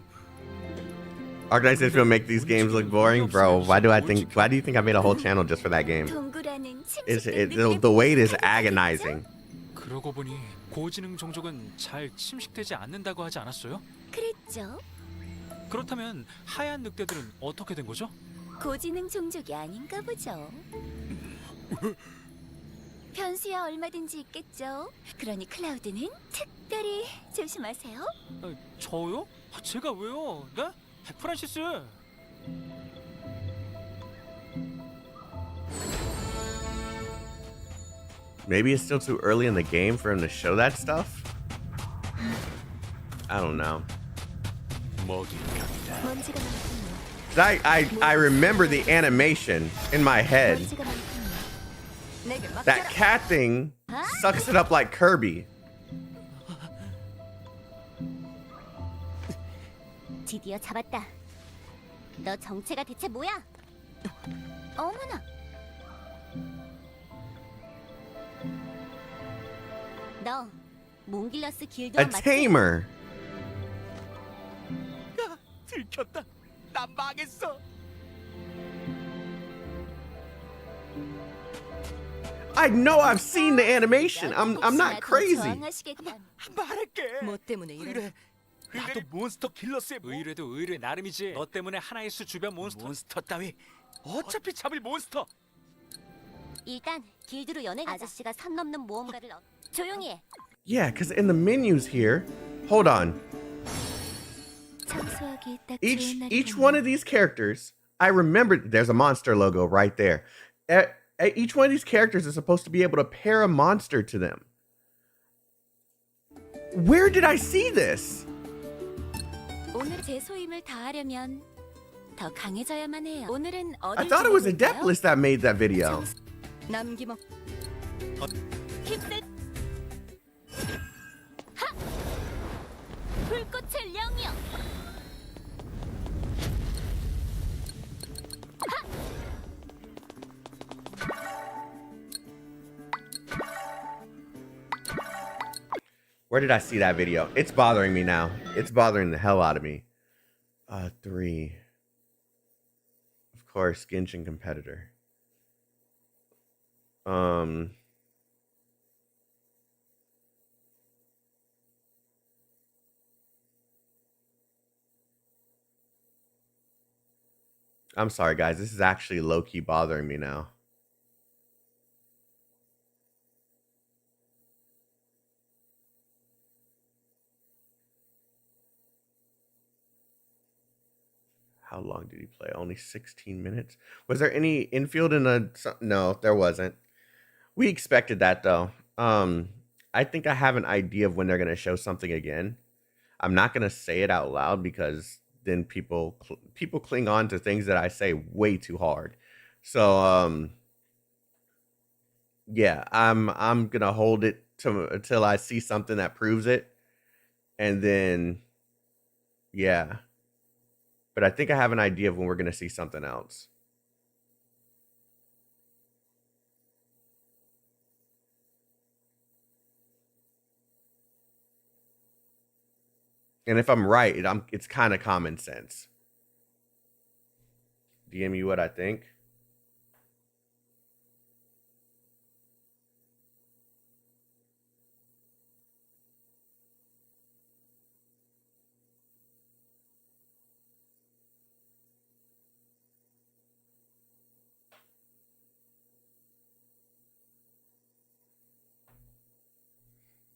Ark Raiders and MMO make these games look boring, bro. Why do you think I made a whole channel just for that game? The wait is agonizing. 그러고 보니 고지능 종족은 잘 침식되지 않는다고 하지 않았어요? 그랬죠. 그렇다면 하얀 늑대들은 어떻게 된 거죠? 고지능 종족이 아닌가 보죠. 변수야 얼마든지 있겠죠. 그러니 클라우드는 특별히 조심하세요. 저요? 제가 왜요? 네? 프란시스. Maybe it's still too early in the game for him to show that stuff? I don't know. I remember the animation in my head. That cat thing sucks it up like Kirby. 드디어 잡았다. 너 정체가 대체 뭐야? 어머나. 너 몽길러스 길드 A tamer. 들켰다. 난 망했어. I know I've seen the animation. I'm not crazy. 말할게. 뭐 때문에 이래? 나도 몬스터 킬러스의 의뢰도 의뢰 나름이지. 너 때문에 하나의 수 주변 몬스터 따위 어차피 잡을 몬스터. 일단 길드로 연애 아저씨가 선 넘는 모험가를 조용히 해. Yeah, because in the menus here, hold on. Each one of these characters, I remember there's a monster logo right there. Each one of these characters is supposed to be able to pair a monster to them. Where did I see this? 오늘 제 소임을 다하려면 더 강해져야만 해요. 오늘은 I thought it was Adeptless that made that video. 남김없. 힙셋. 하! 불꽃의 영역. Where did I see that video? It's bothering me now. It's bothering the hell out of me. 3. Of course, Genshin competitor. I'm sorry, guys. This is actually low-key bothering me now. How long did he play? Only 16 minutes? Was there any infield in the... No, there wasn't. We expected that, though. I think I have an idea of when they're going to show something again. I'm not going to say it out loud because then people cling on to things that I say way too hard. So, yeah, I'm going to hold it until I see something that proves it. And then, yeah. But I think I have an idea of when we're going to see something else. And if I'm right, it's kind of common sense. DM you what I think.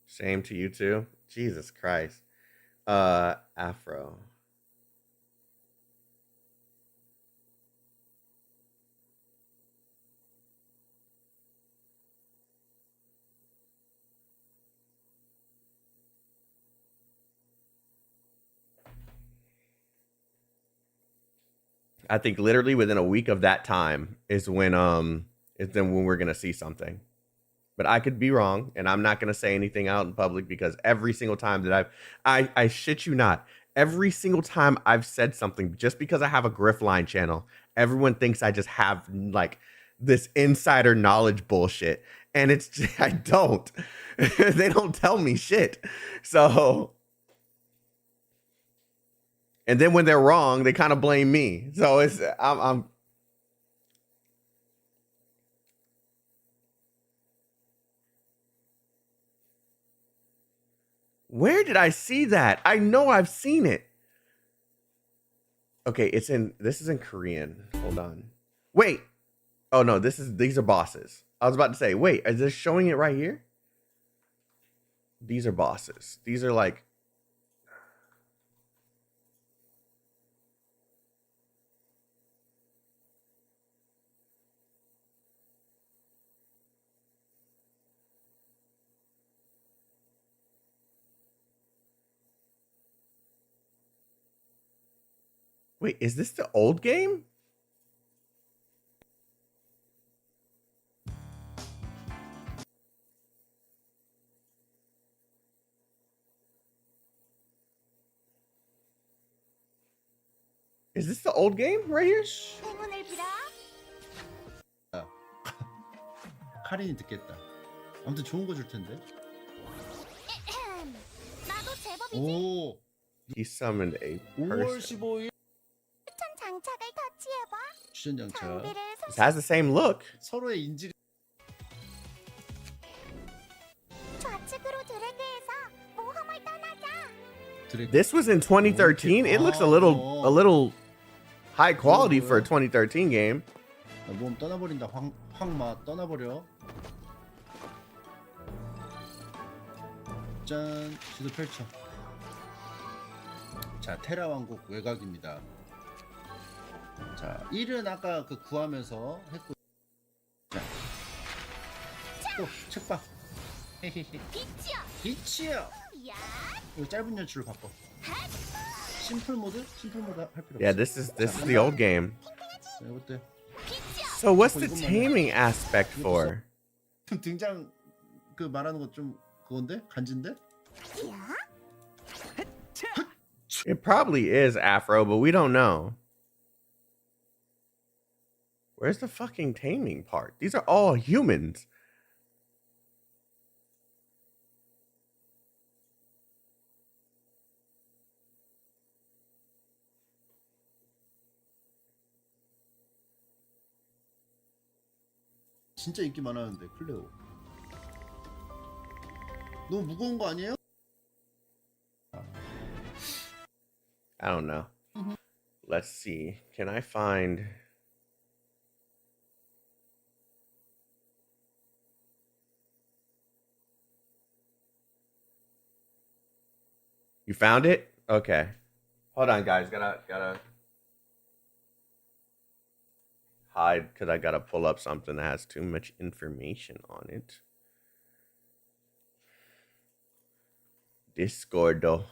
Same to you too. Jesus Christ. Afro. I think literally within a week of that time is when we're gonna see something. But I could be wrong, and I'm not gonna say anything out in public because every single time that I shit you not, every single time I've said something, just because I have a Griffline channel, everyone thinks I just have like this insider knowledge bullshit, and it's I don't. They don't tell me shit. So, and then when they're wrong, they kind of blame me. So it's I'm Where did I see that? I know I've seen it. Okay, this is in Korean. Hold on. Wait. Oh no, these are bosses. I was about to say, wait, is this showing it right here? These are bosses. These are like Wait, is this the old game? Is this the old game right here? 카린이 듣겠다. 아무튼 좋은 거 줄 텐데. 오. He summoned a 5월 person. 15일 장착을 터치해봐. 추천 장착. This has the same look. 서로의 인질. 좌측으로 드래그해서 모험을 떠나자. This was in 2013. It looks a little high quality for a 2013 game. 모험 떠나버린다. 황마 떠나버려. 짠. 지도 펼쳐. 자, 테라 왕국 외곽입니다. 자, 1은 아까 그 구하면서 했고. 자. 또 책봐. 헤헤헤. 빛이요. 이거 짧은 연출을 바꿔. 심플 모드 할 필요 없어. Yeah, this is the old game. 자, 이것도. So what's the taming aspect for? 등장 그 말하는 거 좀 그건데? 간지인데? It probably is Afro, but we don't know. Where's the fucking taming part? These are all humans. 진짜 인기 많았는데 클레오. 너무 무거운 거 아니에요? I don't know. Let's see. Can I find... You found it? Okay. Hold on, guys. Gotta hide because I gotta pull up something that has too much information on it. Discord though.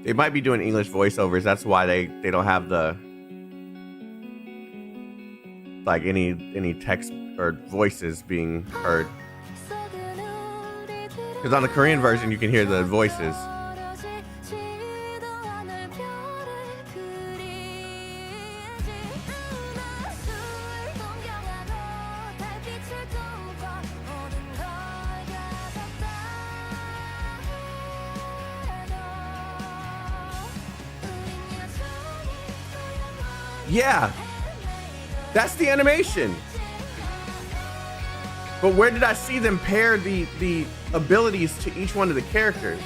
They might be doing English voiceovers. That's why they don't have the like any text or voices being heard. Because on the Korean version, you can hear the voices. Yeah, that's the animation. But where did I see them pair the abilities to each one of the characters?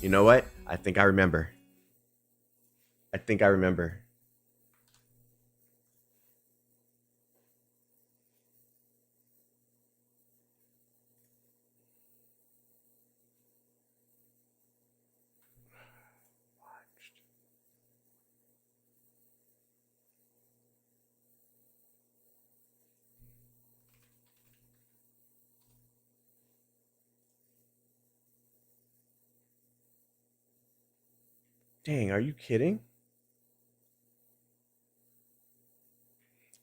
You know what? I think I remember. I think I remember. Dang, are you kidding?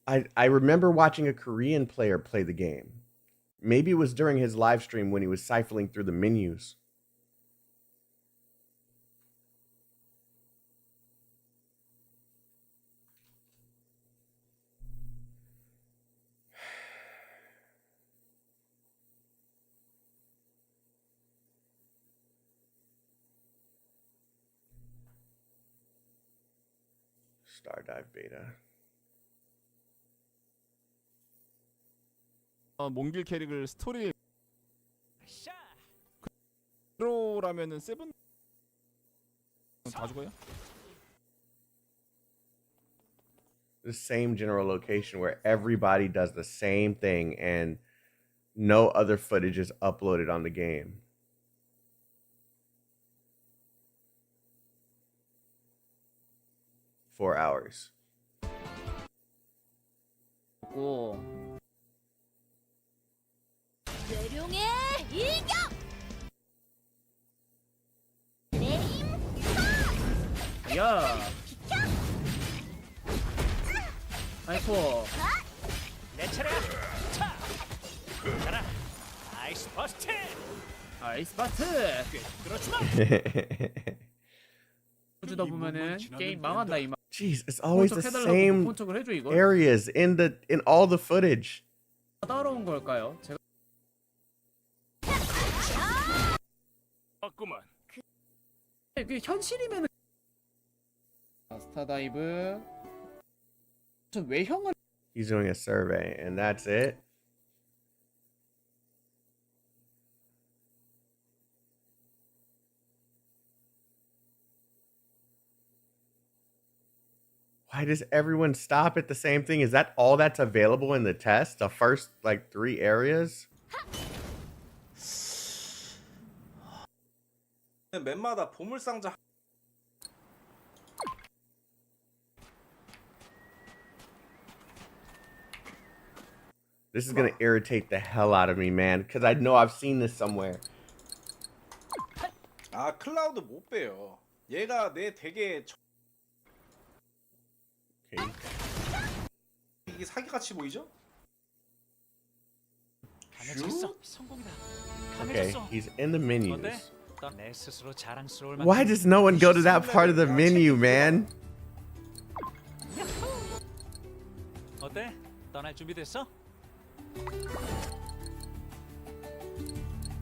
I remember watching a Korean player play the game. Maybe it was during his live stream when he was siphoning through the menus. Stardive beta. 몽길 캐릭을 스토리 그로라면은 세븐 다 죽어요? The same general location where everybody does the same thing and no other footage is uploaded on the game. Four hours. 오. 대룡의 일격! 야. 아이고. 내 차례야. 차. 가라. 아이스 버스트. 아이스 바트. 그렇지만. 주다 보면은 게임 망한다 이 말. Jeez, it's always the same areas in all the footage. 따라온 걸까요? 제가 맞구만. 그 현실이면은 스타다이브 저 외형을 He's doing a survey and that's it. Why does everyone stop at the same thing? Is that all that's available in the test? The first like 3 areas? 맵마다 보물상자 This is gonna irritate the hell out of me, man, because I know I've seen this somewhere. 아 클라우드 못 빼요. 얘가 내 되게 이게 사기같이 보이죠? Okay, he's in the menus. 내 스스로 자랑스러울 Why does no one go to that part of the menu, man? 어때? 떠날 준비 됐어?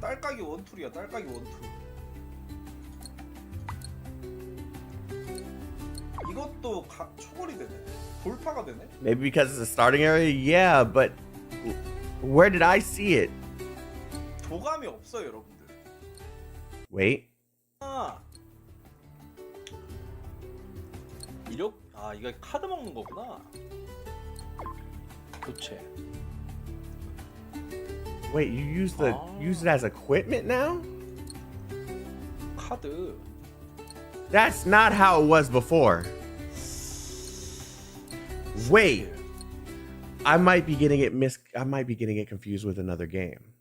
딸깍이 원툴이야. 딸깍이 원툴. 이것도 초월이 되네. 돌파가 되네. Maybe because it's a starting area? Yeah, but where did I see it? 도감이 없어요, 여러분들. Wait. 아. 이렇게 이거 카드 먹는 거구나. 교체. Wait, you use it as equipment now? 카드. That's not how it was before. Wait. I might be getting it confused with another game.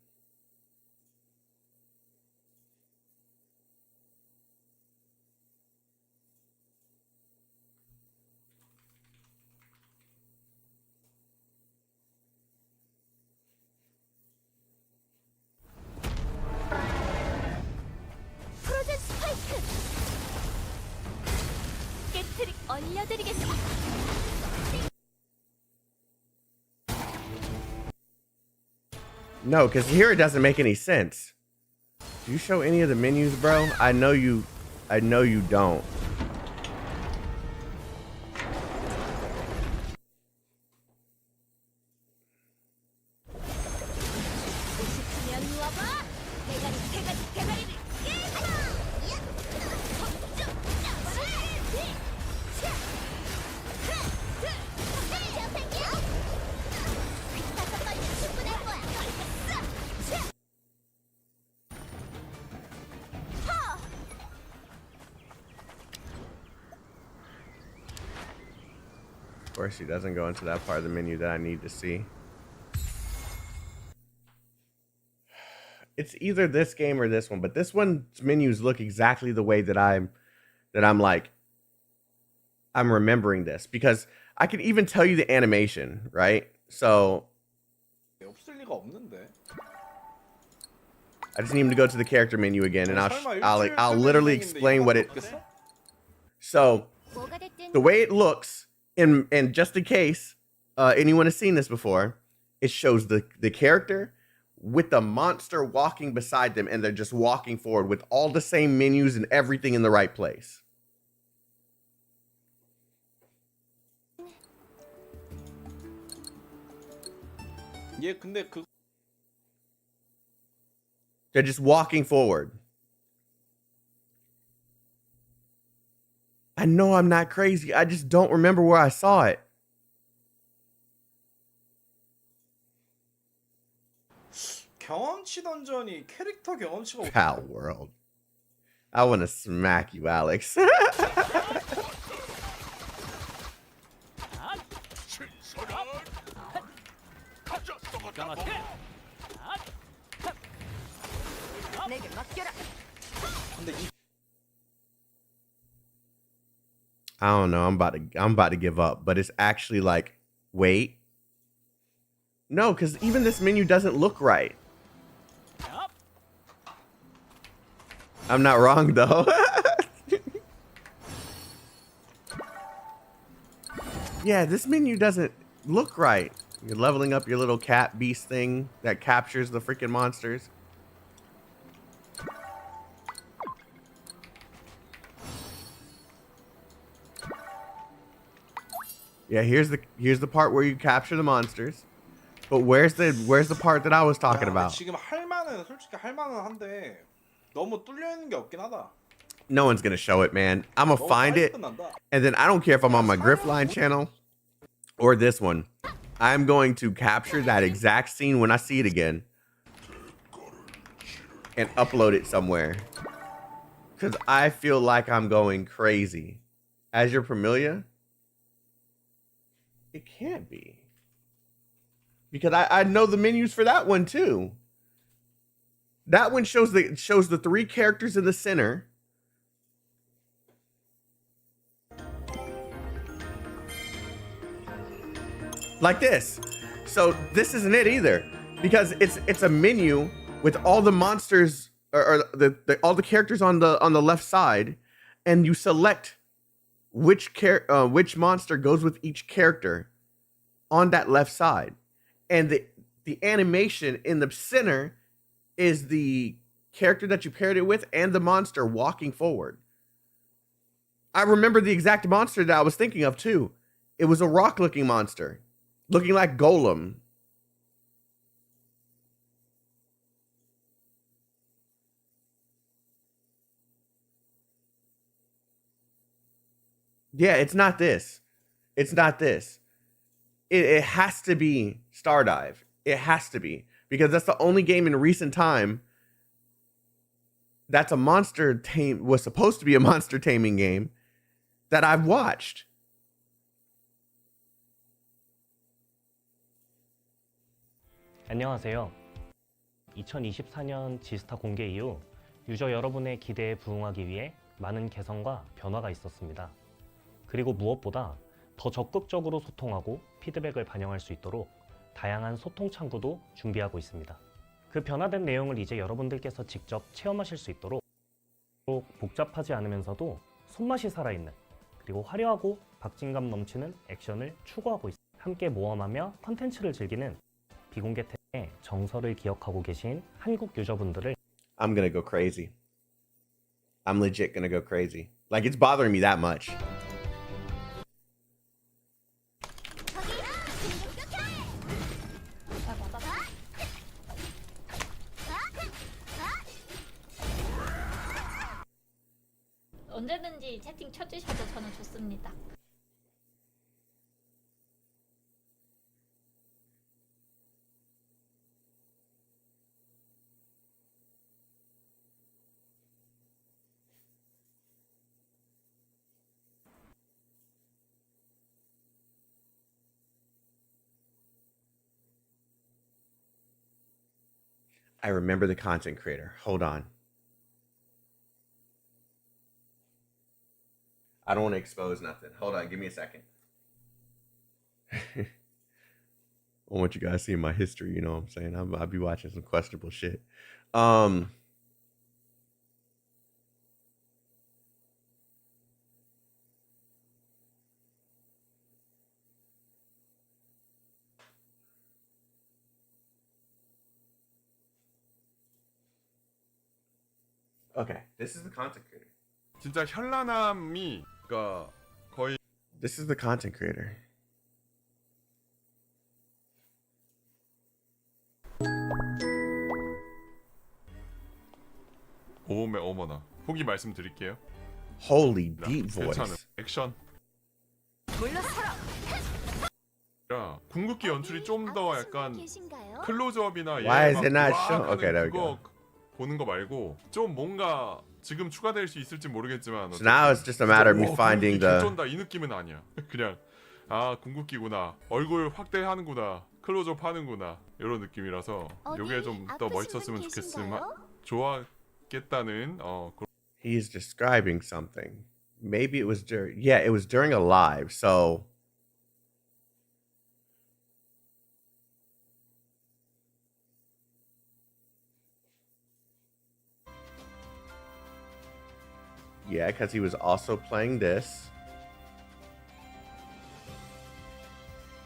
No, because here it doesn't make any sense. Do you show any of the menus, bro? I know you don't. Of course, she doesn't go into that part of the menu that I need to see. It's either this game or this one, but this one's menus look exactly the way that I'm like, I'm remembering this, because I can even tell you the animation, right? So 없을 리가 없는데. I just need him to go to the character menu again, and I'll literally explain what it. So the way it looks, and just in case anyone has seen this before, it shows the character with the monster walking beside them, and they're just walking forward with all the same menus and everything in the right place. 얘 근데 그 They're just walking forward. I know I'm not crazy. I just don't remember where I saw it. 경험치 던전이 캐릭터 경험치가 Pal World. I want to smack you, Alex. I don't know. I'm about to give up, but it's actually like, wait. No, because even this menu doesn't look right. I'm not wrong though. Yeah, this menu doesn't look right. You're leveling up your little cat beast thing that captures the freaking monsters. Yeah, here's the part where you capture the monsters. But where's the part that I was talking about? 지금 솔직히 할 만은 한데 너무 뚫려 있는 게 없긴 하다. No one's gonna show it, man. I'm gonna find it, and then I don't care if I'm on my Griffline channel or this one. I'm going to capture that exact scene when I see it again and upload it somewhere. Because I feel like I'm going crazy. Azure Familia? It can't be. Because I know the menus for that one too. That one shows the three characters in the center. Like this. So this isn't it either, because it's a menu with all the monsters or all the characters on the left side, and you select which monster goes with each character on that left side, and the animation in the center is the character that you paired it with and the monster walking forward. I remember the exact monster that I was thinking of too. It was a rock-looking monster, looking like Golem. Yeah, it's not this. It's not this. It has to be Stardive. It has to be. Because that's the only game in recent time that's was supposed to be a monster taming game that I've watched. 안녕하세요. 2024년 지스타 공개 이후 유저 여러분의 기대에 부응하기 위해 많은 개선과 변화가 있었습니다. 그리고 무엇보다 더 적극적으로 소통하고 피드백을 반영할 수 있도록 다양한 소통 창구도 준비하고 있습니다. 그 변화된 내용을 이제 여러분들께서 직접 체험하실 수 있도록 복잡하지 않으면서도 손맛이 살아있는, 그리고 화려하고 박진감 넘치는 액션을 추구하고 있습니다. 함께 모험하며 컨텐츠를 즐기는 비공개 정서를 기억하고 계신 한국 유저분들을 I'm gonna go crazy. I'm legit gonna go crazy. Like, it's bothering me that much. 언제든지 채팅 쳐주셔도 저는 좋습니다. I remember the content creator. Hold on. I don't want to expose nothing. Hold on. Give me a second. I want you guys seeing my history. You know what I'm saying? I'll be watching some questionable shit. Okay, this is the content creator. 진짜 현란함이 그러니까 거의 This is the content creator. 오메 어머나. 후기 말씀드릴게요. Holy deep 괜찮음. voice. 액션. 야, 궁극기 연출이 좀 더 약간 클로즈업이나 Why is it not 막 shown? 하는 Okay, there we 그거 보는 거 말고 좀 뭔가 지금 추가될 수 있을지 모르겠지만 So now it's just a matter of me finding the. 쩐다 이 느낌은 아니야. 그냥 아 궁극기구나. 얼굴 확대하는구나. 클로즈업 하는구나. 이런 느낌이라서 요게 좀 더 멋있었으면 좋았겠다는 He's describing something. Maybe it was during. Yeah, it was during a live. So. Yeah, because he was also playing this.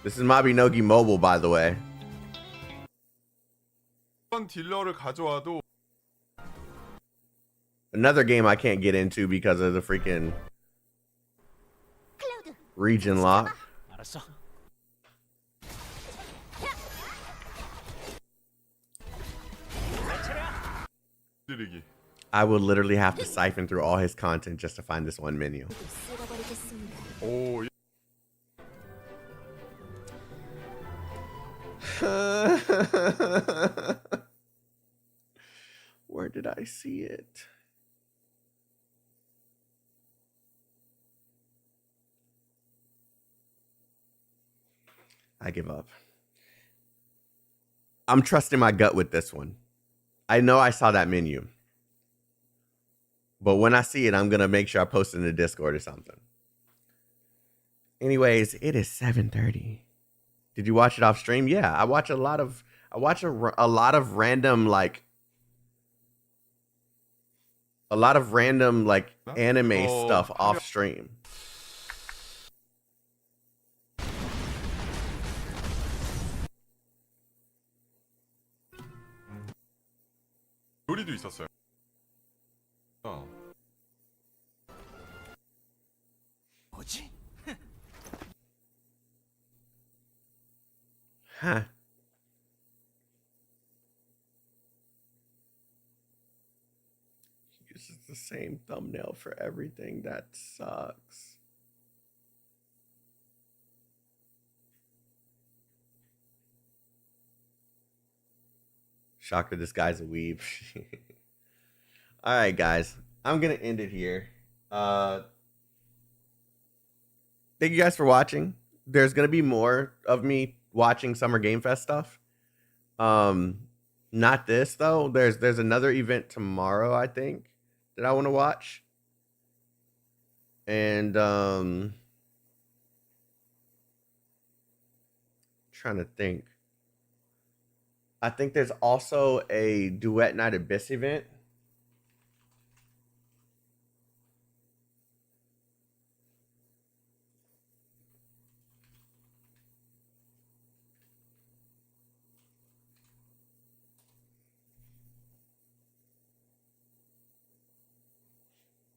This is Mabinogi Mobile, by the way. 딜러를 가져와도 Another game I can't get into because of the freaking region lock. 알았어. 드리기. I would literally have to siphon through all his content just to find this one menu. 오. Where did I see it? I give up. I'm trusting my gut with this one. I know I saw that menu. But when I see it, I'm going to make sure I post it in the Discord or something. Anyways, it is 7:30. Did you watch it off stream? Yeah, I watch a lot of random anime stuff off stream. 요리도 있었어요. 뭐지? Huh. He uses the same thumbnail for everything. That sucks. Shocker, this guy's a weeb. All right, guys. I'm going to end it here. Thank you guys for watching. There's going to be more of me watching Summer Game Fest stuff. Not this though. There's another event tomorrow, I think, that I want to watch. And trying to think. I think there's also a Duet Night Abyss event.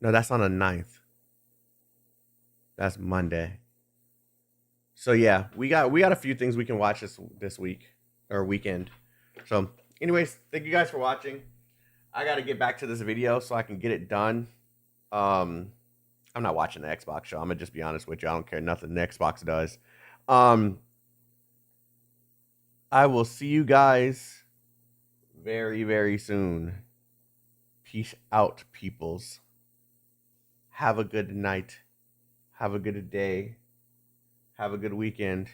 No, that's on the 9th. That's Monday. So yeah, we got a few things we can watch this week or weekend. So anyways, thank you guys for watching. I got to get back to this video so I can get it done. I'm not watching the Xbox show. I'm gonna just be honest with you. I don't care nothing the Xbox does. I will see you guys very, very soon. Peace out, peoples. Have a good night. Have a good day. Have a good weekend.